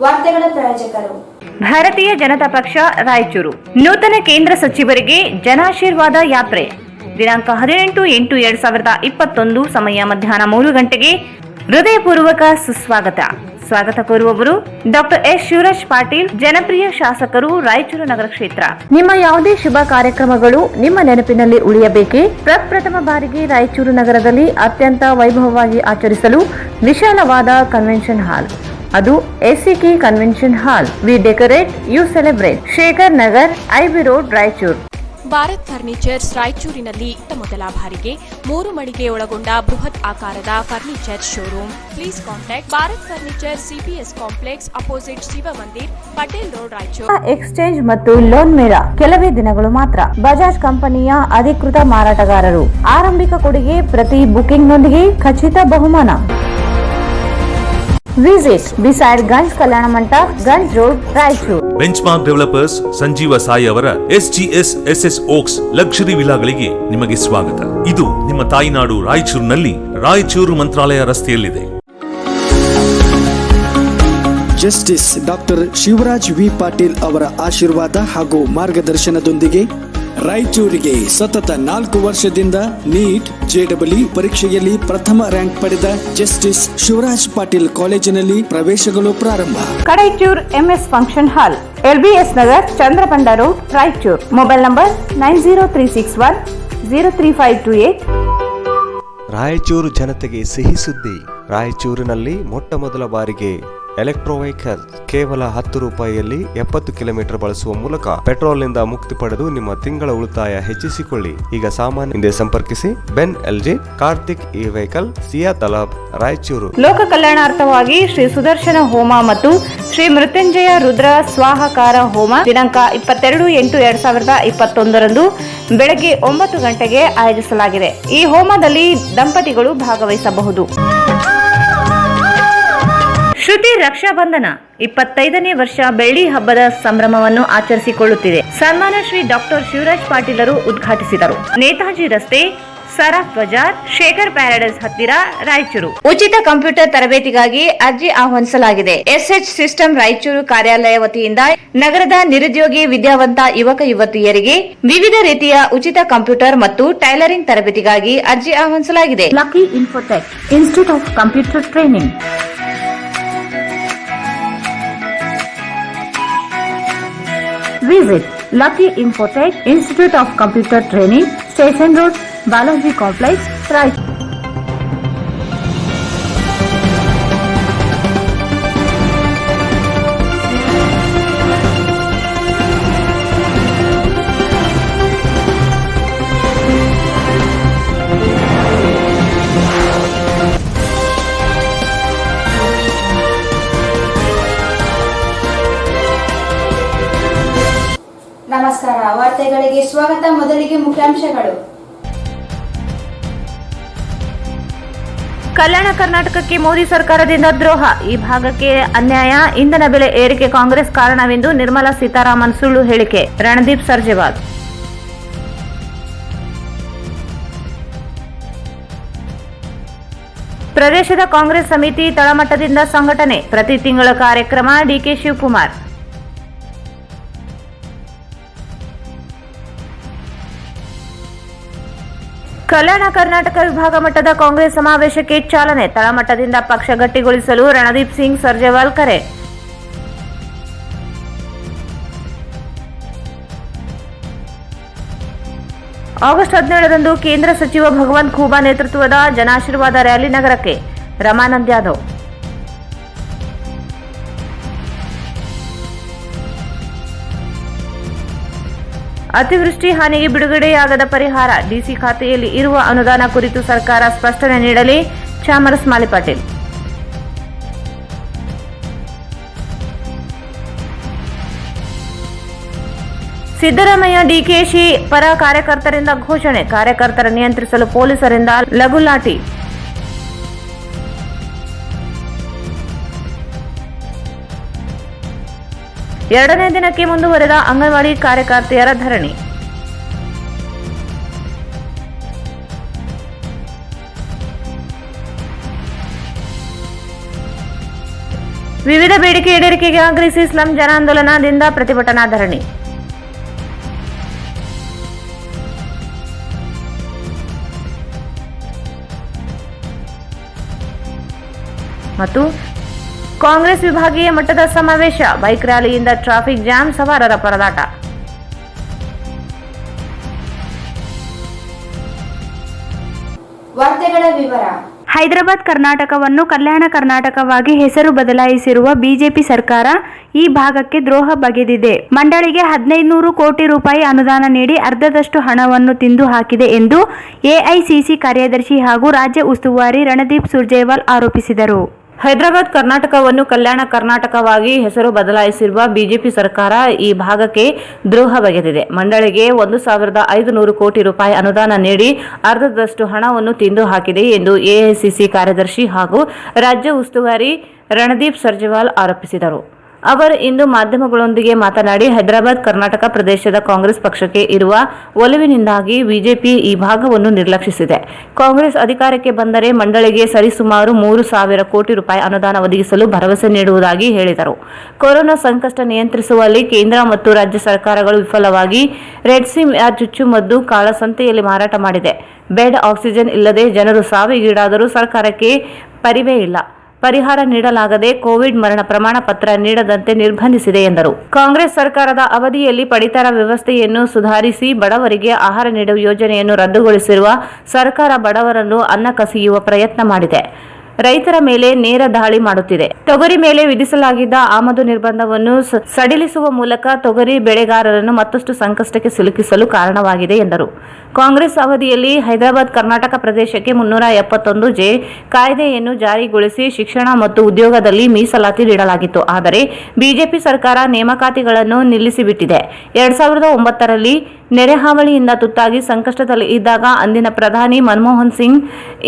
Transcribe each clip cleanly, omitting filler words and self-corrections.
ವಾರ್ತೆಗಳ ಪ್ರಾಯೋಜಕರು ಭಾರತೀಯ ಜನತಾ ಪಕ್ಷ ರಾಯಚೂರು. ನೂತನ ಕೇಂದ್ರ ಸಚಿವರಿಗೆ ಜನಾಶೀರ್ವಾದ ಯಾತ್ರೆ ದಿನಾಂಕ 18/8/2021 ಸಮಯ ಮಧ್ಯಾಹ್ನ 3 ಗಂಟೆಗೆ ಹೃದಯಪೂರ್ವಕ ಸುಸ್ವಾಗತ. ಸ್ವಾಗತ ಕೋರುವವರು ಡಾಕ್ಟರ್ ಎಸ್ ಶಿವರಾಜ್ ಪಾಟೀಲ್, ಜನಪ್ರಿಯ ಶಾಸಕರು, ರಾಯಚೂರು ನಗರ ಕ್ಷೇತ್ರ. ನಿಮ್ಮ ಯಾವುದೇ ಶುಭ ಕಾರ್ಯಕ್ರಮಗಳು ನಿಮ್ಮ ನೆನಪಿನಲ್ಲಿ ಉಳಿಯಬೇಕೆ? ಪ್ರಪ್ರಥಮ ಬಾರಿಗೆ ರಾಯಚೂರು ನಗರದಲ್ಲಿ ಅತ್ಯಂತ ವೈಭವವಾಗಿ ಆಚರಿಸಲು ವಿಶಾಲವಾದ ಕನ್ವೆನ್ಷನ್ ಹಾಲ್, ಅದು SCK convention hall. We decorate, you celebrate. Shekhar Nagar, IB road, Raichur. Bharat furnitures ರಾಯಚೂರಿನಲ್ಲಿ ಮೊದಲ ಬಾರಿಗೆ 3 ಮಳಿಗೆ ಒಳಗೊಂಡ ಬೃಹತ್ ಆಕಾರದ furniture showroom. Please contact Bharat furniture, CPS complex, opposite Shiva Mandir, Patel road, Raichur. Exchange ಮತ್ತು ಲೋನ್ ಮೇಳ ಕೆಲವೇ ದಿನಗಳು ಮಾತ್ರ. ಬಜಾಜ್ ಕಂಪನಿಯ ಅಧಿಕೃತ ಮಾರಾಟಗಾರರು. ಆರಂಭಿಕ ಕೊಡುಗೆ ಪ್ರತಿ ಬುಕಿಂಗ್ನೊಂದಿಗೆ ಖಚಿತ ಬಹುಮಾನ. ವಿಸಿಟ್ ಬಿಸೈಡ್ ಗಂಜ್ ಕಲ್ಯಾಣ ಮಂಟಪ, Ganj road, Raichur. Benchmark developers Sanjeeva Sai ಅವರ SGS ಓಕ್ಸ್ ಲಕ್ಸುರಿ ವಿಲಾಗಳಿಗೆ ನಿಮಗೆ ಸ್ವಾಗತ. ಇದು ನಿಮ್ಮ ತಾಯಿನಾಡು ರಾಯಚೂರಿನಲ್ಲಿ ರಾಯಚೂರು ಮಂತ್ರಾಲಯ ರಸ್ತೆಯಲ್ಲಿದೆ. Justice doctor Shivraj V Patil ಅವರ ಆಶೀರ್ವಾದ ಹಾಗೂ ಮಾರ್ಗದರ್ಶನದೊಂದಿಗೆ ರಾಯಚೂರಿಗೆ ಸತತ 4 ವರ್ಷದಿಂದ ನೀಟ್ JEE ಪರೀಕ್ಷೆಯಲ್ಲಿ ಪ್ರಥಮ ರ್ಯಾಂಕ್ ಪಡೆದ ಜಸ್ಟಿಸ್ ಶಿವರಾಜ್ ಪಾಟೀಲ್ ಕಾಲೇಜಿನಲ್ಲಿ ಪ್ರವೇಶಗಳು ಪ್ರಾರಂಭ. Kadaichur MS function hall, LBS Nagar, Chandrabanda road, Raichur. Mobile number 9036103528. Raichur ಜನತೆಗೆ ಸಿಹಿ ಸುದ್ದಿ. ರಾಯಚೂರಿನಲ್ಲಿ ಮೊಟ್ಟ ಮೊದಲ ಬಾರಿಗೆ ಎಲೆಕ್ಟ್ರೋ ವೆಹಿಕಲ್ ಕೇವಲ 10 ರೂಪಾಯಿಯಲ್ಲಿ 70 ಕಿಲೋಮೀಟರ್ ಬಳಸುವ ಮೂಲಕ ಪೆಟ್ರೋಲ್ನಿಂದ ಮುಕ್ತಿ ಪಡೆದು ನಿಮ್ಮ ತಿಂಗಳ ಉಳಿತಾಯ ಹೆಚ್ಚಿಸಿಕೊಳ್ಳಿ. ಈಗ ಸಾಮಾನ್ಯ ಹಿಂದೆ ಸಂಪರ್ಕಿಸಿ. ಬೆನ್ LG, ಕಾರ್ತಿಕ್ ಇ ವೆಹಿಕಲ್, ಸಿಯಾ ತಲಾಬ್, ರಾಯಚೂರು. ಲೋಕ ಕಲ್ಯಾಣಾರ್ಥವಾಗಿ ಶ್ರೀ ಸುದರ್ಶನ ಹೋಮ ಮತ್ತು ಶ್ರೀ ಮೃತ್ಯುಂಜಯ ರುದ್ರ ಸ್ವಾಹಕಾರ ಹೋಮ ದಿನಾಂಕ 22/8/2021 ಬೆಳಗ್ಗೆ 9 ಗಂಟೆಗೆ ಆಯೋಜಿಸಲಾಗಿದೆ. ಈ ಹೋಮದಲ್ಲಿ ದಂಪತಿಗಳು ಭಾಗವಹಿಸಬಹುದು. ಶ್ರುತಿ ರಕ್ಷಾಬಂಧನ 25ನೇ ವರ್ಷ ಬೆಳ್ಳಿ ಹಬ್ಬದ ಸಂಭ್ರಮವನ್ನು ಆಚರಿಸಿಕೊಳ್ಳುತ್ತಿದೆ. ಸನ್ಮಾನ ಶ್ರೀ ಡಾಕ್ಟರ್ ಶಿವರಾಜ್ ಪಾಟೀಲರು ಉದ್ಘಾಟಿಸಿದರು. ನೇತಾಜಿ ರಸ್ತೆ, ಸರಾಫ್ ಬಜಾರ್, ಶೇಖರ್ ಪ್ಯಾರಡೈಸ್ ಹತ್ತಿರ, ರಾಯಚೂರು. ಉಚಿತ ಕಂಪ್ಯೂಟರ್ ತರಬೇತಿಗಾಗಿ ಅರ್ಜಿ ಆಹ್ವಾನಿಸಲಾಗಿದೆ. SH ಸಿಸ್ಟಮ್ ರಾಯಚೂರು ಕಾರ್ಯಾಲಯ ವತಿಯಿಂದ ನಗರದ ನಿರುದ್ಯೋಗಿ ವಿದ್ಯಾವಂತ ಯುವಕ ಯುವತಿಯರಿಗೆ ವಿವಿಧ ರೀತಿಯ ಉಚಿತ ಕಂಪ್ಯೂಟರ್ ಮತ್ತು ಟೈಲರಿಂಗ್ ತರಬೇತಿಗಾಗಿ ಅರ್ಜಿ ಆಹ್ವಾನಿಸಲಾಗಿದೆ. Lucky Infotech institute of computer training. Visit Lucky Infotech Institute of Computer Training, Station Road, Balaji Complex, Raipur. ನಮಸ್ಕಾರ, ವಾರ್ತೆಗಳಿಗೆ ಸ್ವಾಗತ. ಮೊದಲಿಗೆ ಮುಖ್ಯಾಂಶಗಳು. ಕಲ್ಯಾಣ ಕರ್ನಾಟಕಕ್ಕೆ ಮೋದಿ ಸರ್ಕಾರದಿಂದ ದ್ರೋಹ, ಈ ಭಾಗಕ್ಕೆ ಅನ್ಯಾಯ, ಇಂಧನ ಬೆಲೆ ಏರಿಕೆ ಕಾಂಗ್ರೆಸ್ ಕಾರಣವೆಂದು ನಿರ್ಮಲಾ ಸೀತಾರಾಮನ್ ಸುಳ್ಳು ಹೇಳಿಕೆ. ರಣದೀಪ್ ಸರ್ಜೇವಾಲ್. ಪ್ರದೇಶದ ಕಾಂಗ್ರೆಸ್ ಸಮಿತಿ ತಳಮಟ್ಟದಿಂದ ಸಂಘಟನೆ, ಪ್ರತಿ ತಿಂಗಳ ಕಾರ್ಯಕ್ರಮ. DK ಶಿವಕುಮಾರ್. ಕಲ್ಯಾಣ ಕರ್ನಾಟಕ ವಿಭಾಗ ಮಟ್ಟದ ಕಾಂಗ್ರೆಸ್ ಸಮಾವೇಶಕ್ಕೆ ಚಾಲನೆ, ತಳಮಟ್ಟದಿಂದ ಪಕ್ಷ ಗಟ್ಟಿಗೊಳಿಸಲು ರಣದೀಪ್ ಸಿಂಗ್ ಸರ್ಜೇವಾಲ್ ಕರೆ. ಆಗಸ್ಟ್ 17ರಂದು ಕೇಂದ್ರ ಸಚಿವ ಭಗವಂತ್ ಖೂಬಾ ನೇತೃತ್ವದ ಜನಾಶೀರ್ವಾದ ರ್ಯಾಲಿ ನಗರಕ್ಕೆ. ರಮಾನಂದ್ ಯಾದವ್. ಅತಿವೃಷ್ಟಿ ಹಾನಿಗೆ ಬಿಡುಗಡೆಯಾಗದ ಪರಿಹಾರ, DC ಖಾತೆಯಲ್ಲಿ ಇರುವ ಅನುದಾನ ಕುರಿತು ಸರ್ಕಾರ ಸ್ಪಷ್ಟನೆ ನೀಡಲಿ. ಚಾಮರಸ್ ಮಾಲಿ ಪಾಟೀಲ್. ಸಿದ್ದರಾಮಯ್ಯ DKಶಿ ಪರ ಕಾರ್ಯಕರ್ತರಿಂದ ಘೋಷಣೆ, ಕಾರ್ಯಕರ್ತರ ನಿಯಂತ್ರಿಸಲು ಪೊಲೀಸರಿಂದ ಲಘು ಲಾಠಿ. ಎರಡನೇ ದಿನಕ್ಕೆ ಮುಂದುವರೆದ ಅಂಗನವಾಡಿ ಕಾರ್ಯಕರ್ತೆಯರ ಧರಣಿ. ವಿವಿಧ ಬೇಡಿಕೆ ಈಡೇರಿಕೆಗೆ ಆಗ್ರಹಿಸಿ ಸ್ಲಂ ಜನಾಂದೋಲನದಿಂದ ಪ್ರತಿಭಟನಾ ಧರಣಿ. ಮತ್ತು ಕಾಂಗ್ರೆಸ್ ವಿಭಾಗೀಯ ಮಟ್ಟದ ಸಮಾವೇಶ, ಬೈಕ್ ರ್ಯಾಲಿಯಿಂದ ಟ್ರಾಫಿಕ್ ಜಾಮ್, ಸವಾರರ ಪರದಾಟ. ವಾರ್ತೆಗಳ ವಿವರ. ಹೈದರಾಬಾದ್ ಕರ್ನಾಟಕವನ್ನು ಕಲ್ಯಾಣ ಕರ್ನಾಟಕವಾಗಿ ಹೆಸರು ಬದಲಾಯಿಸಿರುವ ಬಿಜೆಪಿ ಸರ್ಕಾರ ಈ ಭಾಗಕ್ಕೆ ದ್ರೋಹ ಬಗೆದಿದೆ. ಮಂಡಳಿಗೆ 1500 ಕೋಟಿ ರೂಪಾಯಿ ಅನುದಾನ ನೀಡಿ ಅರ್ಧದಷ್ಟು ಹಣವನ್ನು ತಿಂದು ಹಾಕಿದೆ ಎಂದು ಎಐಸಿಸಿ ಕಾರ್ಯದರ್ಶಿ ಹಾಗೂ ರಾಜ್ಯ ಉಸ್ತುವಾರಿ ರಣದೀಪ್ ಸುರ್ಜೇವಾಲ್ ಆರೋಪಿಸಿದರು. ಹೈದರಾಬಾದ್ ಕರ್ನಾಟಕವನ್ನು ಕಲ್ಯಾಣ ಕರ್ನಾಟಕವಾಗಿ ಹೆಸರು ಬದಲಾಯಿಸಿರುವ ಬಿಜೆಪಿ ಸರ್ಕಾರ ಈ ಭಾಗಕ್ಕೆ ದ್ರೋಹ ಬಗೆದಿದೆ. ಮಂಡಳಿಗೆ 1500 ಕೋಟಿ ರೂಪಾಯಿ ಅನುದಾನ ನೀಡಿ ಅರ್ಧದಷ್ಟು ಹಣವನ್ನು ತಿಂದು ಹಾಕಿದೆ ಎಂದು ಎಐಸಿಸಿ ಕಾರ್ಯದರ್ಶಿ ಹಾಗೂ ರಾಜ್ಯ ಉಸ್ತುವಾರಿ ರಣದೀಪ್ ಸುರ್ಜೇವಾಲ್ ಆರೋಪಿಸಿದರು. ಅವರು ಇಂದು ಮಾಧ್ಯಮಗಳೊಂದಿಗೆ ಮಾತನಾಡಿ, ಹೈದರಾಬಾದ್ ಕರ್ನಾಟಕ ಪ್ರದೇಶದ ಕಾಂಗ್ರೆಸ್ ಪಕ್ಷಕ್ಕೆ ಇರುವ ಒಲವಿನಿಂದಾಗಿ ಬಿಜೆಪಿ ಈ ಭಾಗವನ್ನು ನಿರ್ಲಕ್ಷಿಸಿದೆ. ಕಾಂಗ್ರೆಸ್ ಅಧಿಕಾರಕ್ಕೆ ಬಂದರೆ ಮಂಡಳಿಗೆ ಸರಿಸುಮಾರು 3,000 ಕೋಟಿ ರೂಪಾಯಿ ಅನುದಾನ ಒದಗಿಸಲು ಭರವಸೆ ನೀಡುವುದಾಗಿ ಹೇಳಿದರು. ಕೊರೋನಾ ಸಂಕಷ್ಟ ನಿಯಂತ್ರಿಸುವಲ್ಲಿ ಕೇಂದ್ರ ಮತ್ತು ರಾಜ್ಯ ಸರ್ಕಾರಗಳು ವಿಫಲವಾಗಿ ರೆಡ್ಸಿಮ್ ಚುಚ್ಚುಮದ್ದು ಕಾಳಸಂತೆಯಲ್ಲಿ ಮಾರಾಟ ಮಾಡಿದೆ. ಬೆಡ್, ಆಕ್ಸಿಜನ್ ಇಲ್ಲದೆ ಜನರು ಸಾವಿಗೀಡಾದರೂ ಸರ್ಕಾರಕ್ಕೆ ಪರಿವೇ ಇಲ್ಲ. ಪರಿಹಾರ ನೀಡಲಾಗದೆ ಕೋವಿಡ್ ಮರಣ ಪ್ರಮಾಣ ಪತ್ರ ನೀಡದಂತೆ ನಿರ್ಬಂಧಿಸಿದೆ ಎಂದರು. ಕಾಂಗ್ರೆಸ್ ಸರ್ಕಾರದ ಅವಧಿಯಲ್ಲಿ ಪಡಿತರ ವ್ಯವಸ್ಥೆಯನ್ನು ಸುಧಾರಿಸಿ ಬಡವರಿಗೆ ಆಹಾರ ನೀಡುವ ಯೋಜನೆಯನ್ನು ರದ್ದುಗೊಳಿಸಿರುವ ಸರ್ಕಾರ ಬಡವರನ್ನು ಅನ್ನ ಕಸಿಯುವ ಪ್ರಯತ್ನ ಮಾಡಿದೆ. ರೈತರ ಮೇಲೆ ನೇರ ದಾಳಿ ಮಾಡುತ್ತಿದೆ. ತೊಗರಿ ಮೇಲೆ ವಿಧಿಸಲಾಗಿದ್ದ ಆಮದು ನಿರ್ಬಂಧವನ್ನು ಸಡಿಲಿಸುವ ಮೂಲಕ ತೊಗರಿ ಬೆಳೆಗಾರರನ್ನು ಮತ್ತಷ್ಟು ಸಂಕಷ್ಟಕ್ಕೆ ಸಿಲುಕಿಸಲು ಕಾರಣವಾಗಿದೆ ಎಂದರು. ಕಾಂಗ್ರೆಸ್ ಅವಧಿಯಲ್ಲಿ ಹೈದರಾಬಾದ್ ಕರ್ನಾಟಕ ಪ್ರದೇಶಕ್ಕೆ 371 ಜೆ ಕಾಯ್ದೆಯನ್ನು ಜಾರಿಗೊಳಿಸಿ ಶಿಕ್ಷಣ ಮತ್ತು ಉದ್ಯೋಗದಲ್ಲಿ ಮೀಸಲಾತಿ ನೀಡಲಾಗಿತ್ತು. ಆದರೆ ಬಿಜೆಪಿ ಸರ್ಕಾರ ನೇಮಕಾತಿಗಳನ್ನು ನಿಲ್ಲಿಸಿಬಿಟ್ಟಿದೆ. 2009ರಲ್ಲಿ ನೆರೆಹಾವಳಿಯಿಂದ ತುತ್ತಾಗಿ ಸಂಕಷ್ಟದಲ್ಲಿ ಇದ್ದಾಗ ಅಂದಿನ ಪ್ರಧಾನಿ ಮನಮೋಹನ್ ಸಿಂಗ್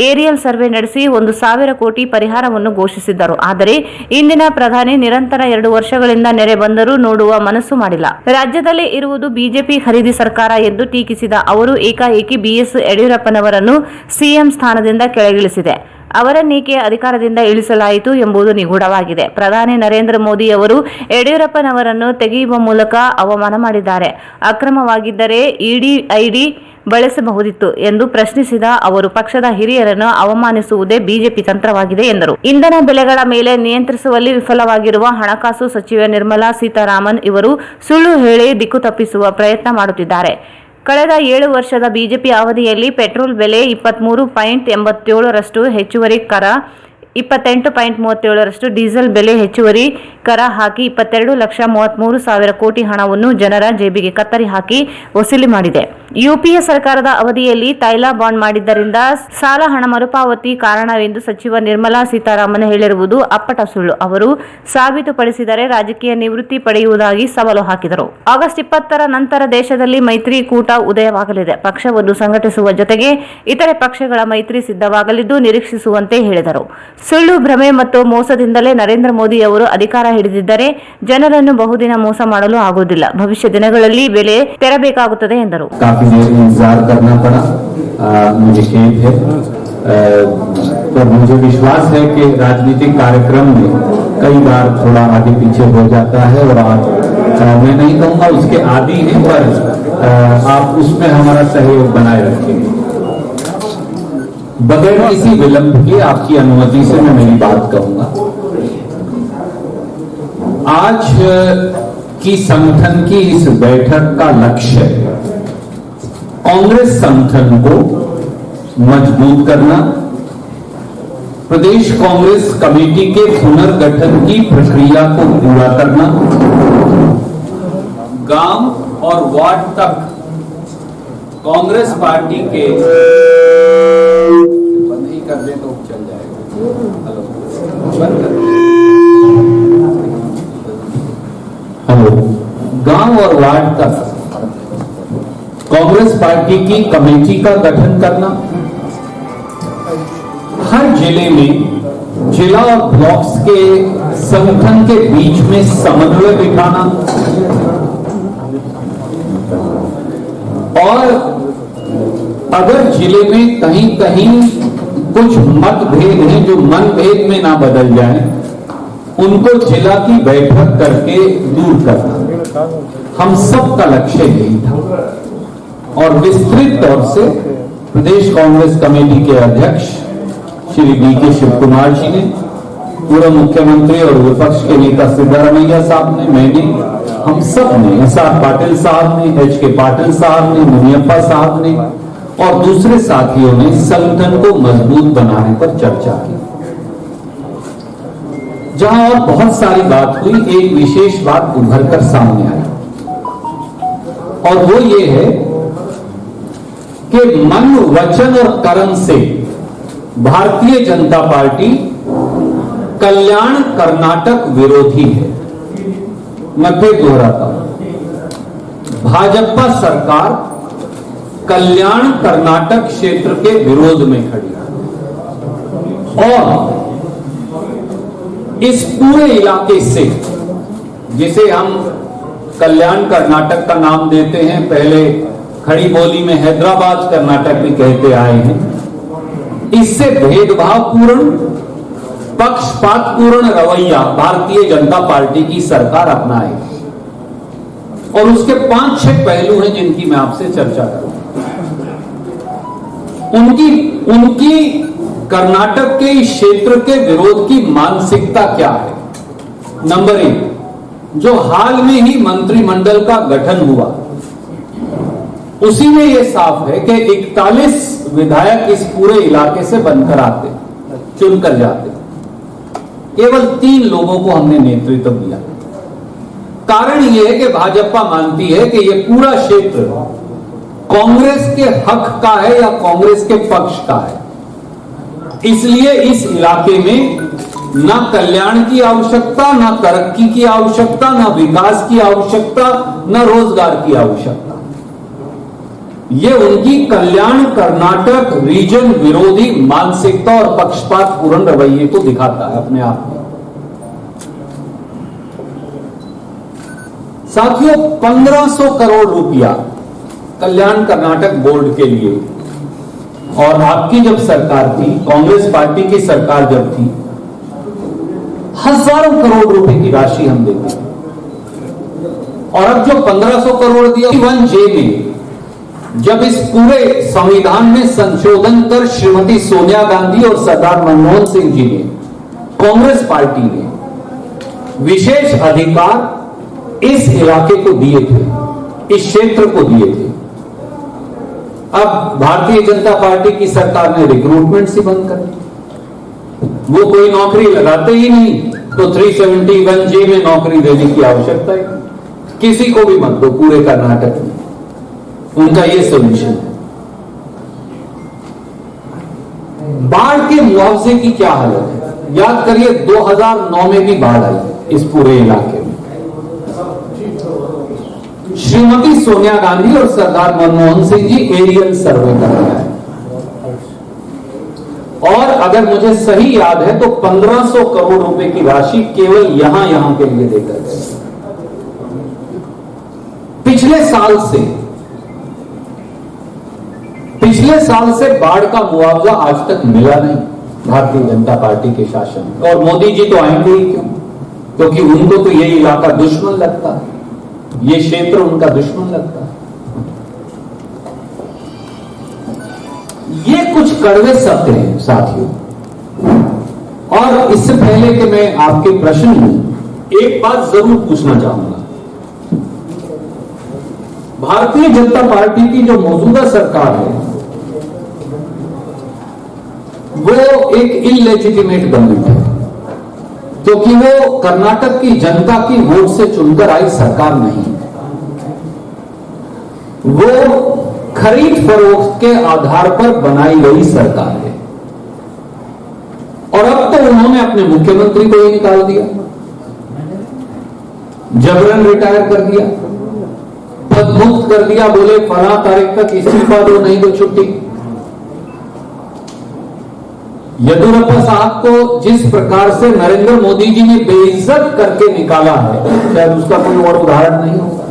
ಏರಿಯಲ್ ಸರ್ವೆ ನಡೆಸಿ 1,000 ಕೋಟಿ ಪರಿಹಾರವನ್ನು ಘೋಷಿಸಿದ್ದರು. ಆದರೆ ಇಂದಿನ ಪ್ರಧಾನಿ ನಿರಂತರ 2 ವರ್ಷಗಳಿಂದ ನೆರೆ ಬಂದರೂ ನೋಡುವ ಮನಸ್ಸು ಮಾಡಿಲ್ಲ. ರಾಜ್ಯದಲ್ಲಿ ಇರುವುದು ಬಿಜೆಪಿ ಖರೀದಿ ಸರ್ಕಾರ ಎಂದು ಟೀಕಿಸಿದ ಅವರು ಏಕಾಏಕಿ ಬಿಎಸ್ ಯಡಿಯೂರಪ್ಪನವರನ್ನು ಸಿಎಂ ಸ್ಥಾನದಿಂದ ಕೆಳಗಿಳಿಸಿದೆ. ಅವರನ್ನೇಕೆ ಅಧಿಕಾರದಿಂದ ಇಳಿಸಲಾಯಿತು ಎಂಬುದು ನಿಗೂಢವಾಗಿದೆ. ಪ್ರಧಾನಿ ನರೇಂದ್ರ ಮೋದಿ ಅವರು ಯಡಿಯೂರಪ್ಪನವರನ್ನು ತೆಗೆಯುವ ಮೂಲಕ ಅವಮಾನ ಮಾಡಿದ್ದಾರೆ. ಅಕ್ರಮವಾಗಿದ್ದರೆ ಇಡಿ, ಐಡಿ ಬಳಸಬಹುದಿತ್ತು ಎಂದು ಪ್ರಶ್ನಿಸಿದ ಅವರು ಪಕ್ಷದ ಹಿರಿಯರನ್ನು ಅವಮಾನಿಸುವುದೇ ಬಿಜೆಪಿ ತಂತ್ರವಾಗಿದೆ ಎಂದರು. ಇಂಧನ ಬೆಲೆಗಳ ಮೇಲೆ ನಿಯಂತ್ರಿಸುವಲ್ಲಿ ವಿಫಲವಾಗಿರುವ ಹಣಕಾಸು ಸಚಿವೆ ನಿರ್ಮಲಾ ಸೀತಾರಾಮನ್ ಇವರು ಸುಳ್ಳು ಹೇಳಿ ದಿಕ್ಕು ತಪ್ಪಿಸುವ ಪ್ರಯತ್ನ ಮಾಡುತ್ತಿದ್ದಾರೆ. ಕಳೆದ 7 ವರ್ಷದ ಬಿಜೆಪಿ ಅವಧಿಯಲ್ಲಿ ಪೆಟ್ರೋಲ್ ಬೆಲೆ 23.87% ಹೆಚ್ಚುವರಿ ಕರ, 28.37% ಡೀಸೆಲ್ ಬೆಲೆ ಹೆಚ್ಚುವರಿ ಕರ ಹಾಕಿ 22,33,000 ಕೋಟಿ ಹಣವನ್ನು ಜನರ ಜೇಬಿಗೆ ಕತ್ತರಿ ಹಾಕಿ ವಸೂಲಿ ಮಾಡಿದೆ. ಯುಪಿಎ ಸರ್ಕಾರದ ಅವಧಿಯಲ್ಲಿ ತೈಲ ಬಾಂಡ್ ಮಾಡಿದ್ದರಿಂದ ಸಾಲ ಹಣ ಮರುಪಾವತಿ ಕಾರಣವೆಂದು ಸಚಿವ ನಿರ್ಮಲಾ ಸೀತಾರಾಮನ್ ಹೇಳಿರುವುದು ಅಪ್ಪಟ ಸುಳ್ಳು. ಅವರು ಸಾಬೀತುಪಡಿಸಿದರೆ ರಾಜಕೀಯ ನಿವೃತ್ತಿ ಪಡೆಯುವುದಾಗಿ ಸವಾಲು ಹಾಕಿದರು. ಆಗಸ್ಟ್ 20ರ ನಂತರ ದೇಶದಲ್ಲಿ ಮೈತ್ರಿ ಕೂಟ ಉದಯವಾಗಲಿದೆ. ಪಕ್ಷವನ್ನು ಸಂಘಟಿಸುವ ಜೊತೆಗೆ ಇತರೆ ಪಕ್ಷಗಳ ಮೈತ್ರಿ ಸಿದ್ಧವಾಗಲಿದ್ದು ನಿರೀಕ್ಷಿಸುವಂತೆ ಹೇಳಿದರು. ಸುಳ್ಳು, ಭ್ರಮೆ ಮತ್ತು ಮೋಸದಿಂದಲೇ ನರೇಂದ್ರ ಮೋದಿ ಅವರು ಅಧಿಕಾರ ಹಿಡಿದಿದ್ದರೆ ಜನರನ್ನು ಬಹುದಿನ ಮೋಸ ಮಾಡಲು ಆಗುವುದಿಲ್ಲ. ಭವಿಷ್ಯ ದಿನಗಳಲ್ಲಿ ಬೆಲೆ ತೆರಬೇಕಾಗುತ್ತದೆ ಎಂದರು. काफी देर इंतजार करना पड़ा, मुझे खेद है, पर मुझे विश्वास है कि राजनीतिक कार्यक्रम में कई बार थोड़ा आगे पीछे हो जाता है और आप मैं नहीं कहूँगा उसके आदी हैं, पर आप उसमें हमारा सहयोग बनाए रखेंगे। बगैर किसी विलंब के आपकी अनुमति से मैं मेरी बात कहूंगा। आज की संगठन की इस बैठक का लक्ष्य कांग्रेस संगठन को मजबूत करना, प्रदेश कांग्रेस कमेटी के पुनर्गठन की प्रक्रिया को पूरा करना, गांव और वार्ड तक कांग्रेस पार्टी के बंद ही कर दे तो चल जाएगा। हेलो, गांव और वार्ड तक कांग्रेस पार्टी की कमेटी का गठन करना, हर जिले में जिला और ब्लॉक्स के संगठन के बीच में समन्वय बिठाना और अगर जिले में कहीं कहीं कुछ मतभेद हैं जो मनभेद में ना बदल जाए उनको जिला की बैठक करके दूर करना हम सब का लक्ष्य यही था। और विस्तृत तौर से प्रदेश कांग्रेस कमेटी के अध्यक्ष श्री डी.के. शिव कुमार जी ने, पूर्व मुख्यमंत्री और विपक्ष के नेता सिद्धारमैया साहब ने, मैंने, हम सब ने, एस.आर. पाटिल साहब ने, एच.के. पाटिल साहब ने, मुनियप्पा साहब ने और दूसरे साथियों ने संगठन को मजबूत बनाने पर चर्चा की। जहां और बहुत सारी बात हुई, एक विशेष बात उभर कर सामने आई और वो ये है कि मन, वचन और कर्म से भारतीय जनता पार्टी कल्याण कर्नाटक विरोधी है। मैं फिर दोहराता हूं, भाजपा सरकार कल्याण कर्नाटक क्षेत्र के विरोध में खड़ी है और इस पूरे इलाके से, जिसे हम कल्याण कर्नाटक का नाम देते हैं, पहले खड़ी बोली में हैदराबाद कर्नाटक भी कहते आए हैं, इससे भेदभावपूर्ण, पक्षपातपूर्ण रवैया भारतीय जनता पार्टी की सरकार अपनाएगी। और उसके 5-6 पहलू हैं जिनकी मैं आपसे चर्चा करूंगा। उनकी कर्नाटक के इस क्षेत्र के विरोध की मानसिकता क्या है? नंबर 1, जो हाल में ही मंत्रिमंडल का गठन हुआ, उसी में यह साफ है कि 41 विधायक इस पूरे इलाके से बनकर आते, चुनकर जाते। केवल 3 लोगों को हमने नेतृत्व दिया। कारण यह है कि भाजपा मानती है कि यह पूरा क्षेत्र कांग्रेस के हक का है या कांग्रेस के पक्ष का है। इसलिए इस इलाके में ना कल्याण की आवश्यकता, ना तरक्की की आवश्यकता, ना विकास की आवश्यकता, ना रोजगार की आवश्यकता। ये उनकी कल्याण कर्नाटक रीजन विरोधी मानसिकता और पक्षपातपूर्ण रवैये को दिखाता है अपने आप में। साथियों, 1500 करोड़ रुपया कल्याण कर्नाटक बोर्ड के लिए, और आपकी जब सरकार थी, कांग्रेस पार्टी की सरकार जब थी, हजारों करोड़ रुपए की राशि हम देते थे। और अब जो 1500 करोड़ दिया 1J में, जब इस पूरे संविधान में संशोधन कर श्रीमती सोनिया गांधी और सरदार मनमोहन सिंह जी ने, कांग्रेस पार्टी ने विशेष अधिकार इस इलाके को दिए थे, इस क्षेत्र को दिए थे। अब भारतीय जनता पार्टी की सरकार ने रिक्रूटमेंट से बंद कर दी। वो कोई नौकरी लगाते ही नहीं, तो 371J में नौकरी देने की आवश्यकता है, किसी को भी मत दो पूरे कर्नाटक में। उनका ये सोल्यूशन है। बाढ़ के मुआवजे की क्या हालत है? याद करिए, 2009 में भी बाढ़ आई इस पूरे इलाके में। श्रीमती सोनिया गांधी और सरदार मनमोहन सिंह जी एरियल सर्वे कर रहे हैं और अगर मुझे सही याद है तो 1500 करोड़ रुपए की राशि केवल यहां के लिए देकर गए। पिछले साल से बाढ़ का मुआवजा आज तक मिला नहीं भारतीय जनता पार्टी के शासन में। और मोदी जी तो आएंगे ही क्यों? क्योंकि उनको तो ये इलाका दुश्मन लगता है, ये क्षेत्र उनका दुश्मन लगता है। ये कुछ कड़वे सत्य हैं साथियों। और इससे पहले कि मैं आपके प्रश्न में एक बात जरूर पूछना चाहूंगा। भारतीय जनता पार्टी की जो मौजूदा सरकार है वो एक इलेजिटिमेट गवर्नमेंट है, क्योंकि वो कर्नाटक की जनता की वोट से चुनकर आई सरकार नहीं, वो खरीद फरोख्त के आधार पर बनाई गई सरकार है। और अब तो उन्होंने अपने मुख्यमंत्री को ही निकाल दिया, जबरन रिटायर कर दिया, पदमुक्त कर दिया, बोले फला तारीख तक इस्तीफा दो, नहीं तो छुट्टी। येदियुरप्पा साहब को जिस प्रकार से नरेंद्र मोदी जी ने बेइज्जत करके निकाला है, शायद उसका कोई और उदाहरण नहीं होगा।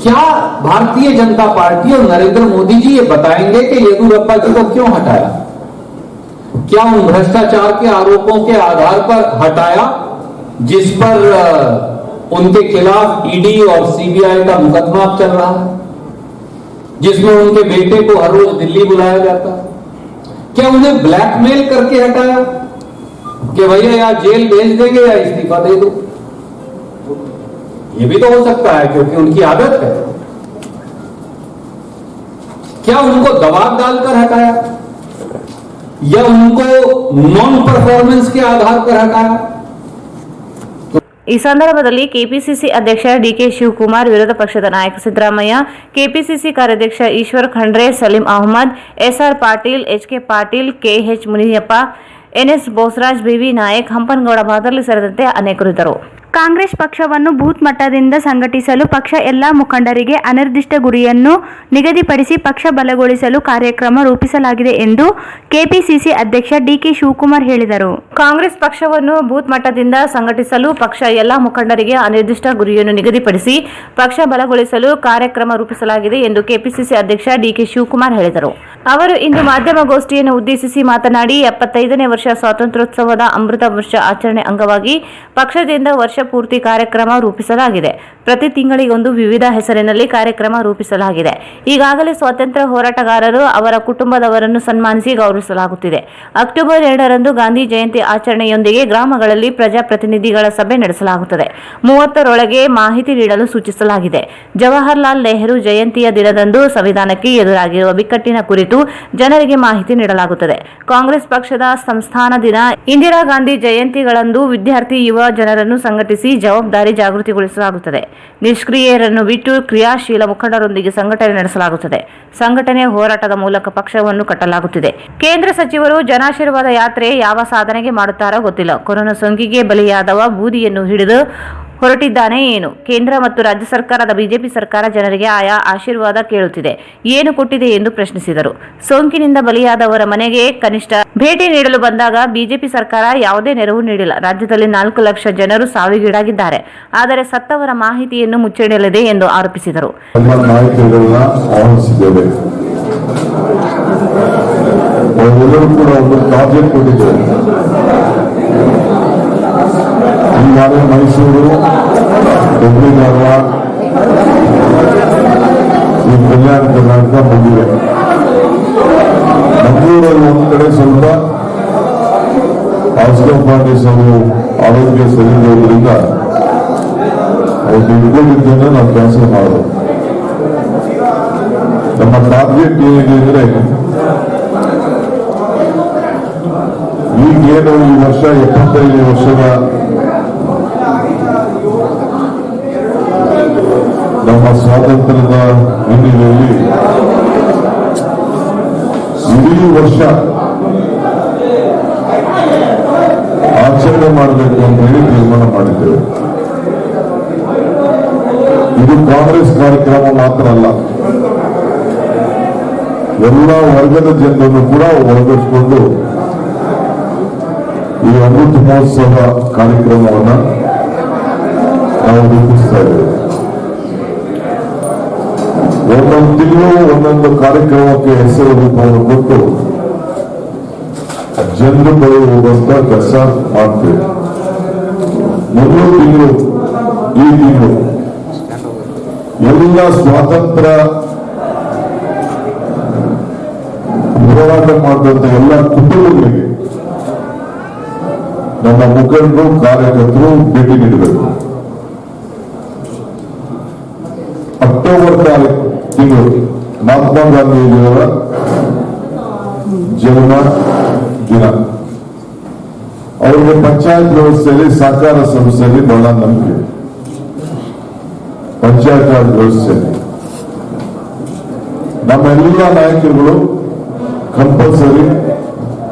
क्या भारतीय जनता पार्टी और नरेंद्र मोदी जी ये बताएंगे कि येदियुरप्पा जी को क्यों हटाया? क्या उन भ्रष्टाचार के आरोपों के आधार पर हटाया जिस पर उनके खिलाफ ईडी और सीबीआई का मुकदमा चल रहा है, जिसमें उनके बेटे को हर रोज दिल्ली बुलाया जाता है? क्या उन्हें ब्लैकमेल करके हटाया कि भैया या जेल भेज देंगे या इस्तीफा दे दो? ये भी तो हो सकता है, क्योंकि उनकी आदत है। क्या उनको दबाव डालकर हटाया या उनको नॉन परफॉर्मेंस के आधार पर हटाया? ಈ ಸಂದರ್ಭದಲ್ಲಿ ಕೆಪಿಸಿಸಿ ಅಧ್ಯಕ್ಷ ಡಿಕೆ ಶಿವಕುಮಾರ್, ವಿರೋಧ ಪಕ್ಷದ ನಾಯಕ ಸಿದ್ದರಾಮಯ್ಯ, ಕೆಪಿಸಿಸಿ ಕಾರ್ಯಾಧ್ಯಕ್ಷ Eshwar Khandre, Saleem Ahmed, SR Patil, HK Patil, KH Muniyappa, NS Bosaraj, BV Naik, Hampanagouda Badarli ಸೇರಿದಂತೆ ಅನೇಕರು ಇದ್ದರು. ಕಾಂಗ್ರೆಸ್ ಪಕ್ಷವನ್ನು ಬೂತ್ ಮಟ್ಟದಿಂದ ಸಂಘಟಿಸಲು ಪಕ್ಷ ಎಲ್ಲಾ ಮುಖಂಡರಿಗೆ ಅನಿರ್ದಿಷ್ಟ ಗುರಿಯನ್ನು ನಿಗದಿಪಡಿಸಿ ಪಕ್ಷ ಬಲಗೊಳಿಸಲು ಕಾರ್ಯಕ್ರಮ ರೂಪಿಸಲಾಗಿದೆ ಎಂದು ಕೆಪಿಸಿಸಿ ಅಧ್ಯಕ್ಷ ಡಿಕೆ ಶಿವಕುಮಾರ್ ಹೇಳಿದರು. ಕಾಂಗ್ರೆಸ್ ಪಕ್ಷವನ್ನು ಬೂತ್ ಮಟ್ಟದಿಂದ ಸಂಘಟಿಸಲು ಪಕ್ಷ ಎಲ್ಲಾ ಮುಖಂಡರಿಗೆ ಅನಿರ್ದಿಷ್ಟ ಗುರಿಯನ್ನು ನಿಗದಿಪಡಿಸಿ ಪಕ್ಷ ಬಲಗೊಳಿಸಲು ಕಾರ್ಯಕ್ರಮ ರೂಪಿಸಲಾಗಿದೆ ಎಂದು ಕೆಪಿಸಿಸಿ ಅಧ್ಯಕ್ಷ ಡಿಕೆ ಶಿವಕುಮಾರ್ ಹೇಳಿದರು. ಅವರು ಇಂದು ಮಾಧ್ಯಮಗೋಷ್ಠಿಯನ್ನು ಉದ್ದೇಶಿಸಿ ಮಾತನಾಡಿ, 75ನೇ ವರ್ಷ ಸ್ವಾತಂತ್ರ್ಯೋತ್ಸವದ ಅಮೃತ ವರ್ಷ ಆಚರಣೆ ಅಂಗವಾಗಿ ಪಕ್ಷದಿಂದ ವರ್ಷ ಪೂರ್ತಿ ಕಾರ್ಯಕ್ರಮ ರೂಪಿಸಲಾಗಿದೆ. ಪ್ರತಿ ತಿಂಗಳಿಗೊಂದು ವಿವಿಧ ಹೆಸರಿನಲ್ಲಿ ಕಾರ್ಯಕ್ರಮ ರೂಪಿಸಲಾಗಿದೆ. ಈಗಾಗಲೇ ಸ್ವಾತಂತ್ರ್ಯ ಹೋರಾಟಗಾರರು, ಅವರ ಕುಟುಂಬದವರನ್ನು ಸನ್ಮಾನಿಸಿ ಗೌರವಿಸಲಾಗುತ್ತಿದೆ. ಅಕ್ಟೋಬರ್ 2ರಂದು ಗಾಂಧಿ ಜಯಂತಿ ಆಚರಣೆಯೊಂದಿಗೆ ಗ್ರಾಮಗಳಲ್ಲಿ ಪ್ರಜಾಪ್ರತಿನಿಧಿಗಳ ಸಭೆ ನಡೆಸಲಾಗುತ್ತದೆ. 30ರೊಳಗೆ ಮಾಹಿತಿ ನೀಡಲು ಸೂಚಿಸಲಾಗಿದೆ. ಜವಾಹರಲಾಲ್ ನೆಹರು ಜಯಂತಿಯ ದಿನದಂದು ಸಂವಿಧಾನಕ್ಕೆ ಎದುರಾಗಿರುವ ಬಿಕ್ಕಟ್ಟಿನ ಕುರಿತು ಜನರಿಗೆ ಮಾಹಿತಿ ನೀಡಲಾಗುತ್ತದೆ. ಕಾಂಗ್ರೆಸ್ ಪಕ್ಷದ ಸಂಸ್ಥಾನ ದಿನ ಇಂದಿರಾ ಗಾಂಧಿ ಜಯಂತಿಗಳಂದು ವಿದ್ಯಾರ್ಥಿ ಯುವ ಜನರನ್ನು ಸಂಘಟಿಸಿ ಜವಾಬ್ದಾರಿ ಜಾಗೃತಿಗೊಳಿಸಲಾಗುತ್ತದೆ. ನಿಷ್ಕ್ರಿಯರನ್ನು ಬಿಟ್ಟು ಕ್ರಿಯಾಶೀಲ ಮುಖಂಡರೊಂದಿಗೆ ಸಂಘಟನೆ ನಡೆಸಲಾಗುತ್ತದೆ. ಸಂಘಟನೆ ಹೋರಾಟದ ಮೂಲಕ ಪಕ್ಷವನ್ನು ಕಟ್ಟಲಾಗುತ್ತಿದೆ. ಕೇಂದ್ರ ಸಚಿವರು ಜನಾಶೀರ್ವಾದ ಯಾತ್ರೆ ಯಾವ ಸಾಧನೆಗೆ ಮಾಡುತ್ತಾರೋ ಗೊತ್ತಿಲ್ಲ. ಕೊರೋನಾ ಸೋಂಕಿಗೆ ಬಲಿಯಾದವ ಬೂದಿಯನ್ನು ಹಿಡಿದು ಹೊರಟಿದ್ದಾನೆ ಏನು? ಕೇಂದ್ರ ಮತ್ತು ರಾಜ್ಯ ಸರ್ಕಾರದ ಬಿಜೆಪಿ ಸರ್ಕಾರ ಜನರಿಗೆ ಆಯಾ ಆಶೀರ್ವಾದ ಕೇಳುತ್ತಿದೆ, ಏನು ಕೊಟ್ಟಿದೆ ಎಂದು ಪ್ರಶ್ನಿಸಿದರು. ಸೋಂಕಿನಿಂದ ಬಲಿಯಾದವರ ಮನೆಗೆ ಕನಿಷ್ಠ ಭೇಟಿ ನೀಡಲು ಬಂದಾಗ ಬಿಜೆಪಿ ಸರ್ಕಾರ ಯಾವುದೇ ನೆರವು ನೀಡಿಲ್ಲ. ರಾಜ್ಯದಲ್ಲಿ 4 ಲಕ್ಷ ಜನರು ಸಾವಿಗೀಡಾಗಿದ್ದಾರೆ, ಆದರೆ ಸತ್ತವರ ಮಾಹಿತಿಯನ್ನು ಮುಚ್ಚಿಡಲಿದೆ ಎಂದು ಆರೋಪಿಸಿದರು. हमारे मैसूर हुबली धारवाड़ कल्याण कर्नाटक मुझे मंगलूರಲ್ಲಿ ಒಂದು ಕಡೆ ಸ್ವಲ್ಪ ಆಸ್ಟೋಪಾಟಿಸ್ ಆರೋಗ್ಯ ಸರಿ ಇರೋದ್ರಿಂದ ಅವ್ರು ಇಟ್ಕೊಂಡಿದ್ದನ್ನು ನಾವು ಕ್ಯಾನ್ಸಲ್ ಮಾಡೋದು. ನಮ್ಮ ಟಾರ್ಗೆಟ್ ಏನಿದೆ ಅಂದ್ರೆ ಈಗೇನು ಈ ವರ್ಷ 75 ವರ್ಷದ ನಮ್ಮ ಸ್ವಾತಂತ್ರ್ಯದ ಹಿನ್ನೆಲೆಯಲ್ಲಿ ಇಡೀ ವರ್ಷ ಆಚರಣೆ ಮಾಡಬೇಕು ಅಂತ ಹೇಳಿ ತೀರ್ಮಾನ ಮಾಡಿದ್ದೇವೆ. ಇದು ಕಾಂಗ್ರೆಸ್ ಕಾರ್ಯಕ್ರಮ ಮಾತ್ರ ಅಲ್ಲ, ಎಲ್ಲ ವರ್ಗದ ಜನರನ್ನು ಕೂಡ ಒಳಗಿಸಿಕೊಂಡು ಈ ಅಮೃತ ಮಹೋತ್ಸವ ಕಾರ್ಯಕ್ರಮವನ್ನ ನಾವು ರೂಪಿಸ್ತಾ ಇದ್ದೇವೆ. ಒಂದೊಂದು ತಿಂಗಳು ಒಂದೊಂದು ಕಾರ್ಯಕ್ರಮಕ್ಕೆ ಹೆಸರು ರೂಪವನ್ನು ಕೊಟ್ಟು ಜನರು ಬಳಿ ಹೋಗುವಂತ ಕೆಲಸ ಮಾಡ್ತೇವೆ. ಮೊದಲು ತಿಂಗಳು ಈ ತಿಂಗಳು ಎಲ್ಲ ಸ್ವಾತಂತ್ರ್ಯ ಹೋರಾಟ ಮಾಡಿದಂತ ಎಲ್ಲ ಕುಟುಂಬಗಳಿಗೆ ನಮ್ಮ ಮುಖಂಡರು ಕಾರ್ಯಕರ್ತರು ಭೇಟಿ ನೀಡಬೇಕು. ಅಕ್ಟೋಬರ್ ತಿಂಗಳು ಮಹಾತ್ಮ ಗಾಂಧೀಜಿಯವರ ಜನ್ಮ ದಿನ. ಅವರಿಗೆ ಪಂಚಾಯತ್ ವ್ಯವಸ್ಥೆಯಲ್ಲಿ ಸಹಕಾರ ಸಂಸ್ಥೆಯಲ್ಲಿ ಬಹಳ ನಂಬಿಕೆ. ಪಂಚಾಯತ್ ರಾಜ್ ವ್ಯವಸ್ಥೆಯಲ್ಲಿ ನಮ್ಮೆಲ್ಲ ನಾಯಕರುಗಳು ಕಂಪಲ್ಸರಿ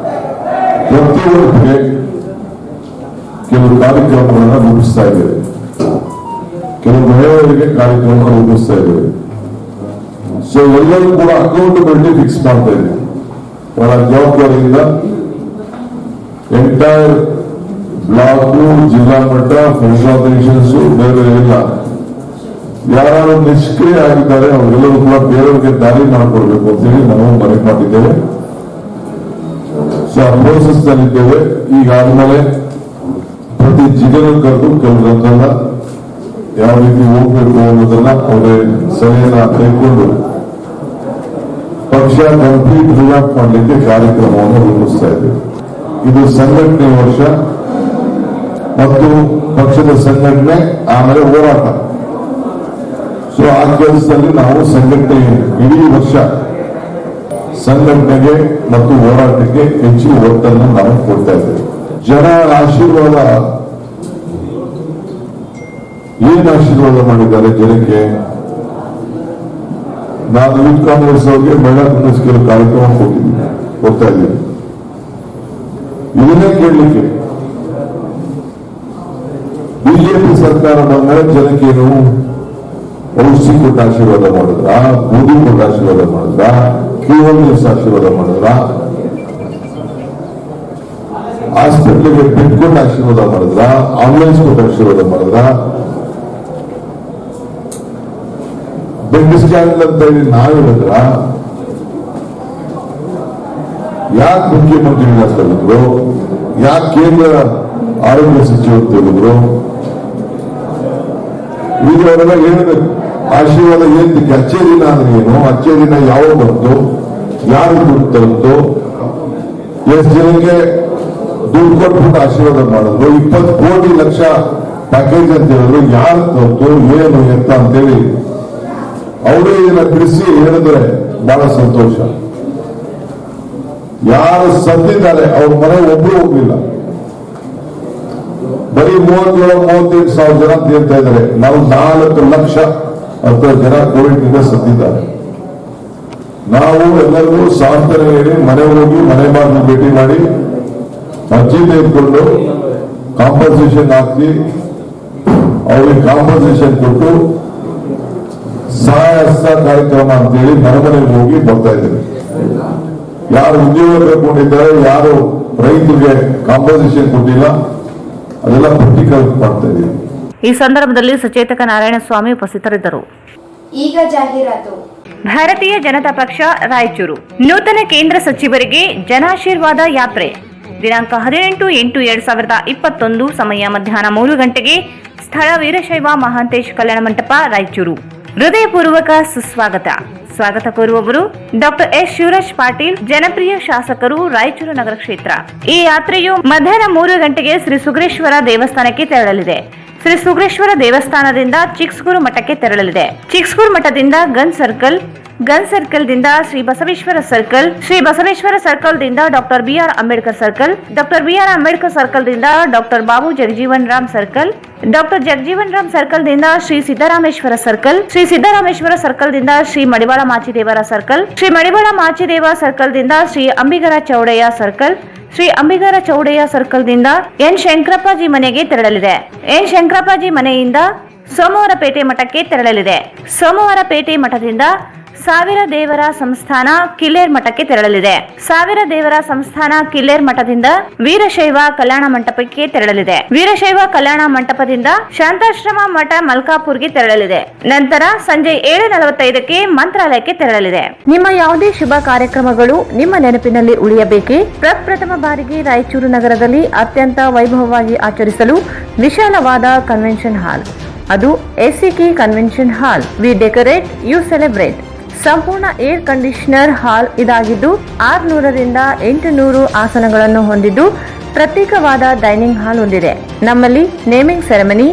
ಪ್ರತಿಯೊಬ್ಬರಿಗೆ ಕೆಲವು ಕಾರ್ಯಕ್ರಮಗಳನ್ನು ರೂಪಿಸ್ತಾ ಇದ್ದೇವೆ, ಕೆಲವು ಮಹಿಳೆಯರಿಗೆ ಕಾರ್ಯಕ್ರಮ ರೂಪಿಸ್ತಾ ಇದ್ದೇವೆ. ಸೊ ಎಲ್ಲರೂ ಕೂಡ ಅಕೌಂಟಬಿಲಿಟಿ ಫಿಕ್ಸ್ ಮಾಡ್ತಾ ಇದ್ದೀವಿ. ಬಹಳ ಜವಾಬ್ದಾರಿಯಿಂದ ಎಂಟೈರ್ ಬ್ಲಾಕು, ಜಿಲ್ಲಾ ಮಟ್ಟ, ಫೆಡರೇಷನ್ಸ್ ಬೇರೆ ಎಲ್ಲ ಯಾರು ನಿಷ್ಕ್ರಿಯ ಆಗಿದ್ದಾರೆ ಅವರೆಲ್ಲರೂ ಕೂಡ ಬೇರೆಯವರಿಗೆ ದಾರಿ ಮಾಡಿಕೊಡ್ಬೇಕು ಅಂತ ಹೇಳಿ ನಾವು ಮನವಿ ಮಾಡಿದ್ದೇವೆ. ಸೊ ಆ ಪ್ರೋಸೆಸ್ ನಲ್ಲಿದ್ದೇವೆ. ಈಗಾದ್ಮೇಲೆ ಪ್ರತಿ ಜಿಲ್ಲೆನೂ ಕರೆದು ಕೆಲವರನ್ನೆಲ್ಲ ಯಾವ ರೀತಿ ಹೋಗ್ಬೇಕು ಅನ್ನೋದನ್ನ ಅವರೇ ಸಲಹೆನ ತೆಗೆದುಕೊಂಡು ಪಕ್ಷ ಕಂಪ್ಲೀಟ್ ರಿವ್ಯಾಪ್ ಮಾಡಲಿಕ್ಕೆ ಕಾರ್ಯಕ್ರಮವನ್ನು ರೂಪಿಸ್ತಾ ಇದ್ದೇವೆ. ಇದು ಸಂಘಟನೆ ವರ್ಷ ಮತ್ತು ಪಕ್ಷದ ಸಂಘಟನೆ, ಆಮೇಲೆ ಹೋರಾಟ. ಸೊ ಆ ಕೆಲಸದಲ್ಲಿ ನಾವು ಸಂಘಟನೆ ಇಡೀ ವರ್ಷ ಸಂಘಟನೆಗೆ ಮತ್ತು ಹೋರಾಟಕ್ಕೆ ಹೆಚ್ಚಿನ ಒತ್ತನ್ನು ನಾವು ಕೊಡ್ತಾ ಇದ್ದೇವೆ. ಜನ ಆಶೀರ್ವಾದ, ಏನ್ ಆಶೀರ್ವಾದ ಮಾಡಿದ್ದಾರೆ ಜನಕ್ಕೆ? ನಾನು ಯೂತ್ ಕಾಂಗ್ರೆಸ್ ಅವರಿಗೆ ಮಹಿಳಾ ಕಾಂಗ್ರೆಸ್ ಕೆಲವು ಕಾರ್ಯಕ್ರಮ ಕೊಡ್ತಾ ಇದ್ದೀನಿ. ಇದನ್ನೇ ಕೇಳಲಿಕ್ಕೆ ಬಿಜೆಪಿ ಸರ್ಕಾರ ಬಂದಾಗ ಜನಕ್ಕೇನು ಔಷಧಿ ಕೊಟ್ಟು ಆಶೀರ್ವಾದ ಮಾಡಿದ್ರ, ಗೋಧಿ ಕೊಟ್ಟು ಆಶೀರ್ವಾದ ಮಾಡಿದ್ರ, KOMS ಆಶೀರ್ವಾದ ಮಾಡಿದ್ರ, ಹಾಸ್ಪಿಟ್ಲಿಗೆ ಬೆಡ್ ಕೊಟ್ಟು ಆಶೀರ್ವಾದ ಮಾಡಿದ್ರ, ಆಂಬುಲೆನ್ಸ್ ಕೊಟ್ಟು ಆಶೀರ್ವಾದ ಮಾಡಿದ್ರ, ಬೆಡ್ ಸ್ಕ್ಯಾನ್ ಅಂತ ಹೇಳಿ ನಾವು ಹೇಳಿದ್ರ, ಯಾಕೆ ಮುಖ್ಯಮಂತ್ರಿಗಳ ತೆಗೆದ್ರು, ಯಾಕೆ ಕೇಂದ್ರ ಆರೋಗ್ಯ ಸಚಿವರು ತೆಗೆದ್ರು, ಇದರವರೆಲ್ಲ ಹೇಳಬೇಕು. ಆಶೀರ್ವಾದ ಏನಿಕ್ಕೆ? ಅಚ್ಚೇ ದಿನ ಅಂದ್ರೆ ಏನು? ಅಚ್ಚೇ ದಿನ ಯಾವ ಬಂತು, ಯಾರು ದುಡ್ಡು ತಂತು, ಎಷ್ಟು ಜನಕ್ಕೆ ದುಡ್ಡು ಕೊಟ್ಬಿಟ್ಟು ಆಶೀರ್ವಾದ ಮಾಡಿದ್ರು, 20 ಕೋಟಿ ಲಕ್ಷ ಪ್ಯಾಕೇಜ್ ಅಂತ ಹೇಳಿದ್ರು, ಯಾರು ತಂತು, ಏನು ಎತ್ತ ಅಂತೇಳಿ ಅವರೇ ಇದನ್ನ ಬಿಡಿಸಿ ಹೇಳಿದ್ರೆ ಬಹಳ ಸಂತೋಷ. ಯಾರು ಸತ್ತಿದ್ದಾರೆ ಅವ್ರ ಮನೆ ಒಬ್ರು ಹೋಗ್ಲಿಲ್ಲ. ಬರೀ 37-38 ಸಾವಿರ ಜನ ತೀರ್ತಾ ಇದ್ದಾರೆ. ನಾವು 4 ಲಕ್ಷ ಜನ ಕೋವಿಡ್ ನಿಂದ ಸತ್ತಿದ್ದಾರೆ. ನಾವು ಎಲ್ಲರಿಗೂ ಸಾಂತ್ವನ ಹೇಳಿ ಮನೆ ಹೋಗಿ ಮನೆ ಬಾಗಿಲು ಭೇಟಿ ಮಾಡಿ ಅರ್ಜಿ ತೆಗೆದುಕೊಂಡು ಕಾಂಪನ್ಸೇಷನ್ ಹಾಕಿ ಅವ್ರಿಗೆ ಕಾಂಪನ್ಸೇಷನ್ ಕೊಟ್ಟು ಸಹಾಯ ಹಸ್ತ ಕಾರ್ಯಕ್ರಮ ಅಂತೇಳಿ ಮನೆ ಮನೆಗೆ ಹೋಗಿ ಬರ್ತಾ ಇದ್ದೇವೆ. ಯಾರು ಉದ್ಯೋಗ ಕಳ್ಕೊಂಡಿದ್ದಾರೆ, ಯಾರು ರೈತರಿಗೆ ಕಾಂಪನ್ಸೇಷನ್ ಕೊಟ್ಟಿಲ್ಲ, ಅದೆಲ್ಲ ಪರ್ಟಿಕಲ್ ಮಾಡ್ತಾ ಇದ್ದೀವಿ. ಈ ಸಂದರ್ಭದಲ್ಲಿ ಸಚೇತಕ ನಾರಾಯಣಸ್ವಾಮಿ ಉಪಸ್ಥಿತರಿದ್ದರು. ಈಗ ಜಾಹೀರಾತು. ಭಾರತೀಯ ಜನತಾ ಪಕ್ಷ ರಾಯಚೂರು ನೂತನ ಕೇಂದ್ರ ಸಚಿವರಿಗೆ ಜನಾಶೀರ್ವಾದ ಯಾತ್ರೆ ದಿನಾಂಕ 18/8/2021 ಸಮಯ ಮಧ್ಯಾಹ್ನ 3 ಗಂಟೆಗೆ ಸ್ಥಳ ವೀರಶೈವ ಮಹಾಂತೇಶ್ ಕಲ್ಯಾಣ ಮಂಟಪ ರಾಯಚೂರು. ಹೃದಯಪೂರ್ವಕ ಸುಸ್ವಾಗತ. ಸ್ವಾಗತ ಕೋರುವವರು ಡಾಕ್ಟರ್ ಎಸ್ ಶಿವರಾಜ್ ಪಾಟೀಲ್, ಜನಪ್ರಿಯ ಶಾಸಕರು, ರಾಯಚೂರು ನಗರ ಕ್ಷೇತ್ರ. ಈ ಯಾತ್ರೆಯು ಮಧ್ಯಾಹ್ನ 3 ಗಂಟೆಗೆ ಶ್ರೀ ಸುಗ್ರೇಶ್ವರ ದೇವಸ್ಥಾನಕ್ಕೆ ತೆರಳಲಿದೆ. ಶ್ರೀ ಸುಗ್ರೇಶ್ವರ ದೇವಸ್ಥಾನದಿಂದ ಚಿಕ್ಸ್ಗೂರು ಮಠಕ್ಕೆ ತೆರಳಲಿದೆ. ಚಿಕ್ಸ್ಗೂರು ಮಠದಿಂದ ಗನ್ ಸರ್ಕಲ್ ದಿಂದ ಶ್ರೀ ಬಸವೇಶ್ವರ ಸರ್ಕಲ್ ದಿಂದ ಡಾಕ್ಟರ್ BR ಅಂಬೇಡ್ಕರ್ ಸರ್ಕಲ್ ದಿಂದ ಡಾಕ್ಟರ್ ಬಾಬು ಜಗಜೀವನ್ ರಾಮ್ ಸರ್ಕಲ್ ದಿಂದ ಶ್ರೀ ಸಿದ್ದರಾಮೇಶ್ವರ ಸರ್ಕಲ್ ದಿಂದ ಶ್ರೀ ಮಡಿವಾಳ ಮಾಚಿದೇವರ ಸರ್ಕಲ್ ದಿಂದ ಶ್ರೀ ಅಂಬಿಗರ ಚೌಡಯ್ಯ ಸರ್ಕಲ್ ದಿಂದ ಎನ್ ಶಂಕರಪ್ಪಾಜಿ ಮನೆಗೆ ತೆರಳಲಿದೆ. ಎನ್ ಶಂಕರಪ್ಪಾಜಿ ಮನೆಯಿಂದ ಸೋಮವಾರಪೇಟೆ ಮಠಕ್ಕೆ ತೆರಳಲಿದೆ. ಸೋಮವಾರಪೇಟೆ ಮಠದಿಂದ ಸಾವಿರ ದೇವರ ಸಂಸ್ಥಾನ ಕಿಲ್ಲೇರ್ ಮಠಕ್ಕೆ ತೆರಳಲಿದೆ. ಸಾವಿರ ದೇವರ ಸಂಸ್ಥಾನ ಕಿಲ್ಲೇರ್ ಮಠದಿಂದ ವೀರಶೈವ ಕಲ್ಯಾಣ ಮಂಟಪಕ್ಕೆ ತೆರಳಲಿದೆ. ವೀರಶೈವ ಕಲ್ಯಾಣ ಮಂಟಪದಿಂದ ಶಾಂತಾಶ್ರಮ ಮಠ ಮಲ್ಕಾಪುರ್ಗೆ ತೆರಳಲಿದೆ. ನಂತರ ಸಂಜೆ 7:45ಕ್ಕೆ ಮಂತ್ರಾಲಯಕ್ಕೆ ತೆರಳಲಿದೆ. ನಿಮ್ಮ ಯಾವುದೇ ಶುಭ ಕಾರ್ಯಕ್ರಮಗಳು ನಿಮ್ಮ ನೆನಪಿನಲ್ಲಿ ಉಳಿಯಬೇಕೇ? ಪ್ರಪ್ರಥಮ ಬಾರಿಗೆ ರಾಯಚೂರು ನಗರದಲ್ಲಿ ಅತ್ಯಂತ ವೈಭವವಾಗಿ ಆಚರಿಸಲು ವಿಶಾಲವಾದ ಕನ್ವೆನ್ಷನ್ ಹಾಲ್, ಅದು SCK convention hall. We decorate, you celebrate. ಸಂಪೂರ್ಣ ಏರ್ ಕಂಡೀಷನರ್ ಹಾಲ್ ಇದಾಗಿದ್ದು 600ರಿಂದ 800 ಆಸನಗಳನ್ನು ಹೊಂದಿದ್ದು ಪ್ರತ್ಯೇಕವಾದ ಡೈನಿಂಗ್ ಹಾಲ್ ಹೊಂದಿದೆ. ನಮ್ಮಲ್ಲಿ naming ceremony,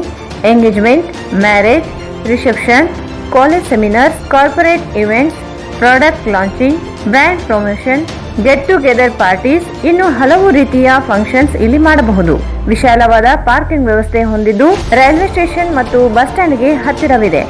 engagement, marriage, reception, college seminars, corporate events, product launching, brand promotion, get together parties, ಇನ್ನು ಹಲವು ರೀತಿಯ ಫಂಕ್ಷನ್ಸ್ ಇಲ್ಲಿ ಮಾಡಬಹುದು. ವಿಶಾಲವಾದ ಪಾರ್ಕಿಂಗ್ ವ್ಯವಸ್ಥೆ ಹೊಂದಿದ್ದು ರೈಲ್ವೆ ಸ್ಟೇಷನ್ ಮತ್ತು ಬಸ್ ಸ್ಟ್ಯಾಂಡ್ಗೆ ಹತ್ತಿರವಿದೆ.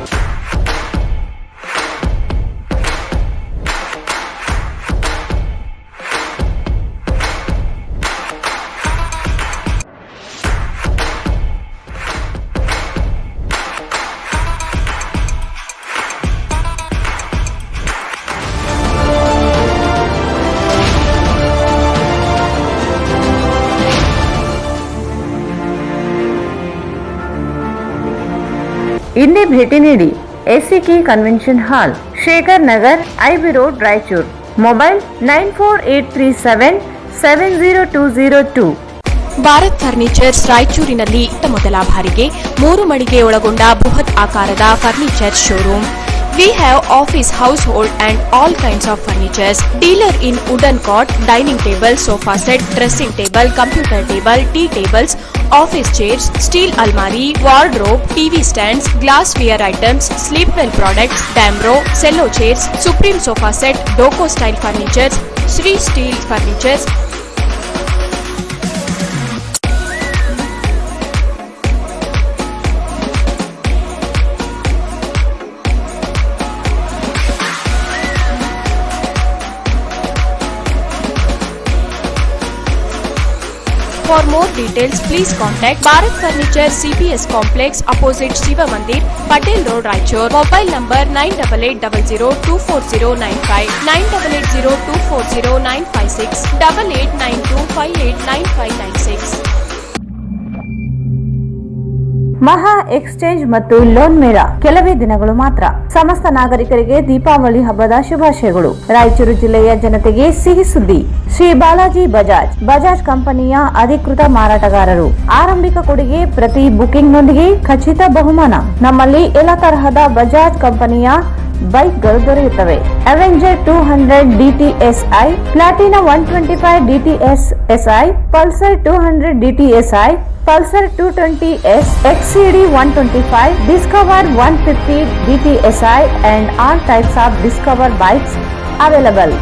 ಇಂದೇ ಭೇಟಿ ನೀಡಿ. SCK ಕನ್ವೆನ್ಷನ್ ಹಾಲ್, Shekhar Nagar, IB road, Raichur. Mobile 94837 70202. Bharat furnitures ರಾಯಚೂರಿನಲ್ಲಿ ಮೊದಲ ಬಾರಿಗೆ 3 ಮಳಿಗೆ ಒಳಗೊಂಡ ಬೃಹತ್ ಆಕಾರದ furniture showroom. We have office, household and all kinds of furnitures. Dealer in wooden cot, dining table, sofa set, dressing table, computer table, tea tables, office chairs, steel almari, wardrobe, TV stands, glassware items, sleepwell products, Damro, cello chairs, Supreme sofa set, Doco style furnitures, Sri steel furnitures. For more details, please contact Bharat Furniture CPS Complex opposite Shiva Mandir, Patel Road, Raichur. Mobile number 9880240959, 9880240956, 8892589596. ಮಹಾ exchange ಮತ್ತು loan ಮೇಳ ಕೆಲವೇ ದಿನಗಳು ಮಾತ್ರ. ಸಮಸ್ತ ನಾಗರಿಕರಿಗೆ ದೀಪಾವಳಿ ಹಬ್ಬದ ಶುಭಾಶಯಗಳು. ರಾಯಚೂರು ಜಿಲ್ಲೆಯ ಜನತೆಗೆ ಸಿಹಿ ಸುದ್ದಿ. ಶ್ರೀ ಬಾಲಾಜಿ ಬಜಾಜ್ ಕಂಪನಿಯ ಅಧಿಕೃತ ಮಾರಾಟಗಾರರು. ಆರಂಭಿಕ ಕೊಡುಗೆ ಪ್ರತಿ ಬುಕಿಂಗ್ನೊಂದಿಗೆ ಖಚಿತ ಬಹುಮಾನ. ನಮ್ಮಲ್ಲಿ ಎಲ್ಲ ತರಹದ ಬಜಾಜ್ ಕಂಪನಿಯ ಬೈಕ್ಗಳು ದೊರೆಯುತ್ತವೆ. Avenger 200 DTSI, Platina 125 DTSI, Pulsar 200 DTSI, Pulsar 220S, XCD 125, Discover 150 DTSI and all types of Discover bikes available.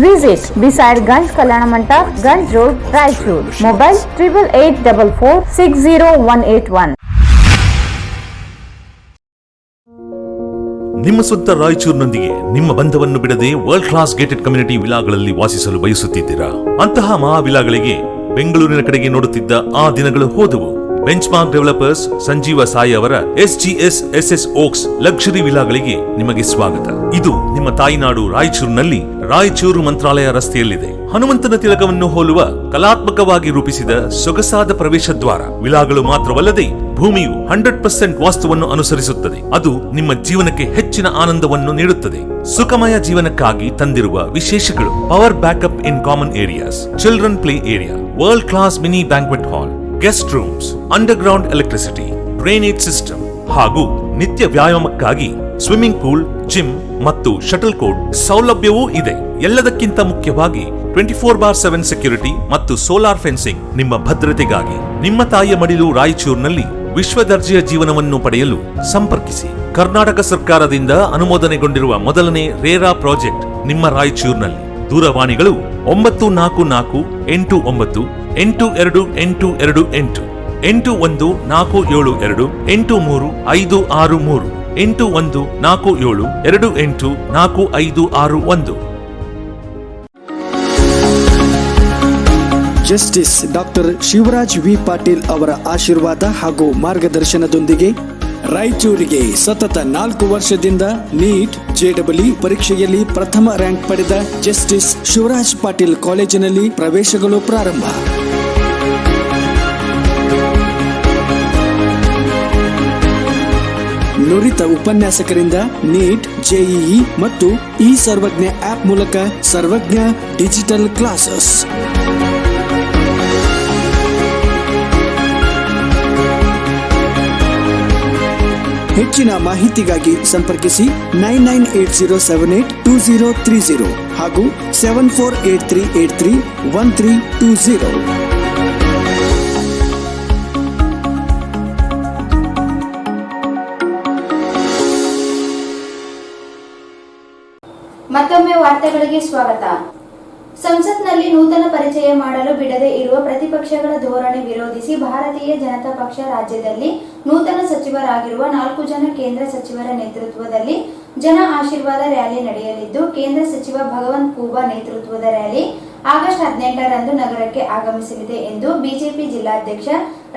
Visit beside Ganj Kalyana Mandap, Ganj Road, Raichur. Mobile 8884460181. ನಿಮ್ಮ ಸ್ವಂತ ರಾಯಚೂರಿನೊಂದಿಗೆ ನಿಮ್ಮ ಬಂಧವನ್ನು ಬಿಡದೆ ವರ್ಲ್ಡ್ ಕ್ಲಾಸ್ ಗೇಟೆಡ್ ಕಮ್ಯುನಿಟಿ ವಿಲಾಗಳಲ್ಲಿ ವಾಸಿಸಲು ಬಯಸುತ್ತಿದ್ದೀರಾ? ಅಂತಹ ಮಹಾವಿಲಾಗಳಿಗೆ ಬೆಂಗಳೂರಿನ ಕಡೆಗೆ ನೋಡುತ್ತಿದ್ದ ಆ ದಿನಗಳು ಹೋದವು. ಬೆಂಚ್ಮಾರ್ಕ್ ಡೆವಲಪರ್ಸ್ ಸಂಜೀವ ಸಾಯಿ ಅವರ SGS SS Oaks ಲಕ್ಸುರಿ ವಿಲಾಗಳಿಗೆ ನಿಮಗೆ ಸ್ವಾಗತ. ಇದು ನಿಮ್ಮ ತಾಯಿನಾಡು ರಾಯಚೂರಿನಲ್ಲಿ ರಾಯಚೂರು ಮಂತ್ರಾಲಯ ರಸ್ತೆಯಲ್ಲಿದೆ. ಹನುಮಂತನ ತಿಲಕವನ್ನು ಹೋಲುವ ಕಲಾತ್ಮಕವಾಗಿ ರೂಪಿಸಿದ ಸೊಗಸಾದ ಪ್ರವೇಶ ದ್ವಾರ. ವಿಲಾಗಳು ಮಾತ್ರವಲ್ಲದೆ ಭೂಮಿಯು 100% ವಾಸ್ತುವನ್ನು ಅನುಸರಿಸುತ್ತದೆ. ಅದು ನಿಮ್ಮ ಜೀವನಕ್ಕೆ ಹೆಚ್ಚಿನ ಆನಂದವನ್ನು ನೀಡುತ್ತದೆ. ಸುಖಮಯ ಜೀವನಕ್ಕಾಗಿ ತಂದಿರುವ ವಿಶೇಷಗಳು: power backup in common areas, children play area, world class mini banquet hall, guest rooms, underground electricity, drainage system ಹಾಗೂ ನಿತ್ಯ ವ್ಯಾಯಾಮಕ್ಕಾಗಿ ಸ್ವಿಮ್ಮಿಂಗ್ ಪೂಲ್, ಜಿಮ್ ಮತ್ತು ಶಟಲ್ ಕೋರ್ಟ್ ಸೌಲಭ್ಯವೂ ಇದೆ. ಎಲ್ಲದಕ್ಕಿಂತ ಮುಖ್ಯವಾಗಿ 24/7 ಸೆಕ್ಯೂರಿಟಿ ಮತ್ತು ಸೋಲಾರ್ ಫೆನ್ಸಿಂಗ್ ನಿಮ್ಮ ಭದ್ರತೆಗಾಗಿ. ನಿಮ್ಮ ತಾಯಿಯ ಮಡಿಲು ರಾಯಚೂರಿನಲ್ಲಿ ವಿಶ್ವ ದರ್ಜೆಯ ಜೀವನವನ್ನು ಪಡೆಯಲು ಸಂಪರ್ಕಿಸಿ. ಕರ್ನಾಟಕ ಸರ್ಕಾರದಿಂದ ಅನುಮೋದನೆಗೊಂಡಿರುವ ಮೊದಲನೇ ರೇರಾ ಪ್ರಾಜೆಕ್ಟ್ ನಿಮ್ಮ ರಾಯಚೂರಿನಲ್ಲಿ. ದೂರವಾಣಿಗಳು 944 89 8228 8147 83 563 8147 284561. Justice doctor Shivraj V Patil ಅವರ ಆಶೀರ್ವಾದ ಹಾಗೂ ಮಾರ್ಗದರ್ಶನದೊಂದಿಗೆ ರಾಯಚೂರಿಗೆ ಸತತ 4 ವರ್ಷದಿಂದ ನೀಟ್ JEE ಪರೀಕ್ಷೆಯಲ್ಲಿ ಪ್ರಥಮ ರ್ಯಾಂಕ್ ಪಡೆದ ಜಸ್ಟಿಸ್ ಶಿವರಾಜ್ ಪಾಟೀಲ್ ಕಾಲೇಜಿನಲ್ಲಿ ಪ್ರವೇಶಗಳು ಪ್ರಾರಂಭ. ನುರಿತ ಉಪನ್ಯಾಸಕರಿಂದ ನೀಟ್, JEE ಮತ್ತು ಈ ಸರ್ವಜ್ಞ ಆಪ್ ಮೂಲಕ ಸರ್ವಜ್ಞ ಡಿಜಿಟಲ್ ಕ್ಲಾಸಸ್. ಹೆಚ್ಚಿನ ಮಾಹಿತಿಗಾಗಿ ಸಂಪರ್ಕಿಸಿ 9980782030 ಹಾಗೂ 7483831320. ಮತ್ತೊಮ್ಮೆ ವಾರ್ತೆಗಳಿಗೆ ಸ್ವಾಗತ. ಸಂಸತ್ನಲ್ಲಿ ನೂತನ ಪರಿಚಯ ಮಾಡಲು ಬಿಡದೆ ಇರುವ ಪ್ರತಿಪಕ್ಷಗಳ ಧೋರಣೆ ವಿರೋಧಿಸಿ ಭಾರತೀಯ ಜನತಾ ಪಕ್ಷ ರಾಜ್ಯದಲ್ಲಿ ನೂತನ ಸಚಿವರಾಗಿರುವ 4 ಜನ ಕೇಂದ್ರ ಸಚಿವರ ನೇತೃತ್ವದಲ್ಲಿ ಜನ ಆಶೀರ್ವಾದ ರ್ಯಾಲಿ ನಡೆಯಲಿದ್ದು, ಕೇಂದ್ರ ಸಚಿವ ಭಗವಂತ್ ಖೂಬಾ ನೇತೃತ್ವದ ರ್ಯಾಲಿ ಆಗಸ್ಟ್ 18ರಂದು ನಗರಕ್ಕೆ ಆಗಮಿಸಲಿದೆ ಎಂದು ಬಿಜೆಪಿ ಜಿಲ್ಲಾಧ್ಯಕ್ಷ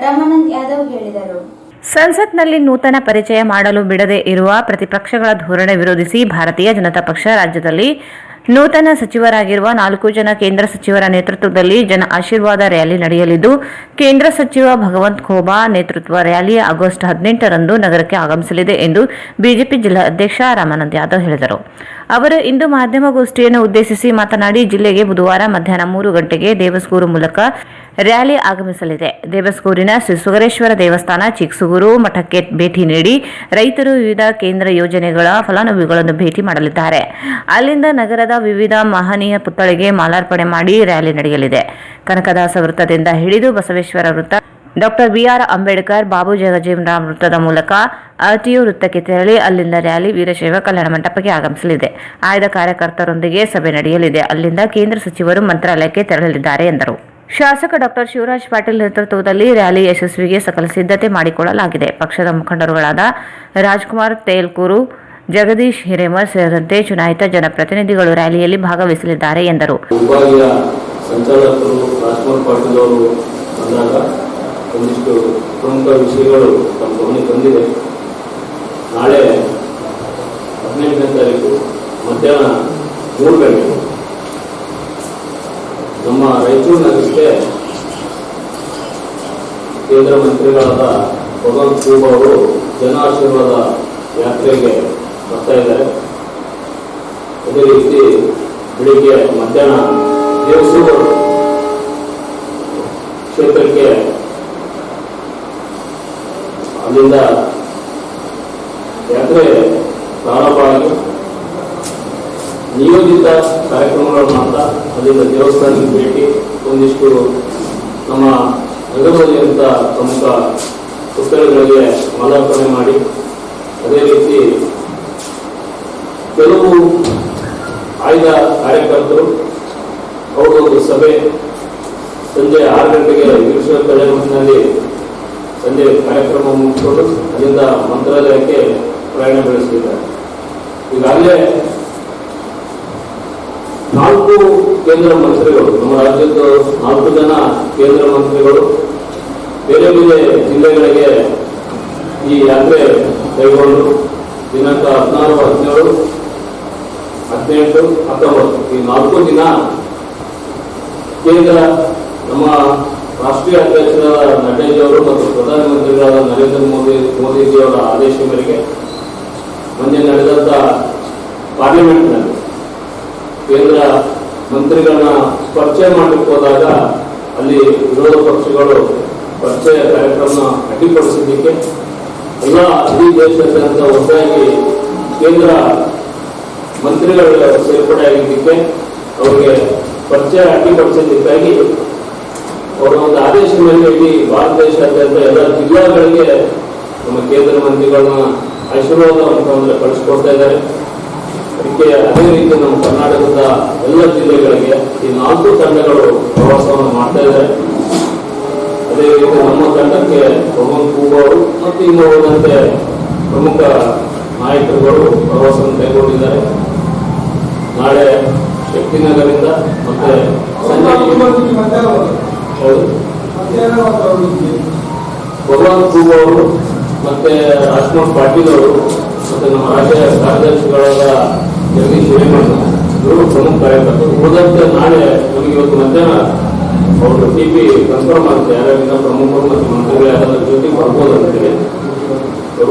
ರಮಾನಂದ್ ಯಾದವ್ ಹೇಳಿದರು. ಸಂಸತ್ನಲ್ಲಿ ನೂತನ ಪರಿಚಯ ಮಾಡಲು ಬಿಡದೆ ಇರುವ ಪ್ರತಿಪಕ್ಷಗಳ ಧೋರಣೆ ವಿರೋಧಿಸಿ ಭಾರತೀಯ ಜನತಾ ಪಕ್ಷ ರಾಜ್ಯದಲ್ಲಿ ನೂತನ ಸಚಿವರಾಗಿರುವ 4 ಜನ ಕೇಂದ್ರ ಸಚಿವರ ನೇತೃತ್ವದಲ್ಲಿ ಜನ ಆಶೀರ್ವಾದ ರ್ಯಾಲಿ ನಡೆಯಲಿದ್ದು, ಕೇಂದ್ರ ಸಚಿವ ಭಗವಂತ್ ಖೋಬಾ ನೇತೃತ್ವ ರ್ಯಾಲಿ ಆಗಸ್ಟ್ 18ರಂದು ನಗರಕ್ಕೆ ಆಗಮಿಸಲಿದೆ ಎಂದು ಬಿಜೆಪಿ ಜಿಲ್ಲಾ ಅಧ್ಯಕ್ಷ ರಾಮಾನಂದ್ ಯಾದವ್ ಹೇಳಿದರು. ಅವರು ಇಂದು ಮಾಧ್ಯಮಗೋಷ್ಠಿಯನ್ನು ಉದ್ದೇಶಿಸಿ ಮಾತನಾಡಿ, ಜಿಲ್ಲೆಗೆ ಬುಧವಾರ ಮಧ್ಯಾಹ್ನ 3 ಗಂಟೆಗೆ ದೇವಸ್ಗೂರು ಮೂಲಕ ರ್ಯಾಲಿ ಆಗಮಿಸಲಿದೆ. ದೇವಸ್ಗೂರಿನ ಶ್ರೀ ಸುಗರೇಶ್ವರ ದೇವಸ್ಥಾನ, ಚಿಕ್ಸುಗೂರು ಮಠಕ್ಕೆ ಭೇಟಿ ನೀಡಿ ರೈತರು ವಿವಿಧ ಕೇಂದ್ರ ಯೋಜನೆಗಳ ಫಲಾನುಭವಿಗಳನ್ನು ಭೇಟಿ ಮಾಡಲಿದ್ದಾರೆ. ಅಲ್ಲಿಂದ ನಗರದ ವಿವಿಧ ಮಹನೀಯ ಪುತ್ಥಳಿಗೆ ಮಾಲಾರ್ಪಣೆ ಮಾಡಿ ರ್ಯಾಲಿ ನಡೆಯಲಿದೆ. ಕನಕದಾಸ ವೃತ್ತದಿಂದ ಹಿಡಿದು ಬಸವೇಶ್ವರ ವೃತ್ತ, ಡಾಕ್ಟರ್ ಬಿಆರ್ ಅಂಬೇಡ್ಕರ್, ಬಾಬು ಜಗಜೀವನರಾಮ್ ವೃತ್ತದ ಮೂಲಕ ಆರ್ಟಿಒ ವೃತ್ತಕ್ಕೆ ತೆರಳಿ ಅಲ್ಲಿಂದ ರ್ಯಾಲಿ ವೀರಶೈವ ಕಲ್ಯಾಣ ಮಂಟಪಕ್ಕೆ ಆಗಮಿಸಲಿದೆ. ಆಯ್ದ ಕಾರ್ಯಕರ್ತರೊಂದಿಗೆ ಸಭೆ ನಡೆಯಲಿದೆ. ಅಲ್ಲಿಂದ ಕೇಂದ್ರ ಸಚಿವರು ಮಂತ್ರಾಲಯಕ್ಕೆ ತೆರಳಲಿದ್ದಾರೆ ಎಂದರು. ಶಾಸಕ ಡಾಕ್ಟರ್ ಶಿವರಾಜ್ ಪಾಟೀಲ್ ನೇತೃತ್ವದಲ್ಲಿ ರ್ಯಾಲಿ ಯಶಸ್ವಿಗೆ ಸಕಲ ಸಿದ್ಧತೆ ಮಾಡಿಕೊಳ್ಳಲಾಗಿದೆ. ಪಕ್ಷದ ಮುಖಂಡರುಗಳಾದ ರಾಜ್ಕುಮಾರ್ ತೇಲ್ಕೂರು, ಜಗದೀಶ್ ಹಿರೇಮಠ್ ಸೇರಿದಂತೆ ಚುನಾಯಿತ ಜನಪ್ರತಿನಿಧಿಗಳು ರ್ಯಾಲಿಯಲ್ಲಿ ಭಾಗವಹಿಸಲಿದ್ದಾರೆ ಎಂದರು. ವಿಭಾಗೀಯ ಸಂಚಾಲಕರು ರಾಜ್ಕುಮಾರ್ ಪಾಟೀಲ್ ಅವರು ಬಂದಾಗ ಒಂದಿಷ್ಟು ಪ್ರಮುಖ ವಿಷಯಗಳು ತಮ್ಮ ಗಮನಕ್ಕೆ ಬಂದಿದೆ. ನಾಳೆ 18ನೇ ತಾರೀಕು ಮಧ್ಯಾಹ್ನ 3 ಗಂಟೆಗೆ ನಮ್ಮ ರಾಯಚೂರು ನಗರಕ್ಕೆ ಕೇಂದ್ರ ಮಂತ್ರಿಗಳಾದ ಭಗವಂತ್ ಖೋಬಾ ಅವರು ಜನ ಆಶೀರ್ವಾದ ಯಾತ್ರೆಗೆ ಬರ್ತಾ ಇದ್ದಾರೆ. ಅದೇ ರೀತಿ ಬೆಳಿಗ್ಗೆ ಮಧ್ಯಾಹ್ನ ದೇವಸೂರು ಕ್ಷೇತ್ರಕ್ಕೆ ಅಲ್ಲಿಂದ ಯಾತ್ರೆ ಪ್ರಾರಂಭ ಆಗಿ ನಿಯೋಜಿತ ಕಾರ್ಯಕ್ರಮಗಳು ಮಾಡ್ತಾ ಅಲ್ಲಿಂದ ದೇವಸ್ಥಾನಕ್ಕೆ ಭೇಟಿ, ಒಂದಿಷ್ಟು ನಮ್ಮ ನಗರದಲ್ಲಿರುವಂಥ ಪ್ರಮುಖ ಪುಸ್ತಕಗಳಿಗೆ ಮಾಲಾರ್ಪಣೆ ಮಾಡಿ, ಅದೇ ರೀತಿ ಕೆಲವು ಆಯ್ದ ಕಾರ್ಯಕರ್ತರು ಅವರೊಂದು ಸಭೆ ಸಂಜೆ 6 ಗಂಟೆಗೆ ವೀರಶೈವ ಕಲ್ಯಾಣ ಮಂಟಪದಲ್ಲಿ ಸಂಜೆ ಕಾರ್ಯಕ್ರಮ ಮುಗಿಸಿಕೊಂಡು ಅಲ್ಲಿಂದ ಮಂತ್ರಾಲಯಕ್ಕೆ ಪ್ರಯಾಣ ಬೆಳೆಸಲಿದ್ದಾರೆ. ಈಗಾಗಲೇ 4 ಕೇಂದ್ರ ಮಂತ್ರಿಗಳು, ನಮ್ಮ ರಾಜ್ಯದ 4 ಜನ ಕೇಂದ್ರ ಮಂತ್ರಿಗಳು ಬೇರೆ ಬೇರೆ ಜಿಲ್ಲೆಗಳಿಗೆ ಈ ಯಾತ್ರೆ ಕೈಗೊಂಡು ದಿನಾಂಕ 16, 17, 18, 19 ಈ 4 ದಿನ ಕೇಂದ್ರ ನಮ್ಮ ರಾಷ್ಟ್ರೀಯ ಅಧ್ಯಕ್ಷರಾದ ನಡ್ಡಾಜಿಯವರು ಮತ್ತು ಪ್ರಧಾನಮಂತ್ರಿಗಳಾದ ನರೇಂದ್ರ ಮೋದಿಜಿಯವರ ಆದೇಶ ಮೇರೆಗೆ ಮೊನ್ನೆ ನಡೆದಂಥ ಪಾರ್ಲಿಮೆಂಟ್ನಲ್ಲಿ ಕೇಂದ್ರ ಮಂತ್ರಿಗಳನ್ನ ಪರಿಚಯ ಮಾಡಲಿಕ್ಕೆ ಹೋದಾಗ ಅಲ್ಲಿ ವಿರೋಧ ಪಕ್ಷಗಳು ಪರಿಚಯ ಕಾರ್ಯಕ್ರಮ ಅಡ್ಡಿಪಡಿಸಿದ್ದಕ್ಕೆ ಎಲ್ಲ ಇಡೀ ದೇಶಾದ್ಯಂತ ಒಟ್ಟಾಗಿ ಕೇಂದ್ರ ಮಂತ್ರಿಗಳ ಸೇರ್ಪಡೆ ಆಗಿದ್ದಕ್ಕೆ ಅವರಿಗೆ ಪರಿಚಯ ಅಡ್ಡಿಪಡಿಸಿದ್ದಕ್ಕಾಗಿ ಅವರ ಒಂದು ಆದೇಶ ಮೇಲೆ ಇಡೀ ಭಾರತ ದೇಶಾದ್ಯಂತ ಎಲ್ಲ ಜಿಲ್ಲಾಗಳಿಗೆ ನಮ್ಮ ಕೇಂದ್ರ ಮಂತ್ರಿಗಳನ್ನ ಆಶೀರ್ವಾದ ಮುಖಾಂತರ ಕಳಿಸ್ಕೊಡ್ತಾ ಇದ್ದಾರೆ. ಅದಕ್ಕೆ ಅದೇ ರೀತಿ ನಮ್ಮ ಕರ್ನಾಟಕದ ಎಲ್ಲ ಜಿಲ್ಲೆಗಳಿಗೆ ಈ 4 ತಂಡಗಳು ಪ್ರವಾಸವನ್ನು ಮಾಡ್ತಾ ಇದ್ದಾರೆ. ಅದೇ ರೀತಿ ನಮ್ಮ ತಂಡಕ್ಕೆ ಭಗವಂತ್ ಖೋಬಾ ಅವರು ಮತ್ತು ಇನ್ನು ಹೋದಂತೆ ಪ್ರಮುಖ ನಾಯಕರುಗಳು ಪ್ರವಾಸವನ್ನು ಕೈಗೊಂಡಿದ್ದಾರೆ. ನಾಳೆ ಶಕ್ತಿನಗರದಿಂದ ಮತ್ತೆ ಸಂಜೆ ಭಗವಂತ್ ಖೋಬಾ ಅವರು ಮತ್ತೆ ರಾಜ್ಕುಮಾರ್ ಪಾಟೀಲ್ ಅವರು ಮತ್ತೆ ನಮ್ಮ ರಾಜ್ಯ ಕಾರ್ಯದರ್ಶಿಗಳಾದ ಜಗದೀಶ್ ಹಿರೇಮಠ್ ಇವರು ಪ್ರಮುಖ ಕಾರ್ಯಕರ್ತರು. ಉಳಿದಂತೆ ನಾಳೆ ನಮಗೆ ಇವತ್ತು ಮಧ್ಯಾಹ್ನ ಅವರು ಟಿಪಿ ಕನ್ಫರ್ಮ್ ಆಗುತ್ತೆ ಯಾರ್ಯಾರಿಂದ ಪ್ರಮುಖರು ಮತ್ತು ಮಂತ್ರಿಗಳು ಯಾರಾದ್ರೂ ಜೊತೆಗೆ ಬರ್ಬೋದು ಅಂತೇಳಿ.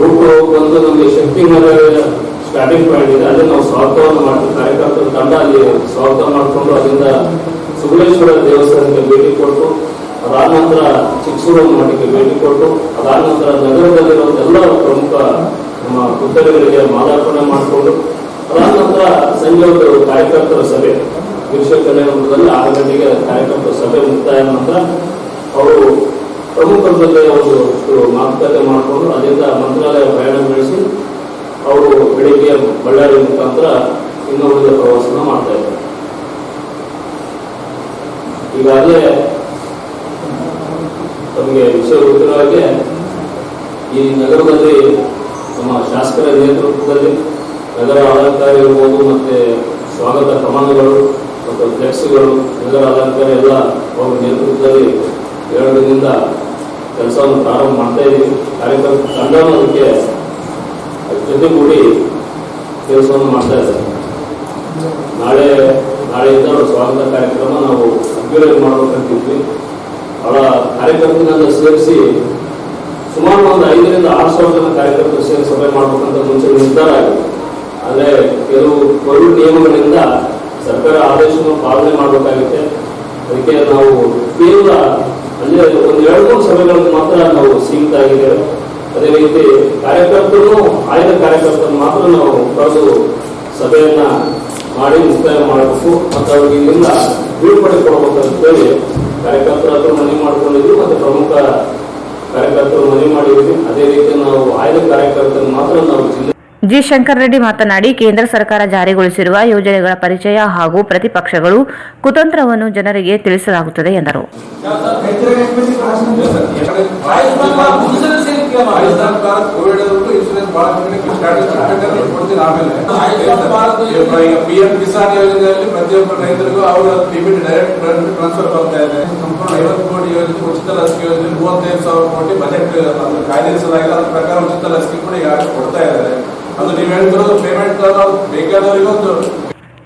ರೂಟ್ ಬಂದು ನಮಗೆ ಶಕ್ತಿನಗರ ಸ್ಟಾರ್ಟಿಂಗ್ ಪಾಯಿಂಟ್ ಇದೆ, ಅಲ್ಲಿ ನಾವು ಸ್ವಾಗತವನ್ನು ಮಾಡ್ತೀವಿ. ಕಾರ್ಯಕರ್ತರ ತಂಡ ಅಲ್ಲಿ ಸ್ವಾಗತ ಮಾಡಿಕೊಂಡು ಅಲ್ಲಿಂದ ಸುಗಲೇಶ್ವರ ದೇವಸ್ಥಾನಕ್ಕೆ ಭೇಟಿ ಕೊಟ್ಟು, ಅದಾದ ನಂತರ ಚಿಕ್ಸೂರು ಮಠಕ್ಕೆ ಭೇಟಿ ಕೊಟ್ಟು, ಅದಾದ ನಂತರ ನಗರದಲ್ಲಿರುವಂಥ ಎಲ್ಲ ಪ್ರಮುಖ ನಮ್ಮ ಪುಸ್ತಕಗಳಿಗೆ ಮಾಲಾರ್ಪಣೆ ಮಾಡಿಕೊಂಡು, ಅದಾದ ನಂತರ ಸಂಜೆ ಒಂದು ಕಾರ್ಯಕರ್ತರ ಸಭೆ ವೀರಶೈವ ಕಲ್ಯಾಣ ಮಂಟಪದಲ್ಲಿ 6 ಗಂಟೆಗೆ ಕಾರ್ಯಕರ್ತರ ಸಭೆ ಮುಕ್ತಾಯ ನಂತರ ಅವರು ಪ್ರಮುಖರ ಜೊತೆ ಒಂದು ಮಾತುಕತೆ ಮಾಡಿಕೊಂಡು ಅಲ್ಲಿಂದ ಮಂತ್ರಾಲಯ ಪ್ರಯಾಣ ಬೆಳೆಸಿ ಅವರು ಬೆಳಿಗ್ಗೆ ಬಳ್ಳಾರಿ ಮುಖಾಂತರ ಇನ್ನುಳಿದ ಪ್ರವಾಸನ ಮಾಡ್ತಾ ಇದ್ದಾರೆ. ಈಗಾಗಲೇ ತಮಗೆ ವಿಷಯ ಗೊತ್ತಿರೋ ಹಾಗೆ ಈ ನಗರದಲ್ಲಿ ನಮ್ಮ ಶಾಸಕರ ನೇತೃತ್ವದಲ್ಲಿ ನಗರ ಅಲಂಕಾರ ಇರ್ಬೋದು, ಮತ್ತೆ ಸ್ವಾಗತ ಕಮಾನುಗಳು ಮತ್ತು ಫ್ಲೆಕ್ಸ್ಗಳು, ನಗರ ಅಲಂಕಾರ ಎಲ್ಲ ಅವರ ನೇತೃತ್ವದಲ್ಲಿ 2 ದಿನದಿಂದ ಕೆಲಸವನ್ನು ಪ್ರಾರಂಭ ಮಾಡ್ತಾ ಇದ್ದೀವಿ. ಕಾರ್ಯಕರ್ತ ತಂಡವನ್ನು ಅದಕ್ಕೆ ಜೊತೆಗೂಡಿ ಕೆಲಸವನ್ನು ಮಾಡ್ತಾ ಇದ್ದಾರೆ. ನಾಳೆಯಿಂದ ಅವರ ಸ್ವಾಗತ ಕಾರ್ಯಕ್ರಮ ನಾವು ಅದ್ದೂರಿಯಾಗಿ ಮಾಡಬೇಕಂತಿದ್ವಿ. ಅವರ ಕಾರ್ಯಕರ್ತರನ್ನ ಸೇರಿಸಿ ಸುಮಾರು ಒಂದು 5,000 ರಿಂದ 6,000 ಜನ ಕಾರ್ಯಕರ್ತರು ಸೇರಿ ಸಭೆ ಮಾಡಬೇಕಂತ ಮುಂಚೆ ನಿರ್ಧಾರ ಆಗಿದೆ. ಆದರೆ ಕೆಲವು ಕೋವಿಡ್ ನಿಯಮಗಳಿಂದ ಸರ್ಕಾರ ಆದೇಶವನ್ನು ಪಾಲನೆ ಮಾಡಬೇಕಾಗುತ್ತೆ. ಅದಕ್ಕೆ ನಾವು ಕೇವಲ ಅಲ್ಲೇ ಒಂದು 2-3 ಸಭೆಗಳನ್ನು ಮಾತ್ರ ನಾವು ಸೀಮಿತ ಆಗಿದ್ದೇವೆ. ಅದೇ ರೀತಿ ಕಾರ್ಯಕರ್ತರು ಆಯ್ದ ಕಾರ್ಯಕರ್ತರನ್ನು ಮಾತ್ರ ನಾವು ಕರೆದು ಸಭೆಯನ್ನ ಮಾಡಿ ಮುಕ್ತಾಯ ಮಾಡಬೇಕು ಮತ್ತು ಅವ್ರಿಗೆ ಇಲ್ಲಿಂದ ಬೀಳ್ಕೊಡೆ ಕೊಡಬೇಕು ಅಂತೇಳಿ ಕಾರ್ಯಕರ್ತರ ಹತ್ರ ಮನವಿ ಮಾಡ್ಕೊಂಡಿದ್ವಿ ಮತ್ತು ಪ್ರಮುಖ ಕಾರ್ಯಕರ್ತರು ಮನವಿ ಮಾಡಿದ್ವಿ. ಅದೇ ರೀತಿ ನಾವು ಆಯ್ದ ಕಾರ್ಯಕರ್ತರನ್ನು ಮಾತ್ರ ನಾವು ಜಿಲ್ಲೆ ಜಿ ಶಂಕರ್ ರೆಡ್ಡಿ ಮಾತನಾಡಿ, ಕೇಂದ್ರ ಸರ್ಕಾರ ಜಾರಿಗೊಳಿಸಿರುವ ಯೋಜನೆಗಳ ಪರಿಚಯ ಹಾಗೂ ಪ್ರತಿಪಕ್ಷಗಳು ಕುತಂತ್ರವನ್ನು ಜನರಿಗೆ ತಿಳಿಸಲಾಗುತ್ತದೆ ಎಂದರು. ಪಿಎಂ ಕಿಸಾನ್ ಯೋಜನೆಯಲ್ಲಿ ಪ್ರತಿಯೊಬ್ಬ ರೈತರಿಗೂ ಅವರ ಲಿಮಿಟ್ ಡೈರೆಕ್ಟ್ ಟ್ರಾನ್ಸ್ಫರ್ ಬರ್ತಾ ಇದೆ. ಸಂಪೂರ್ಣ 50 ಕೋಟಿ ಯೋಜನೆ, ಉಚಿತ ಲಸಿಕೆ ಯೋಜನೆ 35,000 ಕೋಟಿ ಬಜೆಟ್ ಕಾಯ್ದಿರಿಸಲಾಗಿದೆ. ಅದರ ಪ್ರಕಾರ ಉಚಿತ ಲಸಿಕೆ ಕೂಡ ಈಗಾಗಲೇ ಕೊಡ್ತಾ ಇದ್ದಾರೆ. ಅದು ನೀವು ಹೇಳ್ತಿರೋದು ಪೇಮೆಂಟ್ ಬೇಕಾದವರಿಗೆ ಒಂದು.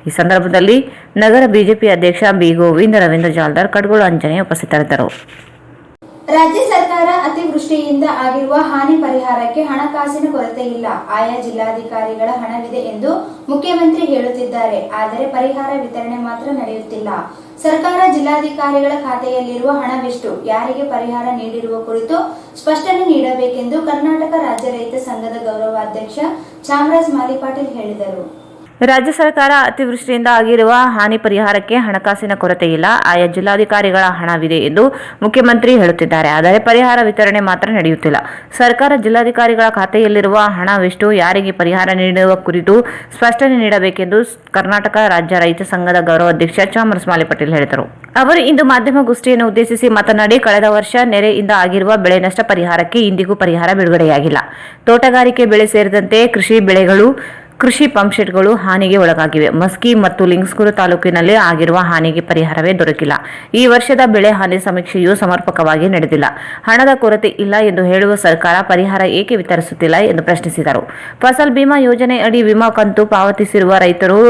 ಈ ಸಂದರ್ಭದಲ್ಲಿ ನಗರ ಬಿಜೆಪಿ ಅಧ್ಯಕ್ಷ ಬಿ ಗೋವಿಂದ, ರವೀಂದ್ರ ಜಾಲ್ದಾರ್, ಕಡ್ಗೋಳು ಅಂಜನೇಯ ಉಪಸ್ಥಿತರಿದ್ದರು. ರಾಜ್ಯ ಸರ್ಕಾರ ಅತಿವೃಷ್ಟಿಯಿಂದ ಆಗಿರುವ ಹಾನಿ ಪರಿಹಾರಕ್ಕೆ ಹಣಕಾಸಿನ ಕೊರತೆ ಇಲ್ಲ. ಆಯಾ ಜಿಲ್ಲಾಧಿಕಾರಿಗಳ ಹಣವಿದೆ ಎಂದು ಮುಖ್ಯಮಂತ್ರಿ ಹೇಳುತ್ತಿದ್ದಾರೆ. ಆದರೆ ಪರಿಹಾರ ವಿತರಣೆ ಮಾತ್ರ ನಡೆಯುತ್ತಿಲ್ಲ. ಸರ್ಕಾರ ಜಿಲ್ಲಾಧಿಕಾರಿಗಳ ಖಾತೆಯಲ್ಲಿರುವ ಹಣವೆಷ್ಟು, ಯಾರಿಗೆ ಪರಿಹಾರ ನೀಡಿರುವ ಕುರಿತು ಸ್ಪಷ್ಟನೆ ನೀಡಬೇಕೆಂದು ಕರ್ನಾಟಕ ರಾಜ್ಯ ರೈತ ಸಂಘದ ಗೌರವಾಧ್ಯಕ್ಷ ಚಾಮರಾಜ್ ಮಾಲಿಪಾಟೀಲ್ ಹೇಳಿದರು. ರಾಜ್ಯ ಸರ್ಕಾರ ಅತಿವೃಷ್ಟಿಯಿಂದ ಆಗಿರುವ ಹಾನಿ ಪರಿಹಾರಕ್ಕೆ ಹಣಕಾಸಿನ ಕೊರತೆ ಇಲ್ಲ. ಆಯಾ ಜಿಲ್ಲಾಧಿಕಾರಿಗಳ ಹಣವಿದೆ ಎಂದು ಮುಖ್ಯಮಂತ್ರಿ ಹೇಳುತ್ತಿದ್ದಾರೆ. ಆದರೆ ಪರಿಹಾರ ವಿತರಣೆ ಮಾತ್ರ ನಡೆಯುತ್ತಿಲ್ಲ. ಸರ್ಕಾರ ಜಿಲ್ಲಾಧಿಕಾರಿಗಳ ಖಾತೆಯಲ್ಲಿರುವ ಹಣವೆಷ್ಟು, ಯಾರಿಗೆ ಪರಿಹಾರ ನೀಡುವ ಕುರಿತು ಸ್ಪಷ್ಟನೆ ನೀಡಬೇಕೆಂದು ಕರ್ನಾಟಕ ರಾಜ್ಯ ರೈತ ಸಂಘದ ಗೌರವಾಧ್ಯಕ್ಷ ಚಾಮರಾಜ್ ಮಾಲಿಪಾಟೀಲ್ ಹೇಳಿದರು. ಅವರು ಇಂದು ಮಾಧ್ಯಮಗೋಷ್ಠಿಯನ್ನು ಉದ್ದೇಶಿಸಿ ಮಾತನಾಡಿ, ಕಳೆದ ವರ್ಷ ನೆರೆಯಿಂದ ಆಗಿರುವ ಬೆಳೆ ನಷ್ಟ ಪರಿಹಾರಕ್ಕೆ ಇಂದಿಗೂ ಪರಿಹಾರ ಬಿಡುಗಡೆಯಾಗಿಲ್ಲ. ತೋಟಗಾರಿಕೆ ಬೆಳೆ ಸೇರಿದಂತೆ ಕೃಷಿ ಬೆಳೆಗಳು, ಕೃಷಿ ಪಂಪ್ಸೆಟ್ಗಳು ಹಾನಿಗೆ ಒಳಗಾಗಿವೆ. ಮಸ್ಕಿ ಮತ್ತು ಲಿಂಗಸ್ಗೂರು ತಾಲೂಕಿನಲ್ಲಿ ಆಗಿರುವ ಹಾನಿಗೆ ಪರಿಹಾರವೇ ದೊರಕಿಲ್ಲ. ಈ ವರ್ಷದ ಬೆಳೆ ಹಾನಿ ಸಮೀಕ್ಷೆಯೂ ಸಮರ್ಪಕವಾಗಿ ನಡೆದಿಲ್ಲ. ಹಣದ ಕೊರತೆ ಇಲ್ಲ ಎಂದು ಹೇಳುವ ಸರ್ಕಾರ ಪರಿಹಾರ ಏಕೆ ವಿತರಿಸುತ್ತಿಲ್ಲ ಎಂದು ಪ್ರಶ್ನಿಸಿದರು. ಫಸಲ್ ಬಿಮಾ ಯೋಜನೆ ಅಡಿ ವಿಮಾ ಕಂತು ಪಾವತಿಸಿರುವ ರೈತರು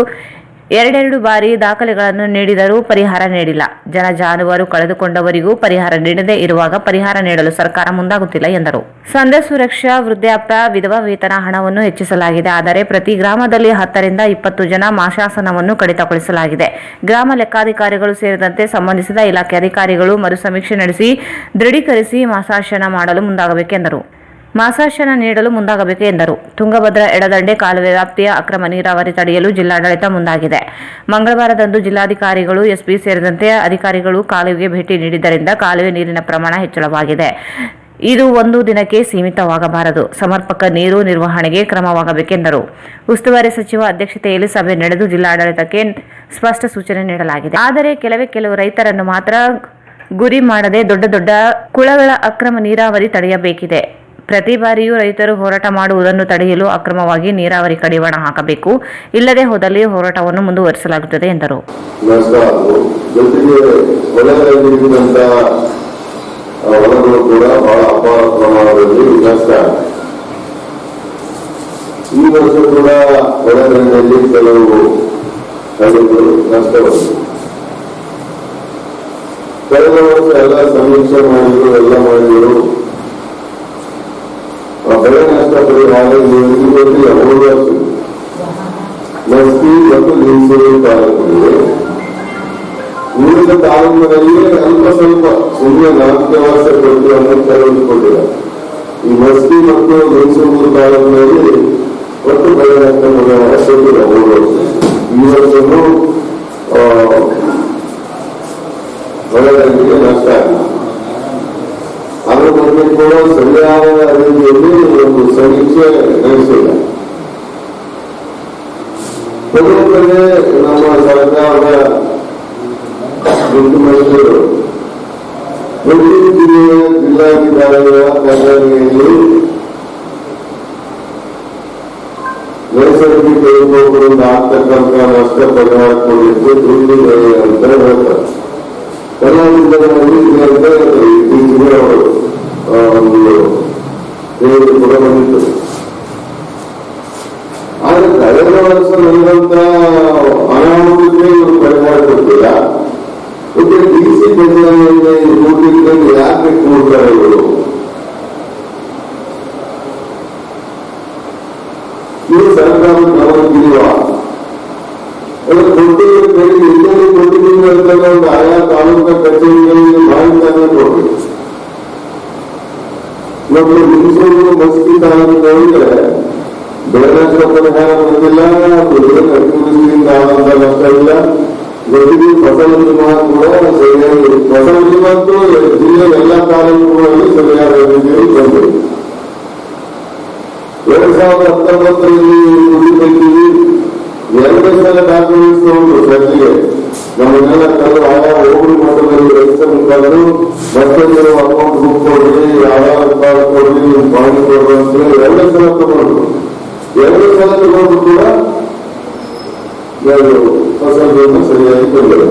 2 ಬಾರಿ ದಾಖಲೆಗಳನ್ನು ನೀಡಿದರೂ ಪರಿಹಾರ ನೀಡಿಲ್ಲ. ಜನ ಜಾನುವಾರು ಕಳೆದುಕೊಂಡವರಿಗೂ ಪರಿಹಾರ ನೀಡದೇ ಇರುವಾಗ ಪರಿಹಾರ ನೀಡಲು ಸರ್ಕಾರ ಮುಂದಾಗುತ್ತಿಲ್ಲ ಎಂದರು. ಸಂಧ್ಯಾ ಸುರಕ್ಷಾ, ವೃದ್ಧಾಪ್ಯ, ವಿಧವಾ ವೇತನ ಹಣವನ್ನು ಹೆಚ್ಚಿಸಲಾಗಿದೆ. ಆದರೆ ಪ್ರತಿ ಗ್ರಾಮದಲ್ಲಿ 10 ರಿಂದ 20 ಜನ ಮಾಸಾಸನವನ್ನು ಕಡಿತಗೊಳಿಸಲಾಗಿದೆ. ಗ್ರಾಮ ಲೆಕ್ಕಾಧಿಕಾರಿಗಳು ಸೇರಿದಂತೆ ಸಂಬಂಧಿಸಿದ ಇಲಾಖೆ ಅಧಿಕಾರಿಗಳು ಮರು ಸಮೀಕ್ಷೆ ನಡೆಸಿ ದೃಢೀಕರಿಸಿ ಮಾಸಾಶನ ಮಾಡಲು ಮುಂದಾಗಬೇಕೆಂದರು. ತುಂಗಭದ್ರಾ ಎಡದಂಡೆ ಕಾಲುವೆ ವ್ಯಾಪ್ತಿಯ ಅಕ್ರಮ ನೀರಾವರಿ ತಡೆಯಲು ಜಿಲ್ಲಾಡಳಿತ ಮುಂದಾಗಿದೆ. ಮಂಗಳವಾರದಂದು ಜಿಲ್ಲಾಧಿಕಾರಿಗಳು, ಎಸ್ಪಿ ಸೇರಿದಂತೆ ಅಧಿಕಾರಿಗಳು ಕಾಲುವೆಗೆ ಭೇಟಿ ನೀಡಿದ್ದರಿಂದ ಕಾಲುವೆ ನೀರಿನ ಪ್ರಮಾಣ ಹೆಚ್ಚಳವಾಗಿದೆ. ಇದು ಒಂದು ದಿನಕ್ಕೆ ಸೀಮಿತವಾಗಬಾರದು. ಸಮರ್ಪಕ ನೀರು ನಿರ್ವಹಣೆಗೆ ಕ್ರಮವಾಗಬೇಕೆಂದರು. ಉಸ್ತುವಾರಿ ಸಚಿವ ಅಧ್ಯಕ್ಷತೆಯಲ್ಲಿ ಸಭೆ ನಡೆದು ಜಿಲ್ಲಾಡಳಿತಕ್ಕೆ ಸ್ಪಷ್ಟ ಸೂಚನೆ ನೀಡಲಾಗಿದೆ. ಆದರೆ ಕೆಲವು ರೈತರನ್ನು ಮಾತ್ರ ಗುರಿ ಮಾಡದೆ ದೊಡ್ಡ ಕುಳಗಳ ಅಕ್ರಮ ನೀರಾವರಿ ತಡೆಯಬೇಕಿದೆ. ಪ್ರತಿ ಬಾರಿಯೂ ರೈತರು ಹೋರಾಟ ಮಾಡುವುದನ್ನು ತಡೆಯಲು ಅಕ್ರಮವಾಗಿ ನೀರಾವರಿ ಕಡಿವಾಣ ಹಾಕಬೇಕು. ಇಲ್ಲದೆ ಹೋದಲ್ಲಿ ಹೋರಾಟವನ್ನು ಮುಂದುವರಿಸಲಾಗುತ್ತದೆ ಎಂದರು. ಕೂಡ ಬಹಳ ಅಪಾರ ಪ್ರಮಾಣದಲ್ಲಿ ನಷ್ಟ. ಈ ವರ್ಷ ಕೂಡ ಒಳಗಡೆಯಲ್ಲಿ ಕೆಲವು ಹಳ್ಳಿಗಳು ನಷ್ಟವಾಗಿದೆ. ಕಳೆದ ವರ್ಷ ಎಲ್ಲ ಸಮೀಕ್ಷೆ ಮಾಡಿದ್ರು, ಎಲ್ಲ ಮಾಡಿದ್ರು. ಬೆಳೆ ನಷ್ಟ ಪರಿಹಾರ ಮಸ್ಕಿ ಮತ್ತು ಲಿಂಗಸೂರು ತಾಲೂಕಿಗೆ, ಉಳಿದ ತಾಲೂಕಿನಲ್ಲಿ ಅಲ್ಪ ಸ್ವಲ್ಪ ಸುಮ್ಮನೆ 4 ವರ್ಷ ಕೊಟ್ಟು ಅನ್ನು ತೆಗೆದುಕೊಂಡಿಲ್ಲ. ಈ ಮಸ್ಕಿ ಮತ್ತು ಲಿಂಗಸೂರು ತಾಲೂಕಿನಲ್ಲಿ ಒಟ್ಟು ಬೆಳೆ ನಷ್ಟ ಪರಿಹಾರ ಕೊಟ್ಟಿಲ್ಲ 3 ವರ್ಷ. ಈ ವರ್ಷವೂ ಬೆಳೆಗಳಿಗೆ ನಷ್ಟ ಆಗಿಲ್ಲ. ಅದರ ಬಗ್ಗೆ ಕೂಡ ಸರಿಯಾದ ರೀತಿಯಲ್ಲಿ ಒಂದು ಸಮೀಕ್ಷೆ ನಡೆಸಿಲ್ಲ. ಪದೇ ಪದೇ ನಮ್ಮ ಸರ್ಕಾರದ ಮುಖ್ಯಮಂತ್ರಿಗಳು ಪ್ರತಿ ಜಿಲ್ಲೆಯ ಜಿಲ್ಲಾಧಿಕಾರಿಗಳ ಕಚೇರಿಯಲ್ಲಿ ನೈಸರ್ಗಿಕ ವಿಕೋಪಗಳಿಂದ ಆಗ್ತಕ್ಕಂಥ ನಷ್ಟ ಪರಿಹಾರ ಕೊಡಲಿಕ್ಕೆ ದುಡ್ಡು ಅಂತ ಹೇಳ್ತಾರೆ. ಎಲ್ಲ ಜಿಲ್ಲೆಗಳಲ್ಲಿ ಇತ್ತೀಚೆಗೆ ಒಂದು ಹೇಳಿಕೆ ಕೂಡ ಬಂದಿತ್ತು. ಆದರೆ ಕಳೆದ ವರ್ಷ ನಡೆದಂತ ಅನಾಹುತ ಯೋಜನೆಯಲ್ಲಿ ಕೂಡಿದ್ದನ್ನು ಯಾಕೆ ಕೂಡ್ತಾರೆ ಇವರು? ಇದು ಸರ್ಕಾರದ ಗಮನಕ್ಕಿರುವ ಕೊಟ್ಟಿದ್ದೀವಿ ಎಲ್ಲರೂ ಕೊಟ್ಟಿದ್ದೀವಿ ಅಂತ ಒಂದು ಆಯಾ ತಾಲೂಕಾ ಕಚೇರಿಗಳಿಗೆ ಮಾಹಿತಿಯನ್ನು ಕೊಡಬೇಕು. ಇವತ್ತು ಹುಣಸೂರು ಮಸ್ಕಿ ತಾಲೂಕಿನವರಿಗೆ ಬೆಳೆ ನಷ್ಟ ಪರಿಹಾರ ಬಂದಿಲ್ಲ, ಅತಿವೃಷ್ಟಿಯಿಂದ ಆದಂತ ನಷ್ಟ ಇಲ್ಲ. ಜೊತೆಗೆ ಫಸಲ್ ವಿಮಾ ಕೂಡ ಸರಿಯಾಗಿ ಫಸಲ್ ವಿಮಾ ಅಂತೂ ಜಿಲ್ಲೆಯ ಎಲ್ಲ ತಾಲೂಕುಗಳಲ್ಲಿ ಸರಿಯಾದ ರೀತಿಯಲ್ಲಿ ಬಂದಿದೆ. 2019ರಲ್ಲಿ ಕುಡಿಬೇಕಿವಿ 2 ಸಲ ಡಾಕ್ಯುಮೆಂಟ್ಸ್ ತಗೊಂಡು ಸರ್ಜಿಗೆ ನಮ್ಮನ್ನೆಲ್ಲ ಕರೆದು ಆಯಾ ಹೋಬಳಿ ಮಟ್ಟದಲ್ಲಿ ರೈತರ ಮುಖಂಡರು ಮತ್ತೊಂದು ಅಕೌಂಟ್ ಬುಕ್ ಕೊಡ್ರಿ, ಆಧಾರ್ ಕಾರ್ಡ್ ಕೊಡ್ರಿ, ಬಾಂಡ್ ಕೊಡ್ರಿ ಅಂತ ಹೇಳಿ 2 ಸಲ ತಗೊಂಡ್ರು. 2 ಸಲ ತಗೊಂಡು ಕೂಡ ಫಸಲ್ ವಿಮಾ ಸರಿಯಾಗಿ ಬಂದಿದೆ.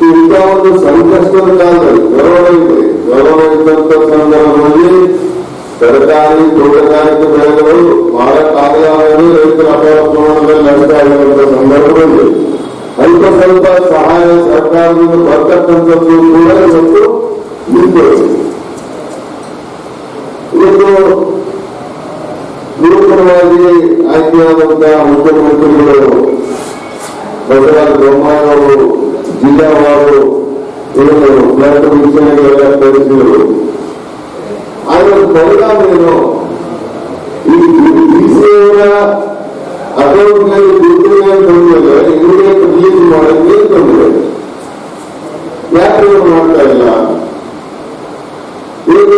ಇಂಥ ಒಂದು ಸಂಕಷ್ಟದ ಕಾಲದಲ್ಲಿ ಕೊರೋನಾ ಇದ್ದಂತ ಸಂದರ್ಭದಲ್ಲಿ ತರಕಾರಿ ತೋಟಗಾರಿಕೆ ಬೆಳೆಗಳು ಮಾರಕ್ಕಾಗಲಾರದೆ ರೈತರ ಅಪಾರ ಪ್ರಮಾಣದಲ್ಲಿ ನಷ್ಟ ಆಗಿರುವಂತ ಸಂದರ್ಭದಲ್ಲಿ ಅಲ್ಪ ಸ್ವಲ್ಪ ಸಹಾಯ ಸರ್ಕಾರದಿಂದ ಬರ್ತಕ್ಕಂಥದ್ದು ಕೂಡ ಇವತ್ತು ನಿಂತಿದೆ. ಇವತ್ತು ನೂತನವಾಗಿ ಆಯ್ಕೆಯಾದಂತಹ ಮುಖ್ಯಮಂತ್ರಿಗಳು ಬಸವರಾಜ ಬೊಮ್ಮಾಯಿ ಅವರು ಜಿಲ್ಲಾವಾರು ಫ್ಲಡ್ ವೀಕ್ಷಣೆಗಳೆಲ್ಲ ತೋರಿಸಿದರು. ಅದರ ಪರಿಣಾಮ ಏನು? ಈ ಡಿಸಿಯವರ ಅಕೌಂಟ್ನಲ್ಲಿ ದುಡ್ಡಿಗೆ ತಂದಿದೆ, ಇವರಿಗೆ ರಿಲೀಸ್ ಮಾಡೋಕ್ಕೆ ತಂದಿದೆ. ಯಾಕೆ ಮಾಡ್ತಾ ಇಲ್ಲ? ಇದು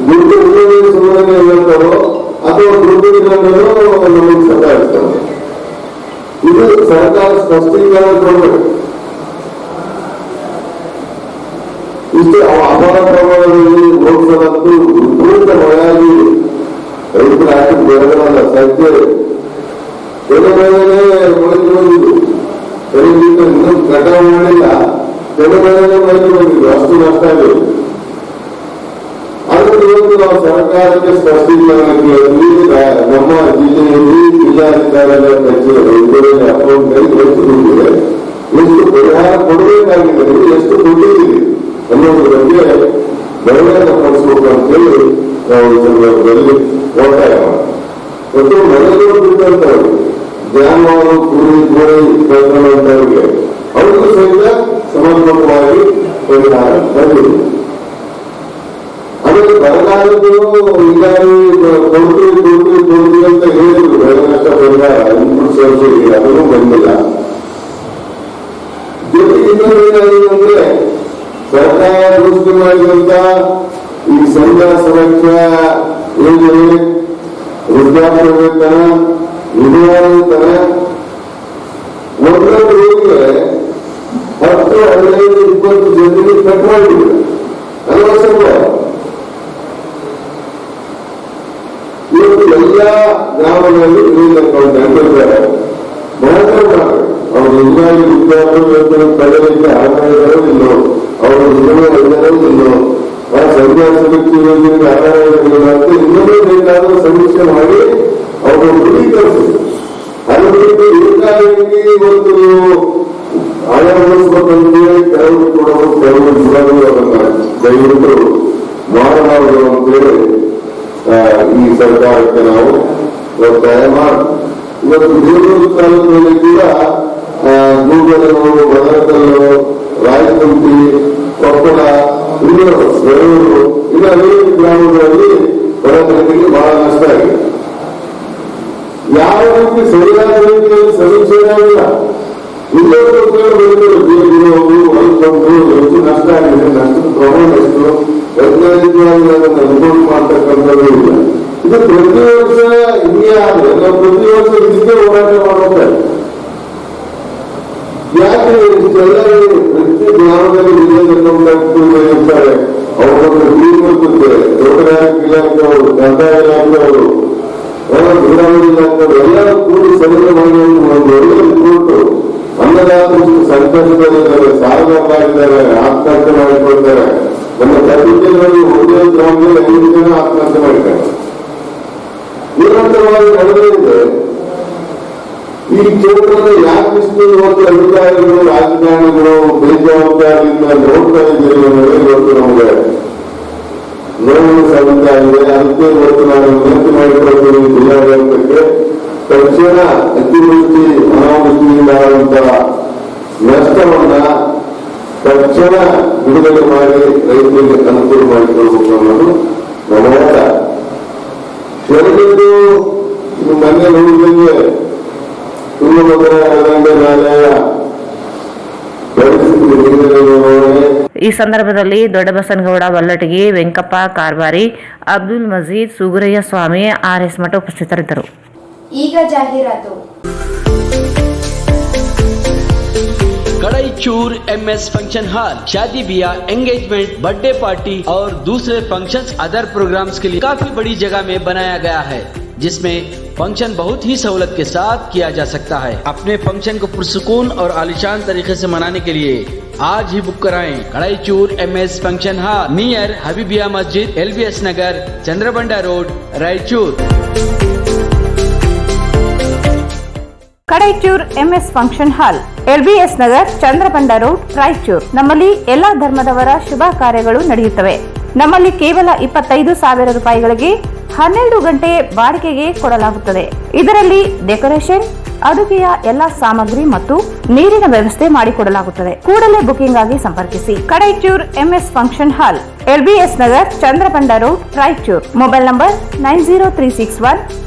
ದುಡ್ಡು ಸುಮ್ಮನೆ ಹೇಳ್ತಾರೋ ಅಥವಾ ದುಡ್ಡಿನಲ್ಲೂ ನಮಗೆ ಸತಾಯಿಸ್ತಾರೆ. ಇದು ಸರ್ಕಾರ ಸ್ಪಷ್ಟೀಕರಣ ಕೊಡಬೇಕು. ಇಷ್ಟು ಅಪಾರ ಪ್ರಮಾಣದಲ್ಲಿ ಹೋಗ್ಸಲಂತೂ ವಿಪರೀತವಾಗಿ ರೈತರ ಹಾಕಿ ಬೆಳೆಗಳಲ್ಲ ಸದ್ಯ ಬೆಳೆ ಬೆಳೆನೇ ಮೊಳಕೆ ಬಂದಿದ್ದು. ಬೆಳೆಗಿಂತ ಇನ್ನೂ ಕಟಾವು ಮಾಡಿಲ್ಲ, ಬೆಳೆ ಬೆಳೆನೇ ಮೊಳಕೆ ಬಂದಿದ್ದು, ಅಷ್ಟು ನಷ್ಟ ಆಗಿದೆ. ಅದಕ್ಕೆ ಇವತ್ತು ನಾವು ಸರ್ಕಾರಕ್ಕೆ ಸ್ಪಷ್ಟೀಕರಣ ಕೇಳಿದ್ವಿ. ನಮ್ಮ ಜಿಲ್ಲೆಯಲ್ಲಿ ಜಿಲ್ಲಾಧಿಕಾರಿಗಳ ಕಚೇರಿ ಅಕೌಂಟ್ನಲ್ಲಿ ಎಷ್ಟು ದುಡ್ಡಿದೆ, ಎಷ್ಟು ಪರಿಹಾರ ಕೊಡಬೇಕಾಗಿದೆ, ಎಷ್ಟು ದುಡ್ಡಿದ್ದೀವಿ ಅನ್ನೋದ್ರ ಬಗ್ಗೆ ಗಮನ ಪಡಿಸಬೇಕು ಅಂತ ಹೇಳಿ ನಾವು ಈ ಸಂದರ್ಭದಲ್ಲಿ ಒತ್ತಾಯ ಮಾಡಿ ಮತ್ತು ಮನೆಗಳು ಬಿಟ್ಟಂತವ್ರು ಜಾನುವಾರು ಕುರಿ ಕೋಳಿ ಕಳ್ಕೊಂಡಂತವ್ರಿಗೆ ಅವ್ರಿಗೂ ಸಹಿತ ಸಮರ್ಪಕವಾಗಿ ಪರಿಹಾರ ಬಂದಿದೆ. ಅದಕ್ಕೆ ಬರಗಾಲದ್ದು ಈಗಾಗಲೇ ಕೊಡ್ತೀವಿ ಅಂತ ಹೇಳಿದ್ರು. ಬೆಳೆ ನಷ್ಟ ಪರಿಹಾರ ಇನ್ಪುಟ್ ಸಬ್ಸಿಡಿ ಅದನ್ನು ಬಂದಿಲ್ಲ. ಜೊತೆಗೆ ಇನ್ನೊಂದೇನಾಗಿದೆ ಅಂದ್ರೆ ಸರ್ಕಾರ ಘೋಷಣೆ ಮಾಡಿದಂತ ಈ ಸಂಧ್ಯಾ ಸುರಕ್ಷಾ ಯೋಜನೆ, ವೃದ್ಧಾಪ್ಯ ವೇತನ, ವಿಧವಾ ವೇತನ ಒಂದೊಂದು ರೋಗಿಗೆ 10, 15, 20 ಜನರಿಗೆ ಕಟ್ ಮಾಡಿದ್ರು. 40 ರೂಪಾಯಿ. ಇವತ್ತು ಎಲ್ಲ ಗ್ರಾಮಗಳಲ್ಲಿ ಗ್ರೀನ್ ಅಕೌಂಟ್ ಅಂತಿರ್ತಾರೆ. ಅವರು ನಿಜವಾಗಿ ವೃದ್ಧಾಪ್ಯ ವೇತನ ಪಡೆಯಲಿಕ್ಕೆ ಆಧಾರಗಳು ಇಲ್ಲೋ, ಅವರು ನಿಜವೇ ರೈತರು ಇಲ್ಲೋ, ಸಂಧ್ಯಾ ಸುರಕ್ಷಾ ಯೋಜನೆಗೆ ಆಧಾರಗಳಿಲ್ಲ ಅಂತ ಇನ್ನೊಂದೇ ಬೇಕಾದರೂ ಸಮೀಕ್ಷೆ ಮಾಡಿ ಅವರು ದೃಢೀಕರಿಸಿ ಅದ್ರ ಬಿಟ್ಟು ಏಕಾಏಕಿ ಇವತ್ತು ಆಯಾಮಿಸಬೇಕಂದ್ರೆ ಕೆಲವರು ಕೊಡಬಹುದು, ಕೆಲವರು ಬಿಡೋದು. ಅದನ್ನ ದಯವಿಟ್ಟು ಮಾಡಬಾರದು ಅಂತೇಳಿ ಈ ಸರ್ಕಾರಕ್ಕೆ ನಾವು ಒತ್ತಾಯ ಮಾಡಿ ಇವತ್ತು ಬೇಲೂರು ತಾಲೂಕಿನಲ್ಲಿ ಕೂಡ ಗೂಗಲೋ, ಭದ್ರಕಲ್ಲು, ರಾಯಚೂರು, ಕೊಪ್ಪಳ, ಇನ್ನೂ ಬೆಂಗಳೂರು ಇನ್ನು ಅನೇಕ ಗ್ರಾಮಗಳಲ್ಲಿ ಬಡ ಜನರಿಗೆ ಬಹಳ ನಷ್ಟ ಆಗಿದೆ. ಯಾವ ರೀತಿ ಸರಿಯಾದ ರೀತಿಯಲ್ಲಿ ಸಮೀಕ್ಷೆ ಆಗಿಲ್ಲ. ಇನ್ನೊಂದು ಎಷ್ಟು ನಷ್ಟ ಆಗಿದೆ, ನಷ್ಟದ ಪ್ರಮಾಣ ಎಷ್ಟು, ವೈಜ್ಞಾನಿಕವಾಗಿ ಅದನ್ನು ರಿಪೋರ್ಟ್ ಮಾಡ್ತಕ್ಕಂಥದ್ದು ಇಲ್ಲ. ಇದು ಪ್ರತಿ ವರ್ಷ ಹಿಂಗೆ ಆದ್ರೆ ನಾವು ಪ್ರತಿ ವರ್ಷ ಇದಕ್ಕೆ ಹೋರಾಟ ಮಾಡುತ್ತಾರೆ. ಯಾಕೆ ಇಷ್ಟೆಲ್ಲ ಪ್ರತಿ ಗ್ರಾಮದಲ್ಲಿ ಇರ್ತಾರೆ, ಅವರನ್ನು ನೀರು ಬರ್ತದೆ, ತೋಟಗಾರಿಕೆ ಇಲಾಖೆಯವರು, ಕಂದಾಯ ಇಲಾಖೆಯವರು, ನೀರಾವರಿ ಇಲಾಖೆಯವರು ಎಲ್ಲರೂ ಕೂಡಿ ಸಂಗ್ರಹವಾಗಿ ಒಂದು ಒಳ್ಳೆ ರಿಪೋರ್ಟ್ ಅನ್ನದಾತರು ಸಂಕಷ್ಟದಲ್ಲಿದ್ದಾರೆ, ಸಾಲಗಾರರಾಗಿದ್ದಾರೆ, ಆತ್ಮಹತ್ಯೆ ಮಾಡಿಕೊಳ್ತಾರೆ. ನಮ್ಮ ತರಬೇತಿಗಳಲ್ಲಿ ಒಂದೇ ಗ್ರಾಮದಲ್ಲಿ 5 ಜನ ಆತ್ಮಹತ್ಯೆ ಮಾಡಿದ್ದಾರೆ. ನಿರಂತರವಾಗಿ ನಡೆದಿದೆ. ಈ ಕ್ಷೇತ್ರದ ಯಾಕಿಷ್ಟು ಇವತ್ತು ಅಧಿಕಾರಿಗಳು ರಾಜಕಾರಣಿಗಳು ಬೇಜವಾಬ್ದಾರಿಯಿಂದ ನೋಡ್ತಾ ಇದ್ದೀರಿ ಅನ್ನೋದೇ ಇವತ್ತು ನಮಗೆ ನೋವು ಸಾಗುತ್ತಾ ಇದೆ. ಅದಕ್ಕೆ ಇವತ್ತು ನಾನು ವಿನಂತಿ ಮಾಡಿಕೊಳ್ತೀನಿ ಜಿಲ್ಲಾಡಳಿತಕ್ಕೆ ತಕ್ಷಣ ಅತಿವೃಷ್ಟಿ ಅನಾವೃಷ್ಟಿಯಿಂದ ಆದಂತಹ ನಷ್ಟವನ್ನ ತಕ್ಷಣ ಬಿಡುಗಡೆ ಮಾಡಿ ರೈತರಿಗೆ ಅನುಕೂಲ ಮಾಡಿಕೊಳ್ಬೇಕು ಅನ್ನೋದು ನಮ್ಮ ವಾದ. ಎರಡದ್ದು ಮೊನ್ನೆ ನೋಡಿದಂಗೆ ತುಂಗಭದ್ರಾ ನ್ಯಾಯಾಲಯ ಪರಿಸ್ಥಿತಿ ನಿರ್ಣಯ. ಈ ಸಂದರ್ಭದಲ್ಲಿ ದೊಡ್ಡಬಸನಗೌಡ ವಲ್ಲಟಗಿ, ವೆಂಕಪ್ಪ ಕಾರ್ಬಾರಿ, ಅಬ್ದುಲ್ ಮಜೀದ್, ಸುಗುರಯ್ಯ ಸ್ವಾಮಿ, ಆರ್ಎಸ್ ಮಠ ಉಪಸ್ಥಿತರಿದ್ದರು. ಈಗ ಜಾಹೀರಾತು. कड़ाईचूर MS फंक्शन हॉल शादी ब्याह, एंगेजमेंट, बर्थडे पार्टी और दूसरे फंक्शंस, अदर प्रोग्राम्स के लिए काफी बड़ी जगह में बनाया गया है, जिसमें फंक्शन बहुत ही सहूलत के साथ किया जा सकता है। अपने फंक्शन को पुरसुकून और आलिशान तरीके से मनाने के लिए आज ही बुक कराएं। Kadaichur MS function hall near Habibia Masjid, LBS Nagar, Chandrabanda road, Raichur. Kadaichur MS function hall, LBS Nagar, Chandrabanda road, Raichur. ನಮ್ಮಲ್ಲಿ ಎಲ್ಲಾ ಧರ್ಮದವರ ಶುಭ ಕಾರ್ಯಗಳು ನಡೆಯುತ್ತವೆ. ನಮ್ಮಲ್ಲಿ ಕೇವಲ 25,000 ರೂಪಾಯಿಗಳಿಗೆ 12 ಗಂಟೆ ಬಾಡಿಗೆಗೆ ಕೊಡಲಾಗುತ್ತದೆ. ಇದರಲ್ಲಿ ಡೆಕೋರೇಷನ್, ಅಡುಗೆಯ ಎಲ್ಲಾ ಸಾಮಗ್ರಿ ಮತ್ತು ನೀರಿನ ವ್ಯವಸ್ಥೆ ಮಾಡಿಕೊಡಲಾಗುತ್ತದೆ. ಕೂಡಲೇ ಬುಕಿಂಗ್ ಆಗಿ ಸಂಪರ್ಕಿಸಿ. Kadaichur MS function hall, LBS Nagar, Chandrabanda road, Raichur. Mobile number 90361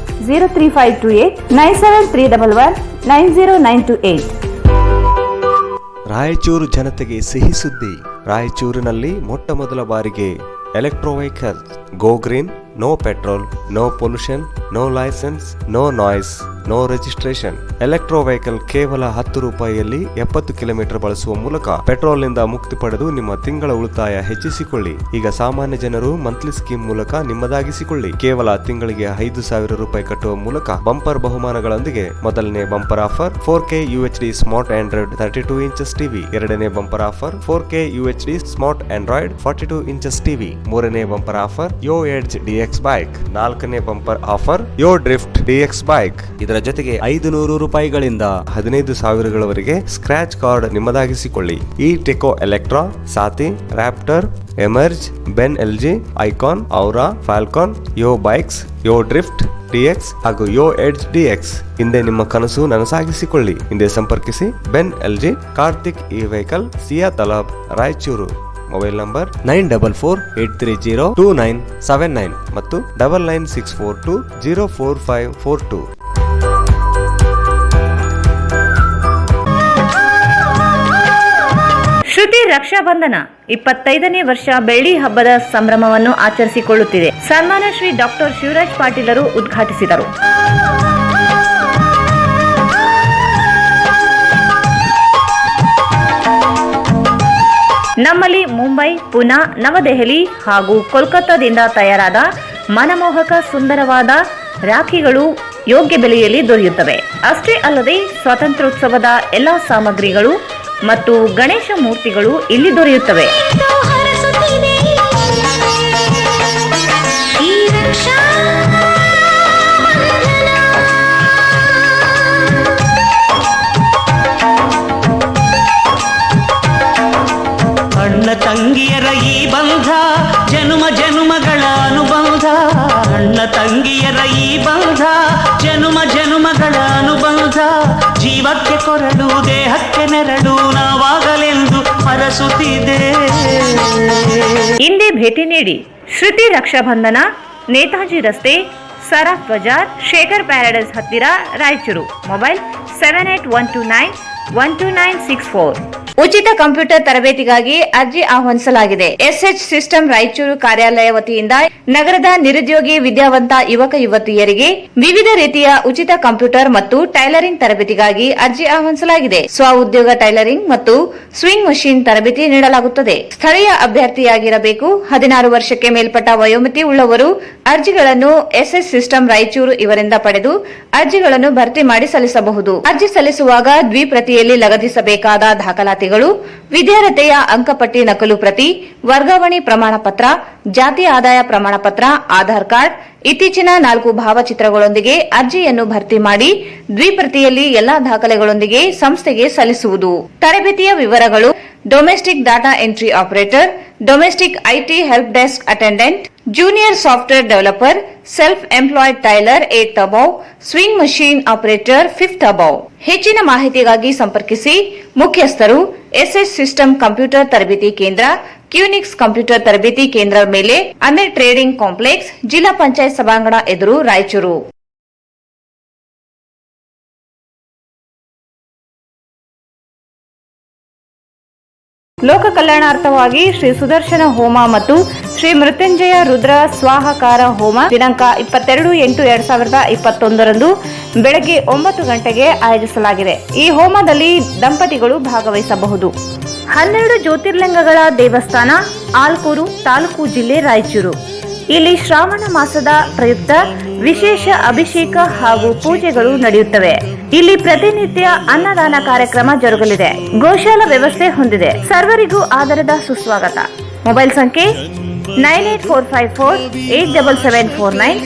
03528 97311 90928. Raichur ಜನತೆಗೆ ಸಿಹಿ ಸುದ್ದಿ. ರಾಯಚೂರಿನಲ್ಲಿ ಮೊಟ್ಟ ಮೊದಲ ಬಾರಿಗೆ electro vehicle go green, no petrol, no pollution, no license, no noise, no registration. Electro vehicle ಕೇವಲ 10 ರೂಪಾಯಿಯಲ್ಲಿ 70 ಕಿಲೋಮೀಟರ್ ಬಳಸುವ ಮೂಲಕ ಪೆಟ್ರೋಲ್ ನಿಂದ ಮುಕ್ತಿ ಪಡೆದು ನಿಮ್ಮ ತಿಂಗಳ ಉಳಿತಾಯ ಹೆಚ್ಚಿಸಿಕೊಳ್ಳಿ. ಈಗ ಸಾಮಾನ್ಯ ಜನರು ಮಂತ್ಲಿ ಸ್ಕೀಮ್ ಮೂಲಕ ನಿಮ್ಮದಾಗಿಸಿಕೊಳ್ಳಿ. ಕೇವಲ ತಿಂಗಳಿಗೆ 5,000 ರೂಪಾಯಿ ಕಟ್ಟುವ ಮೂಲಕ ಬಂಪರ್ ಬಹುಮಾನಗಳೊಂದಿಗೆ ಮೊದಲನೇ bumper offer 4K UHD smart Android 32 inches TV. ಎರಡನೇ bumper offer 4K UHD smart Android 42 inches TV. ಮೂರನೇ bumper offer Yo Edge DX bike. ನಾಲ್ಕನೇ bumper offer Yo Drift DX bike. ಇದರ ಜೊತೆಗೆ 500 ರೂಪಾಯಿಗಳಿಂದ 15,000ಗಳವರೆಗೆ ಸ್ಕ್ರಾಚ್ ಕಾರ್ಡ್ ನಿಮ್ಮದಾಗಿಸಿಕೊಳ್ಳಿ. ಈ Teco Electra, Saathi, Raptor, Emerge, ಬೆನ್ LG, Icon, Aura, Falcon, Yo bikes, Yo Drift DX ಹಾಗೂ ಯೋ ಎಡ್ಜ್ DX. ಹಿಂದೆ ನಿಮ್ಮ ಕನಸು ನನಸಾಗಿಸಿಕೊಳ್ಳಿ. ಹಿಂದೆ ಸಂಪರ್ಕಿಸಿ ಬೆನ್ LG, ಕಾರ್ತಿಕ್ ಇ ವೆಹಿಕಲ್, ಸಿಯಾ ತಲಾಬ್, ರಾಯಚೂರು. ಮೊಬೈಲ್ ನಂಬರ್ 9448302979 ಮತ್ತು 9964204542. ಶ್ರುತಿ ರಕ್ಷಾಬಂಧನ 25ನೇ ವರ್ಷ ಬೆಳ್ಳಿ ಹಬ್ಬದ ಸಂಭ್ರಮವನ್ನು ಆಚರಿಸಿಕೊಳ್ಳುತ್ತಿದೆ. ಸನ್ಮಾನ್ಯ ಶ್ರೀ ಡಾಕ್ಟರ್ ಶಿವರಾಜ್ ಪಾಟೀಲರು ಉದ್ಘಾಟಿಸಿದರು. ನಮ್ಮಲ್ಲಿ ಮುಂಬೈ, ಪುನಾ, ನವದೆಹಲಿ ಹಾಗೂ ಕೋಲ್ಕತ್ತಾದಿಂದ ತಯಾರಾದ ಮನಮೋಹಕ ಸುಂದರವಾದ ರಾಖಿಗಳು ಯೋಗ್ಯ ಬೆಲೆಯಲ್ಲಿ ದೊರೆಯುತ್ತವೆ. ಅಷ್ಟೇ ಅಲ್ಲದೆ ಸ್ವಾತಂತ್ರ್ಯೋತ್ಸವದ ಎಲ್ಲಾ ಸಾಮಗ್ರಿಗಳು ಮತ್ತು ಗಣೇಶ ಮೂರ್ತಿಗಳು ಇಲ್ಲಿ ದೊರೆಯುತ್ತವೆ. ಅಣ್ಣ ತಂಗಿಯರ ಈ ಬಂಧ ಜನುಮ ಜನುಮಗಳ ಅನುಬಂಧ. ಅಣ್ಣ ತಂಗಿಯರ ಈ ಬಂಧ ಜನುಮ ಜನುಮಗಳ ಅನುಬಂಧ. ಜೀವಕ್ಕೆ ಕೊರಡು, ದೇಹಕ್ಕೆ ನೆರಳು, ನಾವಾಗಲೆಂದು ಹರಸುತ್ತಿದೆ. ಹಿಂದೆ ಭೇಟಿ ನೀಡಿ. ಶ್ರುತಿ ರಕ್ಷಾಬಂಧನ, ನೇತಾಜಿ ರಸ್ತೆ, ಸರಾಫ್ ಬಜಾರ್, ಶೇಖರ್ ಪ್ಯಾರಡೈಸ್ ಹತ್ತಿರ, ರಾಯಚೂರು. ಮೊಬೈಲ್ 7812912964. ಉಚಿತ ಕಂಪ್ಯೂಟರ್ ತರಬೇತಿಗಾಗಿ ಅರ್ಜಿ ಆಹ್ವಾನಿಸಲಾಗಿದೆ. SH ಸಿಸ್ಟಮ್ ರಾಯಚೂರು ಕಾರ್ಯಾಲಯ ವತಿಯಿಂದ ನಗರದ ನಿರುದ್ಯೋಗಿ ವಿದ್ಯಾವಂತ ಯುವಕ ಯುವತಿಯರಿಗೆ ವಿವಿಧ ರೀತಿಯ ಉಚಿತ ಕಂಪ್ಯೂಟರ್ ಮತ್ತು ಟೈಲರಿಂಗ್ ತರಬೇತಿಗಾಗಿ ಅರ್ಜಿ ಆಹ್ವಾನಿಸಲಾಗಿದೆ. ಸ್ವ ಉದ್ಯೋಗ ಟೈಲರಿಂಗ್ ಮತ್ತು ಸ್ವಿಂಗ್ ಮಷೀನ್ ತರಬೇತಿ ನೀಡಲಾಗುತ್ತದೆ. ಸ್ಥಳೀಯ ಅಭ್ಯರ್ಥಿಯಾಗಿರಬೇಕು. 16 ವರ್ಷಕ್ಕೆ ಮೇಲ್ಪಟ್ಟ ವಯೋಮಿತಿ ಉಳ್ಳವರು ಅರ್ಜಿಗಳನ್ನು SH ಸಿಸ್ಟಮ್ ರಾಯಚೂರು ಇವರಿಂದ ಪಡೆದು ಅರ್ಜಿಗಳನ್ನು ಭರ್ತಿ ಮಾಡಿ ಸಲ್ಲಿಸಬಹುದು. ಅರ್ಜಿ ಸಲ್ಲಿಸುವಾಗ ದ್ವಿಪ್ರತಿಯಲ್ಲಿ ಲಗತ್ತಿಸಬೇಕಾದ ದಾಖಲಾತಿ ದಾಖಲಾತಿಗಳು, ವಿದ್ಯಾರ್ಹತೆಯ ಅಂಕಪಟ್ಟಿ ನಕಲು ಪ್ರತಿ, ವರ್ಗಾವಣೆ ಪ್ರಮಾಣ ಪತ್ರ, ಜಾತಿ ಆದಾಯ ಪ್ರಮಾಣ ಪತ್ರ, ಆಧಾರ್ ಕಾರ್ಡ್, ಇತ್ತೀಚಿನ 4 ಭಾವಚಿತ್ರಗಳೊಂದಿಗೆ ಅರ್ಜಿಯನ್ನು ಭರ್ತಿ ಮಾಡಿ ದ್ವಿಪ್ರತಿಯಲ್ಲಿ ಎಲ್ಲಾ ದಾಖಲೆಗಳೊಂದಿಗೆ ಸಂಸ್ಥೆಗೆ ಸಲ್ಲಿಸುವುದು. ತರಬೇತಿಯ ವಿವರಗಳು: domestic data entry operator, domestic IT help desk attendant, junior software developer, self employed tailor 8th above, swing machine operator 5th above. ಹೆಚ್ಚಿನ ಮಾಹಿತಿಗಾಗಿ ಸಂಪರ್ಕಿಸಿ. ಮುಖ್ಯಸ್ಥರು: ಎಸ್ಎಸ್ ಸಿಸ್ಟಮ್ ಕಂಪ್ಯೂಟರ್ ತರಬೇತಿ ಕೇಂದ್ರ, ಕ್ಯೂನಿಕ್ಸ್ ಕಂಪ್ಯೂಟರ್ ತರಬೇತಿ ಕೇಂದ್ರ ಮೇಲೆ, ಅಮೀರ್ ಟ್ರೇಡಿಂಗ್ ಕಾಂಪ್ಲೆಕ್ಸ್, ಜಿಲ್ಲಾ ಪಂಚಾಯತ್ ಸಭಾಂಗಣ ಎದುರು, ರಾಯಚೂರು. ಲೋಕ ಕಲ್ಯಾಣಾರ್ಥವಾಗಿ ಶ್ರೀ ಸುದರ್ಶನ ಹೋಮ ಮತ್ತು ಶ್ರೀ ಮೃತ್ಯುಂಜಯ ರುದ್ರ ಸ್ವಾಹಕಾರ ಹೋಮ ದಿನಾಂಕ 22/8/2021 ಬೆಳಗ್ಗೆ 9 ಗಂಟೆಗೆ ಆಯೋಜಿಸಲಾಗಿದೆ. ಈ ಹೋಮದಲ್ಲಿ ದಂಪತಿಗಳು ಭಾಗವಹಿಸಬಹುದು. 12 ಜ್ಯೋತಿರ್ಲಿಂಗಗಳ ದೇವಸ್ಥಾನ, ಆಲ್ಕೂರು ತಾಲೂಕು, ಜಿಲ್ಲೆ ರಾಯಚೂರು. ಇಲ್ಲಿ ಶ್ರಾವಣ ಮಾಸದ ಪ್ರಯುಕ್ತ ವಿಶೇಷ ಅಭಿಷೇಕ ಹಾಗೂ ಪೂಜೆಗಳು ನಡೆಯುತ್ತವೆ. ಇಲ್ಲಿ ಪ್ರತಿನಿತ್ಯ ಅನ್ನದಾನ ಕಾರ್ಯಕ್ರಮ ಜರುಗಲಿದೆ. ಗೋಶಾಲಾ ವ್ಯವಸ್ಥೆ ಹೊಂದಿದೆ. ಸರ್ವರಿಗೂ ಆದರದ ಸುಸ್ವಾಗತ. ಮೊಬೈಲ್ ಸಂಖ್ಯೆ 9845487749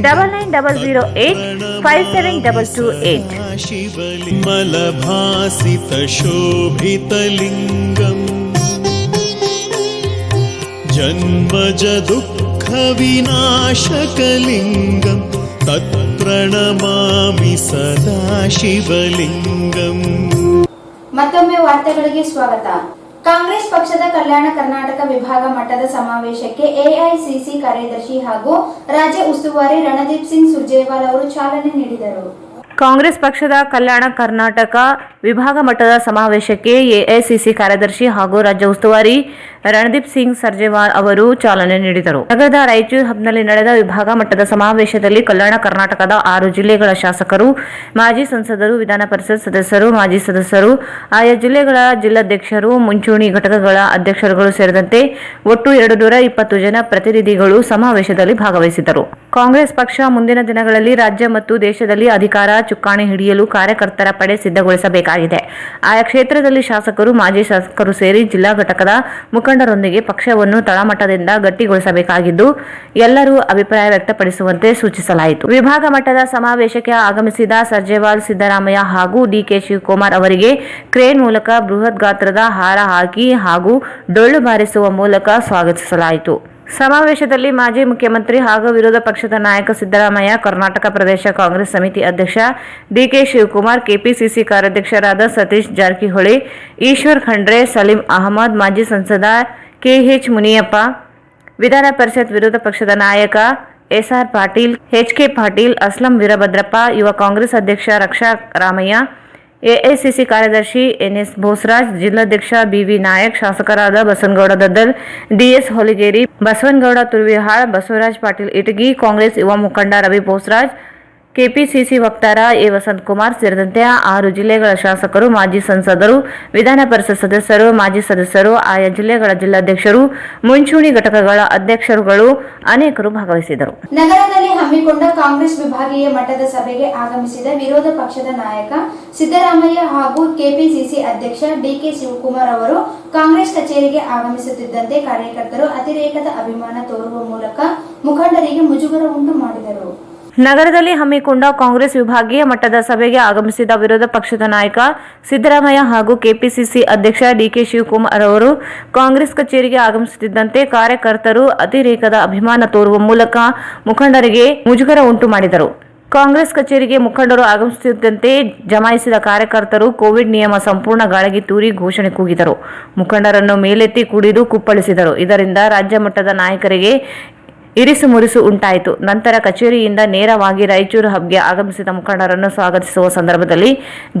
9900857228. ಶಿವಲಿಂಗಮಲಭಾಸಿತ ಶೋಭಿತಲಿಂಗಂ ಜನ್ಮಜ ದುಃಖ ವಿನಾಶಕಲಿಂಗಂ ತತ್ಪ್ರಣಮಾಮಿ ಸದಾ ಶಿವಲಿಂಗಂ. ಮತ್ತೊಮ್ಮೆ ವಾರ್ತೆಗಳಿಗೆ ಸ್ವಾಗತ. ಕಾಂಗ್ರೆಸ್ ಪಕ್ಷದ ಕಲ್ಯಾಣ ಕರ್ನಾಟಕ ವಿಭಾಗ ಮಟ್ಟದ ಸಮಾವೇಶಕ್ಕೆ ಎಐಸಿಸಿ ಕಾರ್ಯದರ್ಶಿ ಹಾಗೂ ರಾಜ್ಯ ಉಸ್ತುವಾರಿ ರಣದೀಪ್ ಸಿಂಗ್ ಸುರ್ಜೇವಾಲಾ ಅವರು ಚಾಲನೆ ನೀಡಿದರು. ಕಾಂಗ್ರೆಸ್ ಪಕ್ಷದ ಕಲ್ಯಾಣ ಕರ್ನಾಟಕ ವಿಭಾಗ ಮಟ್ಟದ ಸಮಾವೇಶಕ್ಕೆ ಎಐಸಿಸಿ ಕಾರ್ಯದರ್ಶಿ ಹಾಗೂ ರಾಜ್ಯ ಉಸ್ತುವಾರಿ ರಣದೀಪ್ ಸಿಂಗ್ ಸುರ್ಜೇವಾಲಾ ಅವರು ಚಾಲನೆ ನೀಡಿದರು. ನಗರದ ರಾಯಚೂರು ಹಬ್ನಲ್ಲಿ ನಡೆದ ವಿಭಾಗ ಮಟ್ಟದ ಸಮಾವೇಶದಲ್ಲಿ ಕಲ್ಯಾಣ ಕರ್ನಾಟಕದ 6 ಜಿಲ್ಲೆಗಳ ಶಾಸಕರು, ಮಾಜಿ ಸಂಸದರು, ವಿಧಾನ ಪರಿಷತ್ ಸದಸ್ಯರು, ಮಾಜಿ ಸದಸ್ಯರು, ಆಯಾ ಜಿಲ್ಲೆಗಳ ಜಿಲ್ಲಾಧ್ಯಕ್ಷರು, ಮುಂಚೂಣಿ ಘಟಕಗಳ ಅಧ್ಯಕ್ಷರುಗಳು ಸೇರಿದಂತೆ ಒಟ್ಟು 220 ಜನ ಪ್ರತಿನಿಧಿಗಳು ಸಮಾವೇಶದಲ್ಲಿ ಭಾಗವಹಿಸಿದ್ದರು. ಕಾಂಗ್ರೆಸ್ ಪಕ್ಷ ಮುಂದಿನ ದಿನಗಳಲ್ಲಿ ರಾಜ್ಯ ಮತ್ತು ದೇಶದಲ್ಲಿ ಅಧಿಕಾರ ಚುಕ್ಕಾಣಿ ಹಿಡಿಯಲು ಕಾರ್ಯಕರ್ತರ ಪಡೆ ಸಿದ್ಧಗೊಳಿಸಬೇಕಾಗಿದೆ. ಆಯಾ ಕ್ಷೇತ್ರದಲ್ಲಿ ಶಾಸಕರು, ಮಾಜಿ ಶಾಸಕರು ಸೇರಿ ಜಿಲ್ಲಾ ಘಟಕದ ಮುಖಂಡರೊಂದಿಗೆ ಪಕ್ಷವನ್ನು ತಳಮಟ್ಟದಿಂದ ಗಟ್ಟಿಗೊಳಿಸಬೇಕಾಗಿದ್ದು ಎಲ್ಲರೂ ಅಭಿಪ್ರಾಯ ವ್ಯಕ್ತಪಡಿಸುವಂತೆ ಸೂಚಿಸಲಾಯಿತು. ವಿಭಾಗ ಮಟ್ಟದ ಸಮಾವೇಶಕ್ಕೆ ಆಗಮಿಸಿದ ಸುರ್ಜೇವಾಲಾ, ಸಿದ್ದರಾಮಯ್ಯ ಹಾಗೂ ಡಿಕೆ ಶಿವಕುಮಾರ್ ಅವರಿಗೆ ಕ್ರೇನ್ ಮೂಲಕ ಬೃಹತ್ ಗಾತ್ರದ ಹಾರ ಹಾಕಿ ಹಾಗೂ ಡೊಳ್ಳು ಬಾರಿಸುವ ಮೂಲಕ ಸ್ವಾಗತಿಸಲಾಯಿತು. ಸಮಾವೇಶದಲ್ಲಿ ಮಾಜಿ ಮುಖ್ಯಮಂತ್ರಿ ಹಾಗೂ ವಿರೋಧ ಪಕ್ಷದ ನಾಯಕ ಸಿದ್ದರಾಮಯ್ಯ, ಕರ್ನಾಟಕ ಪ್ರದೇಶ ಕಾಂಗ್ರೆಸ್ ಸಮಿತಿ ಅಧ್ಯಕ್ಷ ಡಿಕೆ ಶಿವಕುಮಾರ್, ಕೆಪಿಸಿಸಿ ಕಾರ್ಯಾಧ್ಯಕ್ಷರಾದ ಸತೀಶ್ ಜಾರಕಿಹೊಳಿ, ಈಶ್ವರ್ ಖಂಡ್ರೆ, ಸಲೀಂ ಅಹಮದ್, ಮಾಜಿ ಸಂಸದ ಕೆಎಚ್ ಮುನಿಯಪ್ಪ, ವಿಧಾನ ಪರಿಷತ್ ವಿರೋಧ ಪಕ್ಷದ ನಾಯಕ ಎಸ್ಆರ್ ಪಾಟೀಲ್, ಎಚ್ಕೆ ಪಾಟೀಲ್, ಅಸ್ಲಂ ವೀರಭದ್ರಪ್ಪ, ಯುವ ಕಾಂಗ್ರೆಸ್ ಅಧ್ಯಕ್ಷ ರಕ್ಷಾ ರಾಮಯ್ಯ, ಎಐಸಿಸಿ ಕಾರ್ಯದರ್ಶಿ ಎನ್ಎಸ್ ಬೋಸರಾಜ್, ಜಿಲ್ಲಾಧ್ಯಕ್ಷ ಬಿವಿ ನಾಯಕ್, ಶಾಸಕರಾದ ಬಸನಗೌಡ ದದ್ದಲ್, ಡಿಎಸ್ ಹೊಲಿಗೇರಿ, ಬಸವನಗೌಡ ತುರ್ವಿಹಾಳ್, ಬಸವರಾಜ್ ಪಾಟೀಲ್ ಇಟಗಿ, ಕಾಂಗ್ರೆಸ್ ಯುವ ಮುಖಂಡ ರವಿ ಬೋಸರಾಜ್, ಕೆಪಿಸಿಸಿ ವಕ್ತಾರ ಎ ವಸಂತಕುಮಾರ್ ಸೇರಿದಂತೆ 6 ಜಿಲ್ಲೆಗಳ ಶಾಸಕರು, ಮಾಜಿ ಸಂಸದರು, ವಿಧಾನ ಪರಿಷತ್ ಸದಸ್ಯರು, ಮಾಜಿ ಸದಸ್ಯರು, ಆಯಾ ಜಿಲ್ಲೆಗಳ ಜಿಲ್ಲಾಧ್ಯಕ್ಷರು, ಮುಂಚೂಣಿ ಘಟಕಗಳ ಅಧ್ಯಕ್ಷರುಗಳು ಅನೇಕರು ಭಾಗವಹಿಸಿದರು. ನಗರದಲ್ಲಿ ಹಮ್ಮಿಕೊಂಡ ಕಾಂಗ್ರೆಸ್ ವಿಭಾಗೀಯ ಮಟ್ಟದ ಸಭೆಗೆ ಆಗಮಿಸಿದ ವಿರೋಧ ಪಕ್ಷದ ನಾಯಕ ಸಿದ್ದರಾಮಯ್ಯ ಹಾಗೂ ಕೆಪಿಸಿಸಿ ಅಧ್ಯಕ್ಷ ಡಿಕೆ ಶಿವಕುಮಾರ್ ಅವರು ಕಾಂಗ್ರೆಸ್ ಕಚೇರಿಗೆ ಆಗಮಿಸುತ್ತಿದ್ದಂತೆ ಕಾರ್ಯಕರ್ತರು ಅತಿರೇಕದ ಅಭಿಮಾನ ತೋರುವ ಮೂಲಕ ಮುಖಂಡರಿಗೆ ಮುಜುಗರ ಉಂಟು ಮಾಡಿದರು. ನಗರದಲ್ಲಿ ಹಮ್ಮಿಕೊಂಡ ಕಾಂಗ್ರೆಸ್ ವಿಭಾಗೀಯ ಮಟ್ಟದ ಸಭೆಗೆ ಆಗಮಿಸಿದ ವಿರೋಧ ಪಕ್ಷದ ನಾಯಕ ಸಿದ್ದರಾಮಯ್ಯ ಹಾಗೂ ಕೆಪಿಸಿಸಿ ಅಧ್ಯಕ್ಷ ಡಿಕೆ ಶಿವಕುಮಾರ್ ಅವರು ಕಾಂಗ್ರೆಸ್ ಕಚೇರಿಗೆ ಆಗಮಿಸುತ್ತಿದ್ದಂತೆ ಕಾರ್ಯಕರ್ತರು ಅತಿರೇಕದ ಅಭಿಮಾನ ತೋರುವ ಮೂಲಕ ಮುಖಂಡರಿಗೆ ಮುಜುಗರ ಉಂಟು ಮಾಡಿದರು. ಕಾಂಗ್ರೆಸ್ ಕಚೇರಿಗೆ ಮುಖಂಡರು ಆಗಮಿಸುತ್ತಿದ್ದಂತೆ ಜಮಾಯಿಸಿದ ಕಾರ್ಯಕರ್ತರು ಕೋವಿಡ್ ನಿಯಮ ಸಂಪೂರ್ಣ ಗಾಳಿಗೆ ತೂರಿ ಘೋಷಣೆ ಕೂಗಿದರು. ಮುಖಂಡರನ್ನು ಮೇಲೆತ್ತಿ ಕುಡಿದು ಕುಪ್ಪಳಿಸಿದರು. ಇದರಿಂದ ರಾಜ್ಯ ಮಟ್ಟದ ನಾಯಕರಿಗೆ ಇರಿಸು ಮುರಿಸು ಉಂಟಾಯಿತು. ನಂತರ ಕಚೇರಿಯಿಂದ ನೇರವಾಗಿ ರಾಯಚೂರು ಹಬ್ಗೆ ಆಗಮಿಸಿದ ಮುಖಂಡರನ್ನು ಸ್ವಾಗತಿಸುವ ಸಂದರ್ಭದಲ್ಲಿ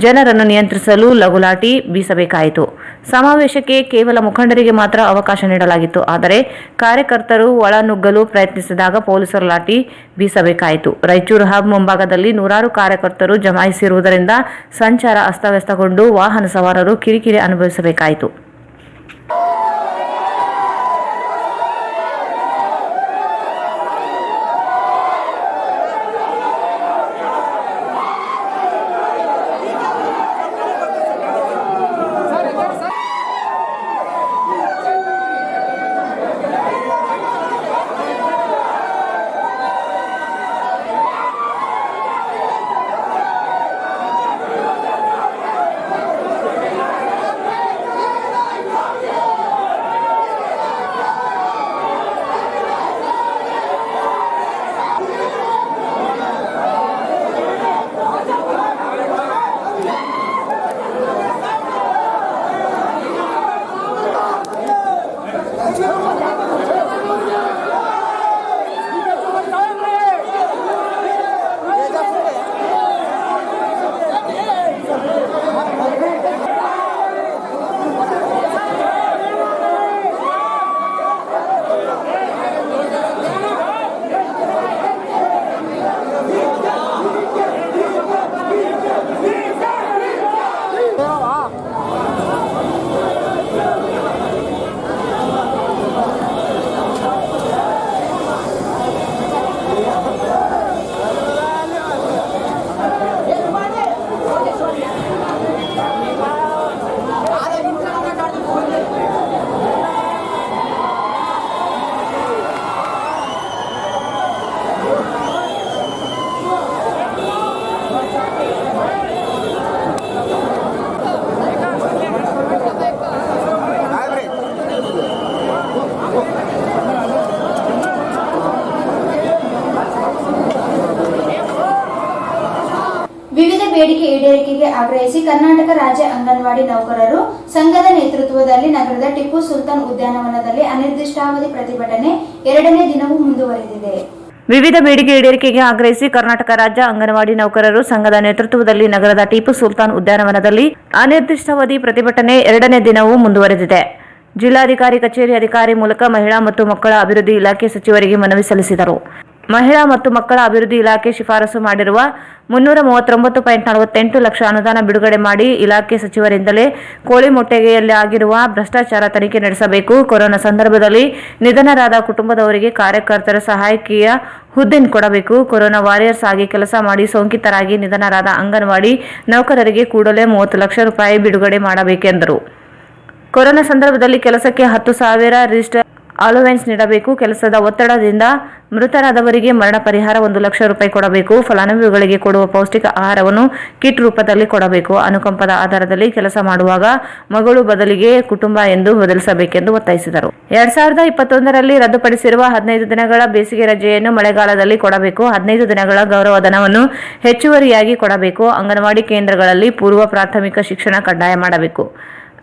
ಜನರನ್ನು ನಿಯಂತ್ರಿಸಲು ಲಘುಲಾಠಿ ಬೀಸಬೇಕಾಯಿತು. ಸಮಾವೇಶಕ್ಕೆ ಕೇವಲ ಮುಖಂಡರಿಗೆ ಮಾತ್ರ ಅವಕಾಶ ನೀಡಲಾಗಿತ್ತು. ಆದರೆ ಕಾರ್ಯಕರ್ತರು ಒಳನುಗ್ಗಲು ಪ್ರಯತ್ನಿಸಿದಾಗ ಪೊಲೀಸರು ಲಾಠಿ ಬೀಸಬೇಕಾಯಿತು. ರಾಯಚೂರು ಹಬ್ ಮುಂಭಾಗದಲ್ಲಿ ನೂರಾರು ಕಾರ್ಯಕರ್ತರು ಜಮಾಯಿಸಿರುವುದರಿಂದ ಸಂಚಾರ ಅಸ್ತವ್ಯಸ್ತಗೊಂಡು ವಾಹನ ಸವಾರರು ಕಿರಿಕಿರಿ ಅನುಭವಿಸಬೇಕಾಯಿತು. ವಿವಿಧ ಬೇಡಿಕೆ ಈಡೇರಿಕೆಗೆ ಆಗ್ರಹಿಸಿ ಕರ್ನಾಟಕ ರಾಜ್ಯ ಅಂಗನವಾಡಿ ನೌಕರರು ಸಂಘದ ನೇತೃತ್ವದಲ್ಲಿ ನಗರದ ಟಿಪ್ಪು ಸುಲ್ತಾನ್ ಉದ್ಯಾನವನದಲ್ಲಿ ಅನಿರ್ದಿಷ್ಟಾವಧಿ ಪ್ರತಿಭಟನೆ 2ನೇ ದಿನವೂ ಮುಂದುವರೆದಿದೆ. ವಿವಿಧ ಬೇಡಿಕೆ ಈಡೇರಿಕೆಗೆ ಆಗ್ರಹಿಸಿ ಕರ್ನಾಟಕ ರಾಜ್ಯ ಅಂಗನವಾಡಿ ನೌಕರರು ಸಂಘದ ನೇತೃತ್ವದಲ್ಲಿ ನಗರದ ಟಿಪ್ಪು ಸುಲ್ತಾನ್ ಉದ್ಯಾನವನದಲ್ಲಿ ಅನಿರ್ದಿಷ್ಟಾವಧಿ ಪ್ರತಿಭಟನೆ 2ನೇ ದಿನವೂ ಮುಂದುವರೆದಿದೆ. ಜಿಲ್ಲಾಧಿಕಾರಿ ಕಚೇರಿ ಅಧಿಕಾರಿ ಮೂಲಕ ಮಹಿಳಾ ಮತ್ತು ಮಕ್ಕಳ ಅಭಿವೃದ್ಧಿ ಇಲಾಖೆ ಸಚಿವರಿಗೆ ಮನವಿ ಸಲ್ಲಿಸಿದರು. ಮಹಿಳಾ ಮತ್ತು ಮಕ್ಕಳ ಅಭಿವೃದ್ಧಿ ಇಲಾಖೆ ಶಿಫಾರಸು ಮಾಡಿರುವ 339.48 ಲಕ್ಷ ಅನುದಾನ ಬಿಡುಗಡೆ ಮಾಡಿ ಇಲಾಖೆ ಸಚಿವರಿಂದಲೇ ಕೋಳಿ ಮೊಟ್ಟೆಗೆಯಲ್ಲಿ ಆಗಿರುವ ಭ್ರಷ್ಟಾಚಾರ ತನಿಖೆ ನಡೆಸಬೇಕು. ಕೊರೋನಾ ಸಂದರ್ಭದಲ್ಲಿ ನಿಧನರಾದ ಕುಟುಂಬದವರಿಗೆ ಕಾರ್ಯಕರ್ತರ ಸಹಾಯಕಿಯ ಹುದ್ದೆ ಕೊಡಬೇಕು. ಕೊರೋನಾ ವಾರಿಯರ್ಸ್ ಆಗಿ ಕೆಲಸ ಮಾಡಿ ಸೋಂಕಿತರಾಗಿ ನಿಧನರಾದ ಅಂಗನವಾಡಿ ನೌಕರರಿಗೆ ಕೂಡಲೇ 30 ಲಕ್ಷ ರೂಪಾಯಿ ಬಿಡುಗಡೆ ಮಾಡಬೇಕೆಂದರು. ಕೊರೋನಾ ಸಂದರ್ಭದಲ್ಲಿ ಕೆಲಸಕ್ಕೆ 10,000 ರಿಜಿಸ್ಟರ್ ಅಲೋವೆನ್ಸ್ ನೀಡಬೇಕು. ಕೆಲಸದ ಒತ್ತಡದಿಂದ ಮೃತರಾದವರಿಗೆ ಮರಣ ಪರಿಹಾರ 1 ಲಕ್ಷ ರೂಪಾಯಿ ಕೊಡಬೇಕು. ಫಲಾನುಭವಿಗಳಿಗೆ ಕೊಡುವ ಪೌಷ್ಟಿಕ ಆಹಾರವನ್ನು ಕಿಟ್ ರೂಪದಲ್ಲಿ ಕೊಡಬೇಕು. ಅನುಕಂಪದ ಆಧಾರದಲ್ಲಿ ಕೆಲಸ ಮಾಡುವಾಗ ಮಗಳು ಬದಲಿಗೆ ಕುಟುಂಬ ಎಂದು ಬದಲಿಸಬೇಕೆಂದು ಒತ್ತಾಯಿಸಿದರು. 2021ರಲ್ಲಿ ರದ್ದುಪಡಿಸಿರುವ 15 ದಿನಗಳ ಬೇಸಿಗೆ ರಜೆಯನ್ನು ಮಳೆಗಾಲದಲ್ಲಿ ಕೊಡಬೇಕು. 15 ದಿನಗಳ ಗೌರವಧನವನ್ನು ಹೆಚ್ಚುವರಿಯಾಗಿ ಕೊಡಬೇಕು. ಅಂಗನವಾಡಿ ಕೇಂದ್ರಗಳಲ್ಲಿ ಪೂರ್ವ ಪ್ರಾಥಮಿಕ ಶಿಕ್ಷಣ ಕಡ್ಡಾಯ ಮಾಡಬೇಕು.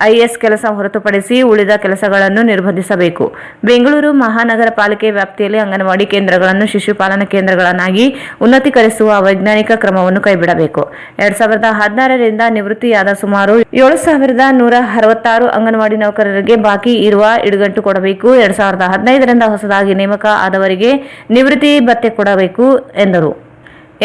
ಐಎಸ್ ಕೆಲಸ ಹೊರತುಪಡಿಸಿ ಉಳಿದ ಕೆಲಸಗಳನ್ನು ನಿರ್ಬಂಧಿಸಬೇಕು. ಬೆಂಗಳೂರು ಮಹಾನಗರ ಪಾಲಿಕೆ ವ್ಯಾಪ್ತಿಯಲ್ಲಿ ಅಂಗನವಾಡಿ ಕೇಂದ್ರಗಳನ್ನು ಶಿಶುಪಾಲನಾ ಕೇಂದ್ರಗಳನ್ನಾಗಿ ಉನ್ನತೀಕರಿಸುವ ವೈಜ್ಞಾನಿಕ ಕ್ರಮವನ್ನು ಕೈಬಿಡಬೇಕು. 2016ರಿಂದ ನಿವೃತ್ತಿಯಾದ ಸುಮಾರು 7,166 ಅಂಗನವಾಡಿ ನೌಕರರಿಗೆ ಬಾಕಿ ಇರುವ ಇಡುಗಂಟು ಕೊಡಬೇಕು. 2015ರಿಂದ ಹೊಸದಾಗಿ ನೇಮಕ ಆದವರಿಗೆ ನಿವೃತ್ತಿ ಭತ್ಯೆ ಕೊಡಬೇಕು ಎಂದರು.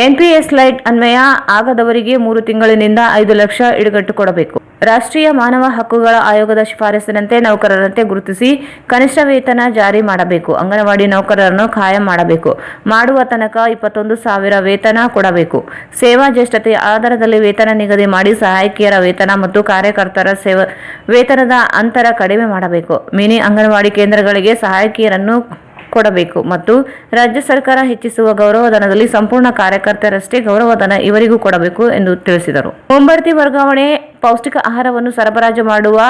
ಎನ್ಪಿಎಸ್ ಲೈಟ್ ಅನ್ವಯ ಆಗದವರಿಗೆ 3 ತಿಂಗಳಿನಿಂದ 5 ಲಕ್ಷ ಇಡುಗಂಟು ಕೊಡಬೇಕು. ರಾಷ್ಟ್ರೀಯ ಮಾನವ ಹಕ್ಕುಗಳ ಆಯೋಗದ ಶಿಫಾರಸಿನಂತೆ ನೌಕರರಂತೆ ಗುರುತಿಸಿ ಕನಿಷ್ಠ ವೇತನ ಜಾರಿ ಮಾಡಬೇಕು. ಅಂಗನವಾಡಿ ನೌಕರರನ್ನು ಖಾಯಂ ಮಾಡಬೇಕು. ಮಾಡುವ ತನಕ 21,000 ವೇತನ ಕೊಡಬೇಕು. ಸೇವಾ ಜ್ಯೇಷ್ಠತೆಯ ಆಧಾರದಲ್ಲಿ ವೇತನ ನಿಗದಿ ಮಾಡಿ ಸಹಾಯಕಿಯರ ವೇತನ ಮತ್ತು ಕಾರ್ಯಕರ್ತರ ವೇತನದ ಅಂತರ ಕಡಿಮೆ ಮಾಡಬೇಕು. ಮಿನಿ ಅಂಗನವಾಡಿ ಕೇಂದ್ರಗಳಿಗೆ ಸಹಾಯಕಿಯರನ್ನು ಕೊಡಬೇಕು ಮತ್ತು ರಾಜ್ಯ ಸರ್ಕಾರ ಹೆಚ್ಚಿಸುವ ಗೌರವಧನದಲ್ಲಿ ಸಂಪೂರ್ಣ ಕಾರ್ಯಕರ್ತರಷ್ಟೇ ಗೌರವಧನ ಇವರಿಗೂ ಕೊಡಬೇಕು ಎಂದು ತಿಳಿಸಿದರು. ಮುಂಬಡ್ತಿ ವರ್ಗಾವಣೆ ಪೌಷ್ಟಿಕ ಆಹಾರವನ್ನು ಸರಬರಾಜು ಮಾಡುವ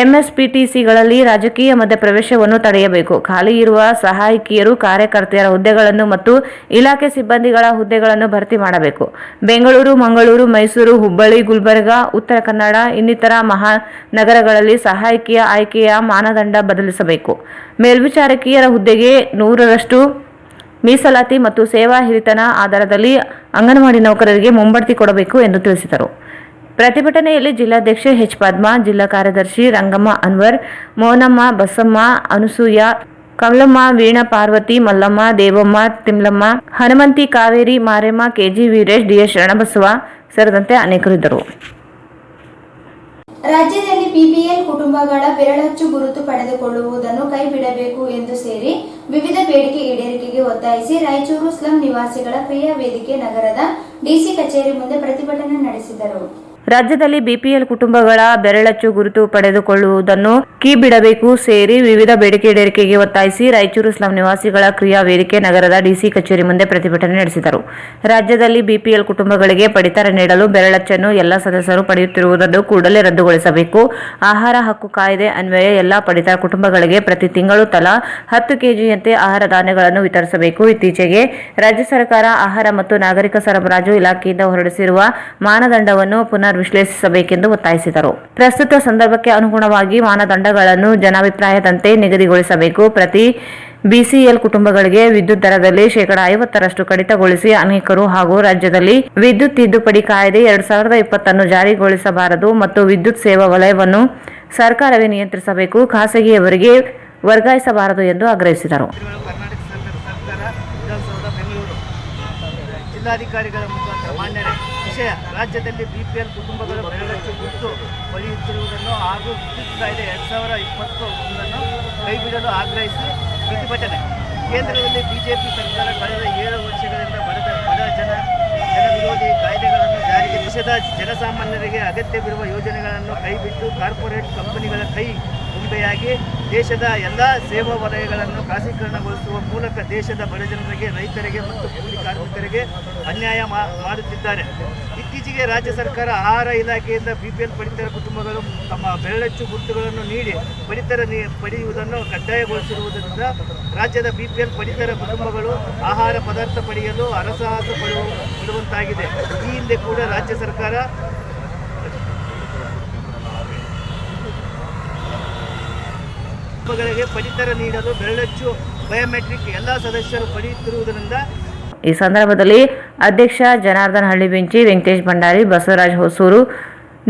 ಎಂಎಸ್ಪಿಟಿಸಿಗಳಲ್ಲಿ ರಾಜಕೀಯ ಮಧ್ಯಪ್ರವೇಶವನ್ನು ತಡೆಯಬೇಕು. ಖಾಲಿ ಇರುವ ಸಹಾಯಕಿಯರು ಕಾರ್ಯಕರ್ತೆಯರ ಹುದ್ದೆಗಳನ್ನು ಮತ್ತು ಇಲಾಖೆ ಸಿಬ್ಬಂದಿಗಳ ಹುದ್ದೆಗಳನ್ನು ಭರ್ತಿ ಮಾಡಬೇಕು. ಬೆಂಗಳೂರು, ಮಂಗಳೂರು, ಮೈಸೂರು, ಹುಬ್ಬಳ್ಳಿ, ಗುಲ್ಬರ್ಗಾ, ಉತ್ತರ ಕನ್ನಡ ಇನ್ನಿತರ ಮಹಾನಗರಗಳಲ್ಲಿ ಸಹಾಯಕಿಯ ಆಯ್ಕೆಯ ಮಾನದಂಡ ಬದಲಿಸಬೇಕು. ಮೇಲ್ವಿಚಾರಕಿಯರ ಹುದ್ದೆಗೆ 100ರಷ್ಟು ಮೀಸಲಾತಿ ಮತ್ತು ಸೇವಾ ಹಿರಿತನ ಆಧಾರದಲ್ಲಿ ಅಂಗನವಾಡಿ ನೌಕರರಿಗೆ ಮುಂಬಡ್ತಿ ಕೊಡಬೇಕು ಎಂದು ತಿಳಿಸಿದರು. ಪ್ರತಿಭಟನೆಯಲ್ಲಿ ಜಿಲ್ಲಾಧ್ಯಕ್ಷೆ ಎಚ್ ಪದ್ಮಾ, ಜಿಲ್ಲಾ ಕಾರ್ಯದರ್ಶಿ ರಂಗಮ್ಮ ಅನ್ವರ್, ಮೌನಮ್ಮ, ಬಸಮ್ಮ, ಅನುಸೂಯ, ಕಮಲಮ್ಮ, ವೀಣಾ, ಪಾರ್ವತಿ, ಮಲ್ಲಮ್ಮ, ದೇವಮ್ಮ, ತಿಮ್ಲಮ್ಮ, ಹನುಮಂತಿ, ಕಾವೇರಿ, ಮಾರೆಮ್ಮ, ಕೆಜಿ ವೀರೇಶ್, ಡಿಎಸ್ ಶರಣಬಸವ ಸೇರಿದಂತೆ ಅನೇಕರಿದ್ದರು. ರಾಜ್ಯದಲ್ಲಿ ಬಿಪಿಎಲ್ ಕುಟುಂಬಗಳ ಬೆರಳಚ್ಚು ಗುರುತು ಪಡೆದುಕೊಳ್ಳುವುದನ್ನು ಕೈಬಿಡಬೇಕು ಎಂದು ಸೇರಿ ವಿವಿಧ ಬೇಡಿಕೆ ಈಡೇರಿಕೆಗೆ ಒತ್ತಾಯಿಸಿ ರಾಯಚೂರು ಸ್ಲಂ ನಿವಾಸಿಗಳ ಕ್ರಿಯಾ ವೇದಿಕೆ ನಗರದ ಡಿಸಿ ಕಚೇರಿ ಮುಂದೆ ಪ್ರತಿಭಟನೆ ನಡೆಸಿದರು. ರಾಜ್ಯದಲ್ಲಿ ಬಿಪಿಎಲ್ ಕುಟುಂಬಗಳ ಬೆರಳಚ್ಚು ಗುರುತು ಪಡೆದುಕೊಳ್ಳುವುದನ್ನು ಕೈಬಿಡಬೇಕು ಸೇರಿ ವಿವಿಧ ಬೇಡಿಕೆ ಈಡೇರಿಕೆಗೆ ಒತ್ತಾಯಿಸಿ ರಾಯಚೂರು ಸ್ಲಂ ನಿವಾಸಿಗಳ ಕ್ರಿಯಾ ವೇದಿಕೆ ನಗರದ ಡಿಸಿ ಕಚೇರಿ ಮುಂದೆ ಪ್ರತಿಭಟನೆ ನಡೆಸಿದರು. ರಾಜ್ಯದಲ್ಲಿ ಬಿಪಿಎಲ್ ಕುಟುಂಬಗಳಿಗೆ ಪಡಿತರ ನೀಡಲು ಬೆರಳಚ್ಚನ್ನು ಎಲ್ಲ ಸದಸ್ಯರು ಪಡೆಯುತ್ತಿರುವುದನ್ನು ಕೂಡಲೇ ರದ್ದುಗೊಳಿಸಬೇಕು. ಆಹಾರ ಹಕ್ಕು ಕಾಯ್ದೆ ಅನ್ವಯ ಎಲ್ಲಾ ಪಡಿತರ ಕುಟುಂಬಗಳಿಗೆ ಪ್ರತಿ ತಿಂಗಳು ತಲಾ 10 ಕೆಜಿಯಂತೆ ಆಹಾರ ಧಾನ್ಯಗಳನ್ನು ವಿತರಿಸಬೇಕು. ಇತ್ತೀಚೆಗೆ ರಾಜ್ಯ ಸರ್ಕಾರ ಆಹಾರ ಮತ್ತು ನಾಗರಿಕ ಸರಬರಾಜು ಇಲಾಖೆಯಿಂದ ಹೊರಡಿಸಿರುವ ಮಾನದಂಡವನ್ನು ಪುನರ್ ವಿಶ್ಲೇಷಿಸಬೇಕೆಂದು ಒತ್ತಾಯಿಸಿದರು. ಪ್ರಸ್ತುತ ಸಂದರ್ಭಕ್ಕೆ ಅನುಗುಣವಾಗಿ ಮಾನದಂಡಗಳನ್ನು ಜನಾಭಿಪ್ರಾಯದಂತೆ ನಿಗದಿಗೊಳಿಸಬೇಕು. ಪ್ರತಿ ಬಿಸಿಎಲ್ ಕುಟುಂಬಗಳಿಗೆ ವಿದ್ಯುತ್ ದರದಲ್ಲಿ 50% ಕಡಿತಗೊಳಿಸಿ ಅನೇಕರು ಹಾಗೂ ರಾಜ್ಯದಲ್ಲಿ ವಿದ್ಯುತ್ ತಿದ್ದುಪಡಿ ಕಾಯ್ದೆ 2020 ಜಾರಿಗೊಳಿಸಬಾರದು ಮತ್ತು ವಿದ್ಯುತ್ ಸೇವಾ ವಲಯವನ್ನು ಸರ್ಕಾರವೇ ನಿಯಂತ್ರಿಸಬೇಕು, ಖಾಸಗಿಯವರಿಗೆ ವರ್ಗಾಯಿಸಬಾರದು ಎಂದು ಆಗ್ರಹಿಸಿದರು. ಜಿಲ್ಲಾಧಿಕಾರಿಗಳ ಮುಖಾಂತರ ಮಾನ್ಯರೇ, ವಿಷಯ ರಾಜ್ಯದಲ್ಲಿ ಬಿಪಿಎಲ್ ಕುಟುಂಬಗಳ ಬೆರಳಚ್ಚು ಗುರುತು ಪಡೆಯುತ್ತಿರುವುದನ್ನು ಹಾಗೂ ವಿದ್ಯುತ್ ಕಾಯ್ದೆ 2021 ಕೈಬಿಡಲು ಆಗ್ರಹಿಸಿ ಪ್ರತಿಭಟನೆ. ಕೇಂದ್ರದಲ್ಲಿ ಬಿಜೆಪಿ ಸರ್ಕಾರ ಕಳೆದ 7 ವರ್ಷಗಳ ದೇಶದ ಜನಸಾಮಾನ್ಯರಿಗೆ ಅಗತ್ಯವಿರುವ ಯೋಜನೆಗಳನ್ನು ಕೈಬಿಟ್ಟು ಕಾರ್ಪೊರೇಟ್ ಕಂಪನಿಗಳ ಕೈ ಗೊಂಬೆಯಾಗಿ ದೇಶದ ಎಲ್ಲ ಸೇವಾ ವಲಯಗಳನ್ನು ಖಾಸಗೀಕರಣಗೊಳಿಸುವ ಮೂಲಕ ದೇಶದ ಬಡಜನರಿಗೆ, ರೈತರಿಗೆ ಮತ್ತು ಕೂಲಿ ಕಾರ್ಮಿಕರಿಗೆ ಅನ್ಯಾಯ ಮಾಡುತ್ತಿದ್ದಾರೆ. ಇತ್ತೀಚೆಗೆ ರಾಜ್ಯ ಸರ್ಕಾರ ಆಹಾರ ಇಲಾಖೆಯಿಂದ BPL ಪಡಿತರ ಕುಟುಂಬಗಳು ತಮ್ಮ ಬೆರಳಚ್ಚು ಗುರುತುಗಳನ್ನು ನೀಡಿ ಪಡಿತರ ಪಡೆಯುವುದನ್ನು ಕಡ್ಡಾಯಗೊಳಿಸಿರುವುದರಿಂದ ರಾಜ್ಯದ BPL ಪಡಿತರ ಕುಟುಂಬಗಳು ಆಹಾರ ಪದಾರ್ಥ ಪಡೆಯಲು ಹರಸಾಹಸ ಪಡುವಂತಾಗಿದೆ. ಈ ಹಿಂದೆ ಕೂಡ ರಾಜ್ಯ ಸರ್ಕಾರ ಕುಟುಂಬಗಳಿಗೆ ಪಡಿತರ ನೀಡಲು ಬೆರಳಚ್ಚು ಬಯೋಮೆಟ್ರಿಕ್ ಎಲ್ಲ ಸದಸ್ಯರು ಪಡೆಯುತ್ತಿರುವುದರಿಂದ ಈ ಸಂದರ್ಭದಲ್ಲಿ ಅಧ್ಯಕ್ಷ ಜನಾರ್ದನ್ ಹಳ್ಳಿ ಬೆಂಚಿ, ವೆಂಕಟೇಶ್ ಭಂಡಾರಿ, ಬಸವರಾಜ್ ಹೊಸೂರು,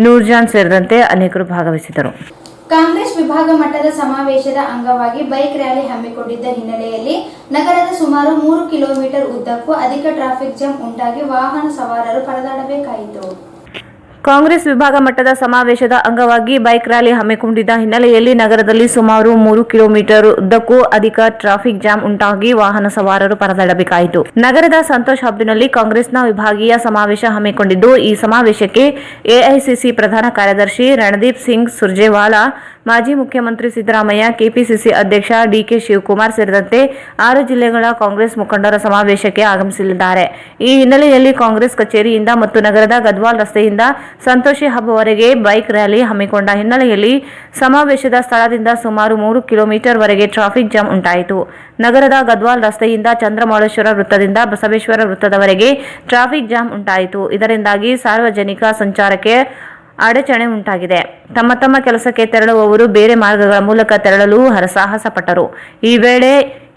ನೂರ್ಜಾನ್ ಸೇರಿದಂತೆ ಅನೇಕರು ಭಾಗವಹಿಸಿದರು. ಕಾಂಗ್ರೆಸ್ ವಿಭಾಗ ಮಟ್ಟದ ಸಮಾವೇಶದ ಅಂಗವಾಗಿ ಬೈಕ್ ರ್ಯಾಲಿ ಹಮ್ಮಿಕೊಂಡಿದ್ದ ಹಿನ್ನೆಲೆಯಲ್ಲಿ ನಗರದ ಸುಮಾರು 3 ಕಿಲೋಮೀಟರ್ ಉದ್ದಕ್ಕೂ ಅಧಿಕ ಟ್ರಾಫಿಕ್ ಜಾಮ್ ಉಂಟಾಗಿ ವಾಹನ ಸವಾರರು ಪರದಾಡಬೇಕಾಯಿತು. ಕಾಂಗ್ರೆಸ್ ವಿಭಾಗ ಮಟ್ಟದ ಸಮಾವೇಶದ ಅಂಗವಾಗಿ ಬೈಕ್ ರ್ಯಾಲಿ ಹಮ್ಮಿಕೊಂಡಿದ್ದ ಹಿನ್ನೆಲೆಯಲ್ಲಿ ನಗರದಲ್ಲಿ ಸುಮಾರು 3 ಕಿಲೋಮೀಟರ್ ಉದ್ದಕ್ಕೂ ಅಧಿಕ ಟ್ರಾಫಿಕ್ ಜಾಮ್ ಉಂಟಾಗಿ ವಾಹನ ಸವಾರರು ಪರದಾಡಬೇಕಾಯಿತು. ನಗರದ ಸಂತೋಷ್ ಹಬ್ನಲ್ಲಿ ಕಾಂಗ್ರೆಸ್ನ ವಿಭಾಗೀಯ ಸಮಾವೇಶ ಹಮ್ಮಿಕೊಂಡಿದ್ದು, ಈ ಸಮಾವೇಶಕ್ಕೆ ಎಐಸಿಸಿ ಪ್ರಧಾನ ಕಾರ್ಯದರ್ಶಿ ರಣದೀಪ್ ಸಿಂಗ್ ಸುರ್ಜೇವಾಲಾ, ಮಾಜಿ ಮುಖ್ಯಮಂತ್ರಿ ಸಿದ್ದರಾಮಯ್ಯ, ಕೆಪಿಸಿಸಿ ಅಧ್ಯಕ್ಷ ಡಿಕೆ ಶಿವಕುಮಾರ್ ಸೇರಿದಂತೆ 6 ಜಿಲ್ಲೆಗಳ ಕಾಂಗ್ರೆಸ್ ಮುಖಂಡರ ಸಮಾವೇಶಕ್ಕೆ ಆಗಮಿಸಲಿದ್ದಾರೆ. ಈ ಹಿನ್ನೆಲೆಯಲ್ಲಿ ಕಾಂಗ್ರೆಸ್ ಕಚೇರಿಯಿಂದ ಮತ್ತು ನಗರದ ಗದ್ವಾಲ್ ರಸ್ತೆಯಿಂದ ಸಂತೋಷಿ ಹಬ್ವರೆಗೆ ಬೈಕ್ ರ್ಯಾಲಿ ಹಮ್ಮಿಕೊಂಡ ಹಿನ್ನೆಲೆಯಲ್ಲಿ ಸಮಾವೇಶದ ಸ್ಥಳದಿಂದ ಸುಮಾರು 3 ಕಿಲೋಮೀಟರ್ ವರೆಗೆ ಟ್ರಾಫಿಕ್ ಜಾಮ್ ಉಂಟಾಯಿತು. ನಗರದ ಗದ್ವಾಲ್ ರಸ್ತೆಯಿಂದ ಚಂದ್ರಮೌಳೇಶ್ವರ ವೃತ್ತದಿಂದ ಬಸವೇಶ್ವರ ವೃತ್ತದವರೆಗೆ ಟ್ರಾಫಿಕ್ ಜಾಮ್ ಉಂಟಾಯಿತು. ಇದರಿಂದಾಗಿ ಸಾರ್ವಜನಿಕ ಸಂಚಾರಕ್ಕೆ ಅಡಚಣೆ ಉಂಟಾಗಿದೆ. ತಮ್ಮ ತಮ್ಮ ಕೆಲಸಕ್ಕೆ ತೆರಳುವವರು ಬೇರೆ ಮಾರ್ಗಗಳ ಮೂಲಕ ತೆರಳಲು ಹರಸಾಹಸ ಪಟ್ಟರು. ಈ ವೇಳೆ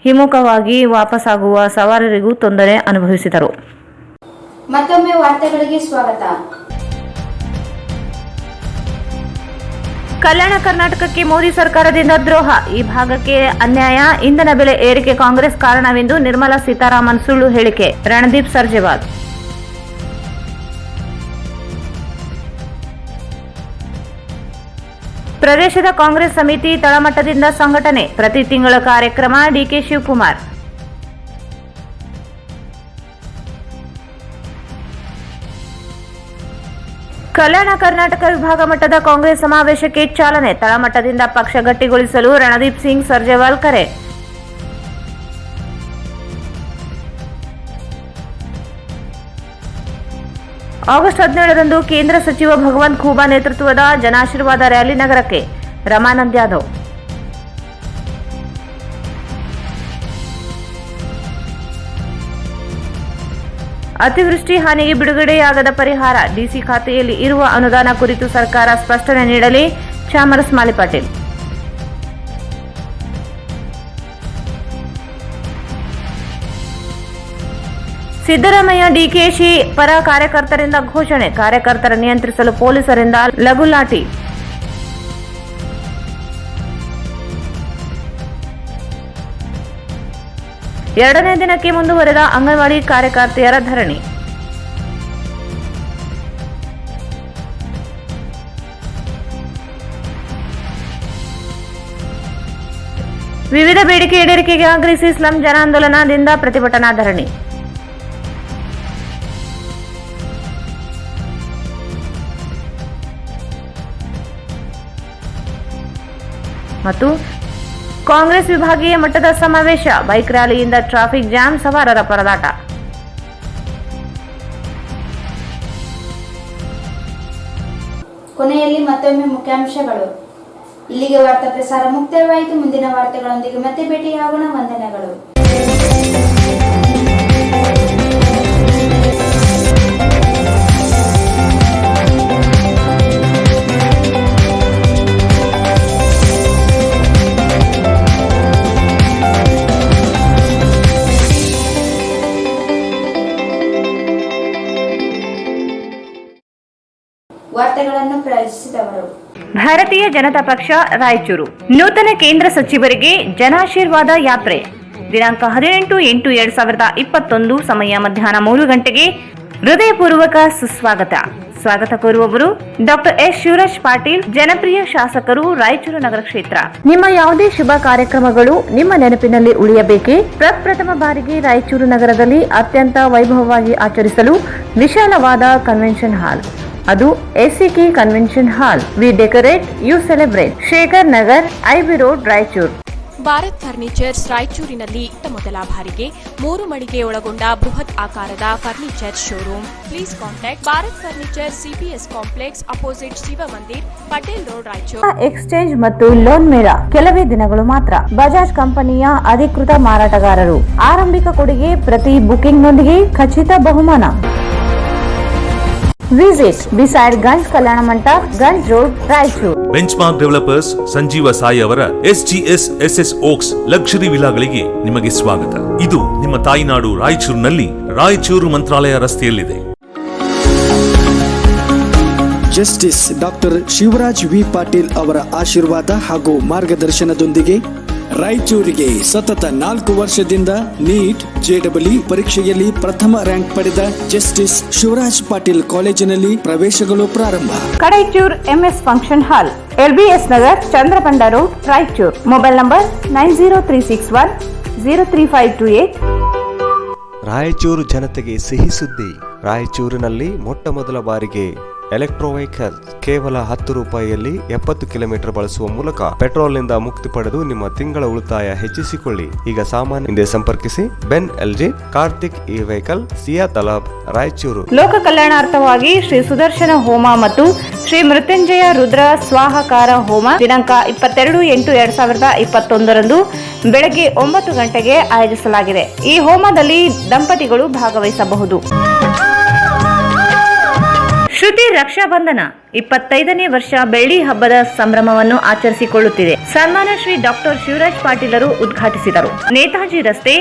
ಹಿಮ್ಮುಖವಾಗಿ ವಾಪಸ್ಸಾಗುವ ಸವಾರರಿಗೂ ತೊಂದರೆ ಅನುಭವಿಸಿದರು. ಮತ್ತೊಮ್ಮೆ ವಾರ್ತೆಗಳಿಗೆ ಸ್ವಾಗತ. ಕಲ್ಯಾಣ ಕರ್ನಾಟಕಕ್ಕೆ ಮೋದಿ ಸರ್ಕಾರದಿಂದ ದ್ರೋಹ, ಈ ಭಾಗಕ್ಕೆ ಅನ್ಯಾಯ, ಇಂಧನ ಬೆಲೆ ಏರಿಕೆ ಕಾಂಗ್ರೆಸ್ ಕಾರಣವೆಂದು ನಿರ್ಮಲಾ ಸೀತಾರಾಮನ್ ಸುಳ್ಳು ಹೇಳಿಕೆ. ರಣದೀಪ್ ಸರ್ಜೇವಾಲ್. ಪ್ರದೇಶದ ಕಾಂಗ್ರೆಸ್ ಸಮಿತಿ ತಳಮಟ್ಟದಿಂದ ಸಂಘಟನೆ, ಪ್ರತಿ ತಿಂಗಳ ಕಾರ್ಯಕ್ರಮ. ಡಿಕೆ ಶಿವಕುಮಾರ್. ಕಲ್ಯಾಣ ಕರ್ನಾಟಕ ವಿಭಾಗ ಮಟ್ಟದ ಕಾಂಗ್ರೆಸ್ ಸಮಾವೇಶಕ್ಕೆ ಚಾಲನೆ, ತಳಮಟ್ಟದಿಂದ ಪಕ್ಷ ಗಟ್ಟಿಗೊಳಿಸಲು ರಣದೀಪ್ ಸಿಂಗ್ ಸರ್ಜೇವಾಲ್ ಕರೆ. ಆಗಸ್ಟ್ 17ರಂದು ಕೇಂದ್ರ ಸಚಿವ ಭಗವಂತ್ ಖೂಬಾ ನೇತೃತ್ವದ ಜನಾಶೀರ್ವಾದ ರ್ಯಾಲಿ ನಗರಕ್ಕೆ. ರಮಾನಂದ್ ಯಾದವ್. ಅತಿವೃಷ್ಟಿ ಹಾನಿಗೆ ಬಿಡುಗಡೆಯಾಗದ ಪರಿಹಾರ, ಡಿಸಿ ಖಾತೆಯಲ್ಲಿ ಇರುವ ಅನುದಾನ ಕುರಿತು ಸರ್ಕಾರ ಸ್ಪಷ್ಟನೆ ನೀಡಲಿ. ಚಾಮರಸ್ ಮಾಲಿಪಾಟೀಲ್. ಸಿದ್ದರಾಮಯ್ಯ ಡಿಕೆಶಿ ಪರ ಕಾರ್ಯಕರ್ತರಿಂದ ಘೋಷಣೆ, ಕಾರ್ಯಕರ್ತರ ನಿಯಂತ್ರಿಸಲು ಪೊಲೀಸರಿಂದ ಲಘು ಲಾಠಿ. ಎರಡನೇ ದಿನಕ್ಕೆ ಮುಂದುವರೆದ ಅಂಗನವಾಡಿ ಕಾರ್ಯಕರ್ತೆಯರ ಧರಣಿ. ವಿವಿಧ ಬೇಡಿಕೆ ಈಡೇರಿಕೆಗೆ ಆಗ್ರಹಿಸಿ ಸ್ಲಂ ಜನಾಂದೋಲನದಿಂದ ಪ್ರತಿಭಟನಾ ಧರಣಿ. ಮತ್ತು ಕಾಂಗ್ರೆಸ್ ವಿಭಾಗೀಯ ಮಟ್ಟದ ಸಮಾವೇಶ, ಬೈಕ್ ರ್ಯಾಲಿಯಿಂದ ಟ್ರಾಫಿಕ್ ಜಾಮ್, ಸವಾರರ ಪರದಾಟ. ಕೊನೆಯಲ್ಲಿ ಮತ್ತೊಮ್ಮೆ ಮುಖ್ಯಾಂಶಗಳು. ಇಲ್ಲಿಗೆ ವಾರ್ತಾ ಪ್ರಸಾರ ಮುಕ್ತಾಯವಾಯಿತು. ಮುಂದಿನ ವಾರ್ತೆಗಳೊಂದಿಗೆ ಮತ್ತೆ ಭೇಟಿಯಾಗೋಣ. ವಂದನೆಗಳು. ವಾರ್ತೆಗಳನ್ನು ಪ್ರಾಯೋಜಿಸಿದವರು ಭಾರತೀಯ ಜನತಾ ಪಕ್ಷ ರಾಯಚೂರು. ನೂತನ ಕೇಂದ್ರ ಸಚಿವರಿಗೆ ಜನಾಶೀರ್ವಾದ ಯಾತ್ರೆ ದಿನಾಂಕ 18/8/2021 ಸಮಯ ಮಧ್ಯಾಹ್ನ 3 ಗಂಟೆಗೆ. ಹೃದಯಪೂರ್ವಕ ಸುಸ್ವಾಗತ. ಸ್ವಾಗತ ಕೋರುವವರು ಡಾಕ್ಟರ್ ಎಸ್ ಶಿವರಾಜ್ ಪಾಟೀಲ್, ಜನಪ್ರಿಯ ಶಾಸಕರು, ರಾಯಚೂರು ನಗರ ಕ್ಷೇತ್ರ. ನಿಮ್ಮ ಯಾವುದೇ ಶುಭ ಕಾರ್ಯಕ್ರಮಗಳು ನಿಮ್ಮ ನೆನಪಿನಲ್ಲಿ ಉಳಿಯಬೇಕೇ? ಪ್ರಪ್ರಥಮ ಬಾರಿಗೆ ರಾಯಚೂರು ನಗರದಲ್ಲಿ ಅತ್ಯಂತ ವೈಭವವಾಗಿ ಆಚರಿಸಲು ವಿಶಾಲವಾದ ಕನ್ವೆನ್ಷನ್ ಹಾಲ್, ಅದು SCK convention hall. We decorate, you celebrate. Shekhar Nagar, IB road, Raichur. Bharat furnitures ರಾಯಚೂರಿನಲ್ಲಿ ಮೊದಲ ಬಾರಿಗೆ 3 ಮಳಿಗೆ ಒಳಗೊಂಡ ಬೃಹತ್ ಆಕಾರದ furniture showroom. Please contact Bharat furniture CPS complex opposite Shiva Mandir, Patel road, Raichur. Exchange ಮತ್ತು ಲೋನ್ ಮೇಳ ಕೆಲವೇ ದಿನಗಳು ಮಾತ್ರ. ಬಜಾಜ್ ಕಂಪನಿಯ ಅಧಿಕೃತ ಮಾರಾಟಗಾರರು. ಆರಂಭಿಕ ಕೊಡುಗೆ ಪ್ರತಿ ಬುಕಿಂಗ್ನೊಂದಿಗೆ ಖಚಿತ ಬಹುಮಾನ. ವಿಸಿಟ್ ಬಿಸೈಡ್ ಗಂಜ್ ಕಲ್ಯಾಣ ಮಂಟಪ, Ganj road, Raichur. Benchmark developers Sanjeeva Sai ಅವರ SGS SS ಓಕ್ಸ್ ಲಕ್ಸುರಿ ವಿಲಾಗಳಿಗೆ ನಿಮಗೆ ಸ್ವಾಗತ. ಇದು ನಿಮ್ಮ ತಾಯಿನಾಡು ರಾಯಚೂರಿನಲ್ಲಿ ರಾಯಚೂರು ಮಂತ್ರಾಲಯ ರಸ್ತೆಯಲ್ಲಿದೆ. Justice doctor Shivraj V Patil ಅವರ ಆಶೀರ್ವಾದ ಹಾಗೂ ಮಾರ್ಗದರ್ಶನದೊಂದಿಗೆ ರಾಯಚೂರಿಗೆ ಸತತ 4 ವರ್ಷದಿಂದ ನೀಟ್ JEE ಪರೀಕ್ಷೆಯಲ್ಲಿ ಪ್ರಥಮ ರ್ಯಾಂಕ್ ಪಡೆದ ಜಸ್ಟಿಸ್ ಶಿವರಾಜ್ ಪಾಟೀಲ್ ಕಾಲೇಜಿನಲ್ಲಿ ಪ್ರವೇಶಗಳು ಪ್ರಾರಂಭ. Kadaichur MS function hall, LBS Nagar, Chandrabanda road, Raichur. Mobile number 9036103528. Raichur ಜನತೆಗೆ ಸಿಹಿ ಸುದ್ದಿ. ರಾಯಚೂರಿನಲ್ಲಿ ಮೊಟ್ಟ ಮೊದಲ ಬಾರಿಗೆ ಎಲೆಕ್ಟ್ರೋ ವೆಹಿಕಲ್ ಕೇವಲ 10 ರೂಪಾಯಿಯಲ್ಲಿ 70 ಕಿಲೋಮೀಟರ್ ಬಳಸುವ ಮೂಲಕ ಪೆಟ್ರೋಲ್ನಿಂದ ಮುಕ್ತಿ ಪಡೆದು ನಿಮ್ಮ ತಿಂಗಳ ಉಳಿತಾಯ ಹೆಚ್ಚಿಸಿಕೊಳ್ಳಿ. ಈಗ ಸಾಮಾನ್ಯ ಹಿಂದೆ ಸಂಪರ್ಕಿಸಿ. ಬೆನ್ LG, ಕಾರ್ತಿಕ್ ಈ ವೆಹಿಕಲ್, ಸಿಯಾ ತಲಾಬ್, ರಾಯಚೂರು. ಲೋಕ ಕಲ್ಯಾಣಾರ್ಥವಾಗಿ ಶ್ರೀ ಸುದರ್ಶನ ಹೋಮ ಮತ್ತು ಶ್ರೀ ಮೃತ್ಯುಂಜಯ ರುದ್ರ ಸ್ವಾಹಕಾರ ಹೋಮ ದಿನಾಂಕ 22/8/2021 ಬೆಳಗ್ಗೆ 9 ಗಂಟೆಗೆ ಆಯೋಜಿಸಲಾಗಿದೆ. ಈ ಹೋಮದಲ್ಲಿ ದಂಪತಿಗಳು ಭಾಗವಹಿಸಬಹುದು. ಶ್ರುತಿ ರಕ್ಷಾಬಂಧನ 25ನೇ ವರ್ಷ ಬೆಳ್ಳಿ ಹಬ್ಬದ ಸಂಭ್ರಮವನ್ನು ಆಚರಿಸಿಕೊಳ್ಳುತ್ತಿದೆ. ಸನ್ಮಾನ್ಯ ಶ್ರೀ ಡಾಕ್ಟರ್ ಶಿವರಾಜ್ ಪಾಟೀಲರು ಉದ್ಘಾಟಿಸಿದರು. ನೇತಾಜಿ ರಸ್ತೆ,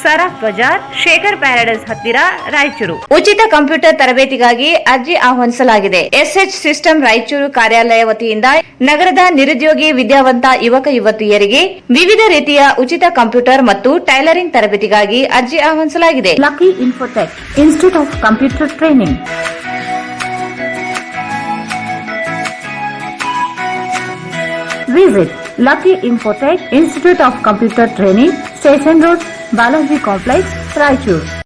ಸರಾಫ್ ಬಜಾರ್, ಶೇಖರ್ ಪ್ಯಾರಡೈಸ್ ಹತ್ತಿರ, ರಾಯಚೂರು. ಉಚಿತ ಕಂಪ್ಯೂಟರ್ ತರಬೇತಿಗಾಗಿ ಅರ್ಜಿ ಆಹ್ವಾನಿಸಲಾಗಿದೆ. SH ಸಿಸ್ಟಮ್ ರಾಯಚೂರು ಕಾರ್ಯಾಲಯ ವತಿಯಿಂದ ನಗರದ ನಿರುದ್ಯೋಗಿ ವಿದ್ಯಾವಂತ ಯುವಕ ಯುವತಿಯರಿಗೆ ವಿವಿಧ ರೀತಿಯ ಉಚಿತ ಕಂಪ್ಯೂಟರ್ ಮತ್ತು ಟೈಲರಿಂಗ್ ತರಬೇತಿಗಾಗಿ ಅರ್ಜಿ ಆಹ್ವಾನಿಸಲಾಗಿದೆ. Lucky Infotech institute of computer training. Visit Lucky Infotech Institute of Computer Training, Station Road, Balaji Complex, Raichur.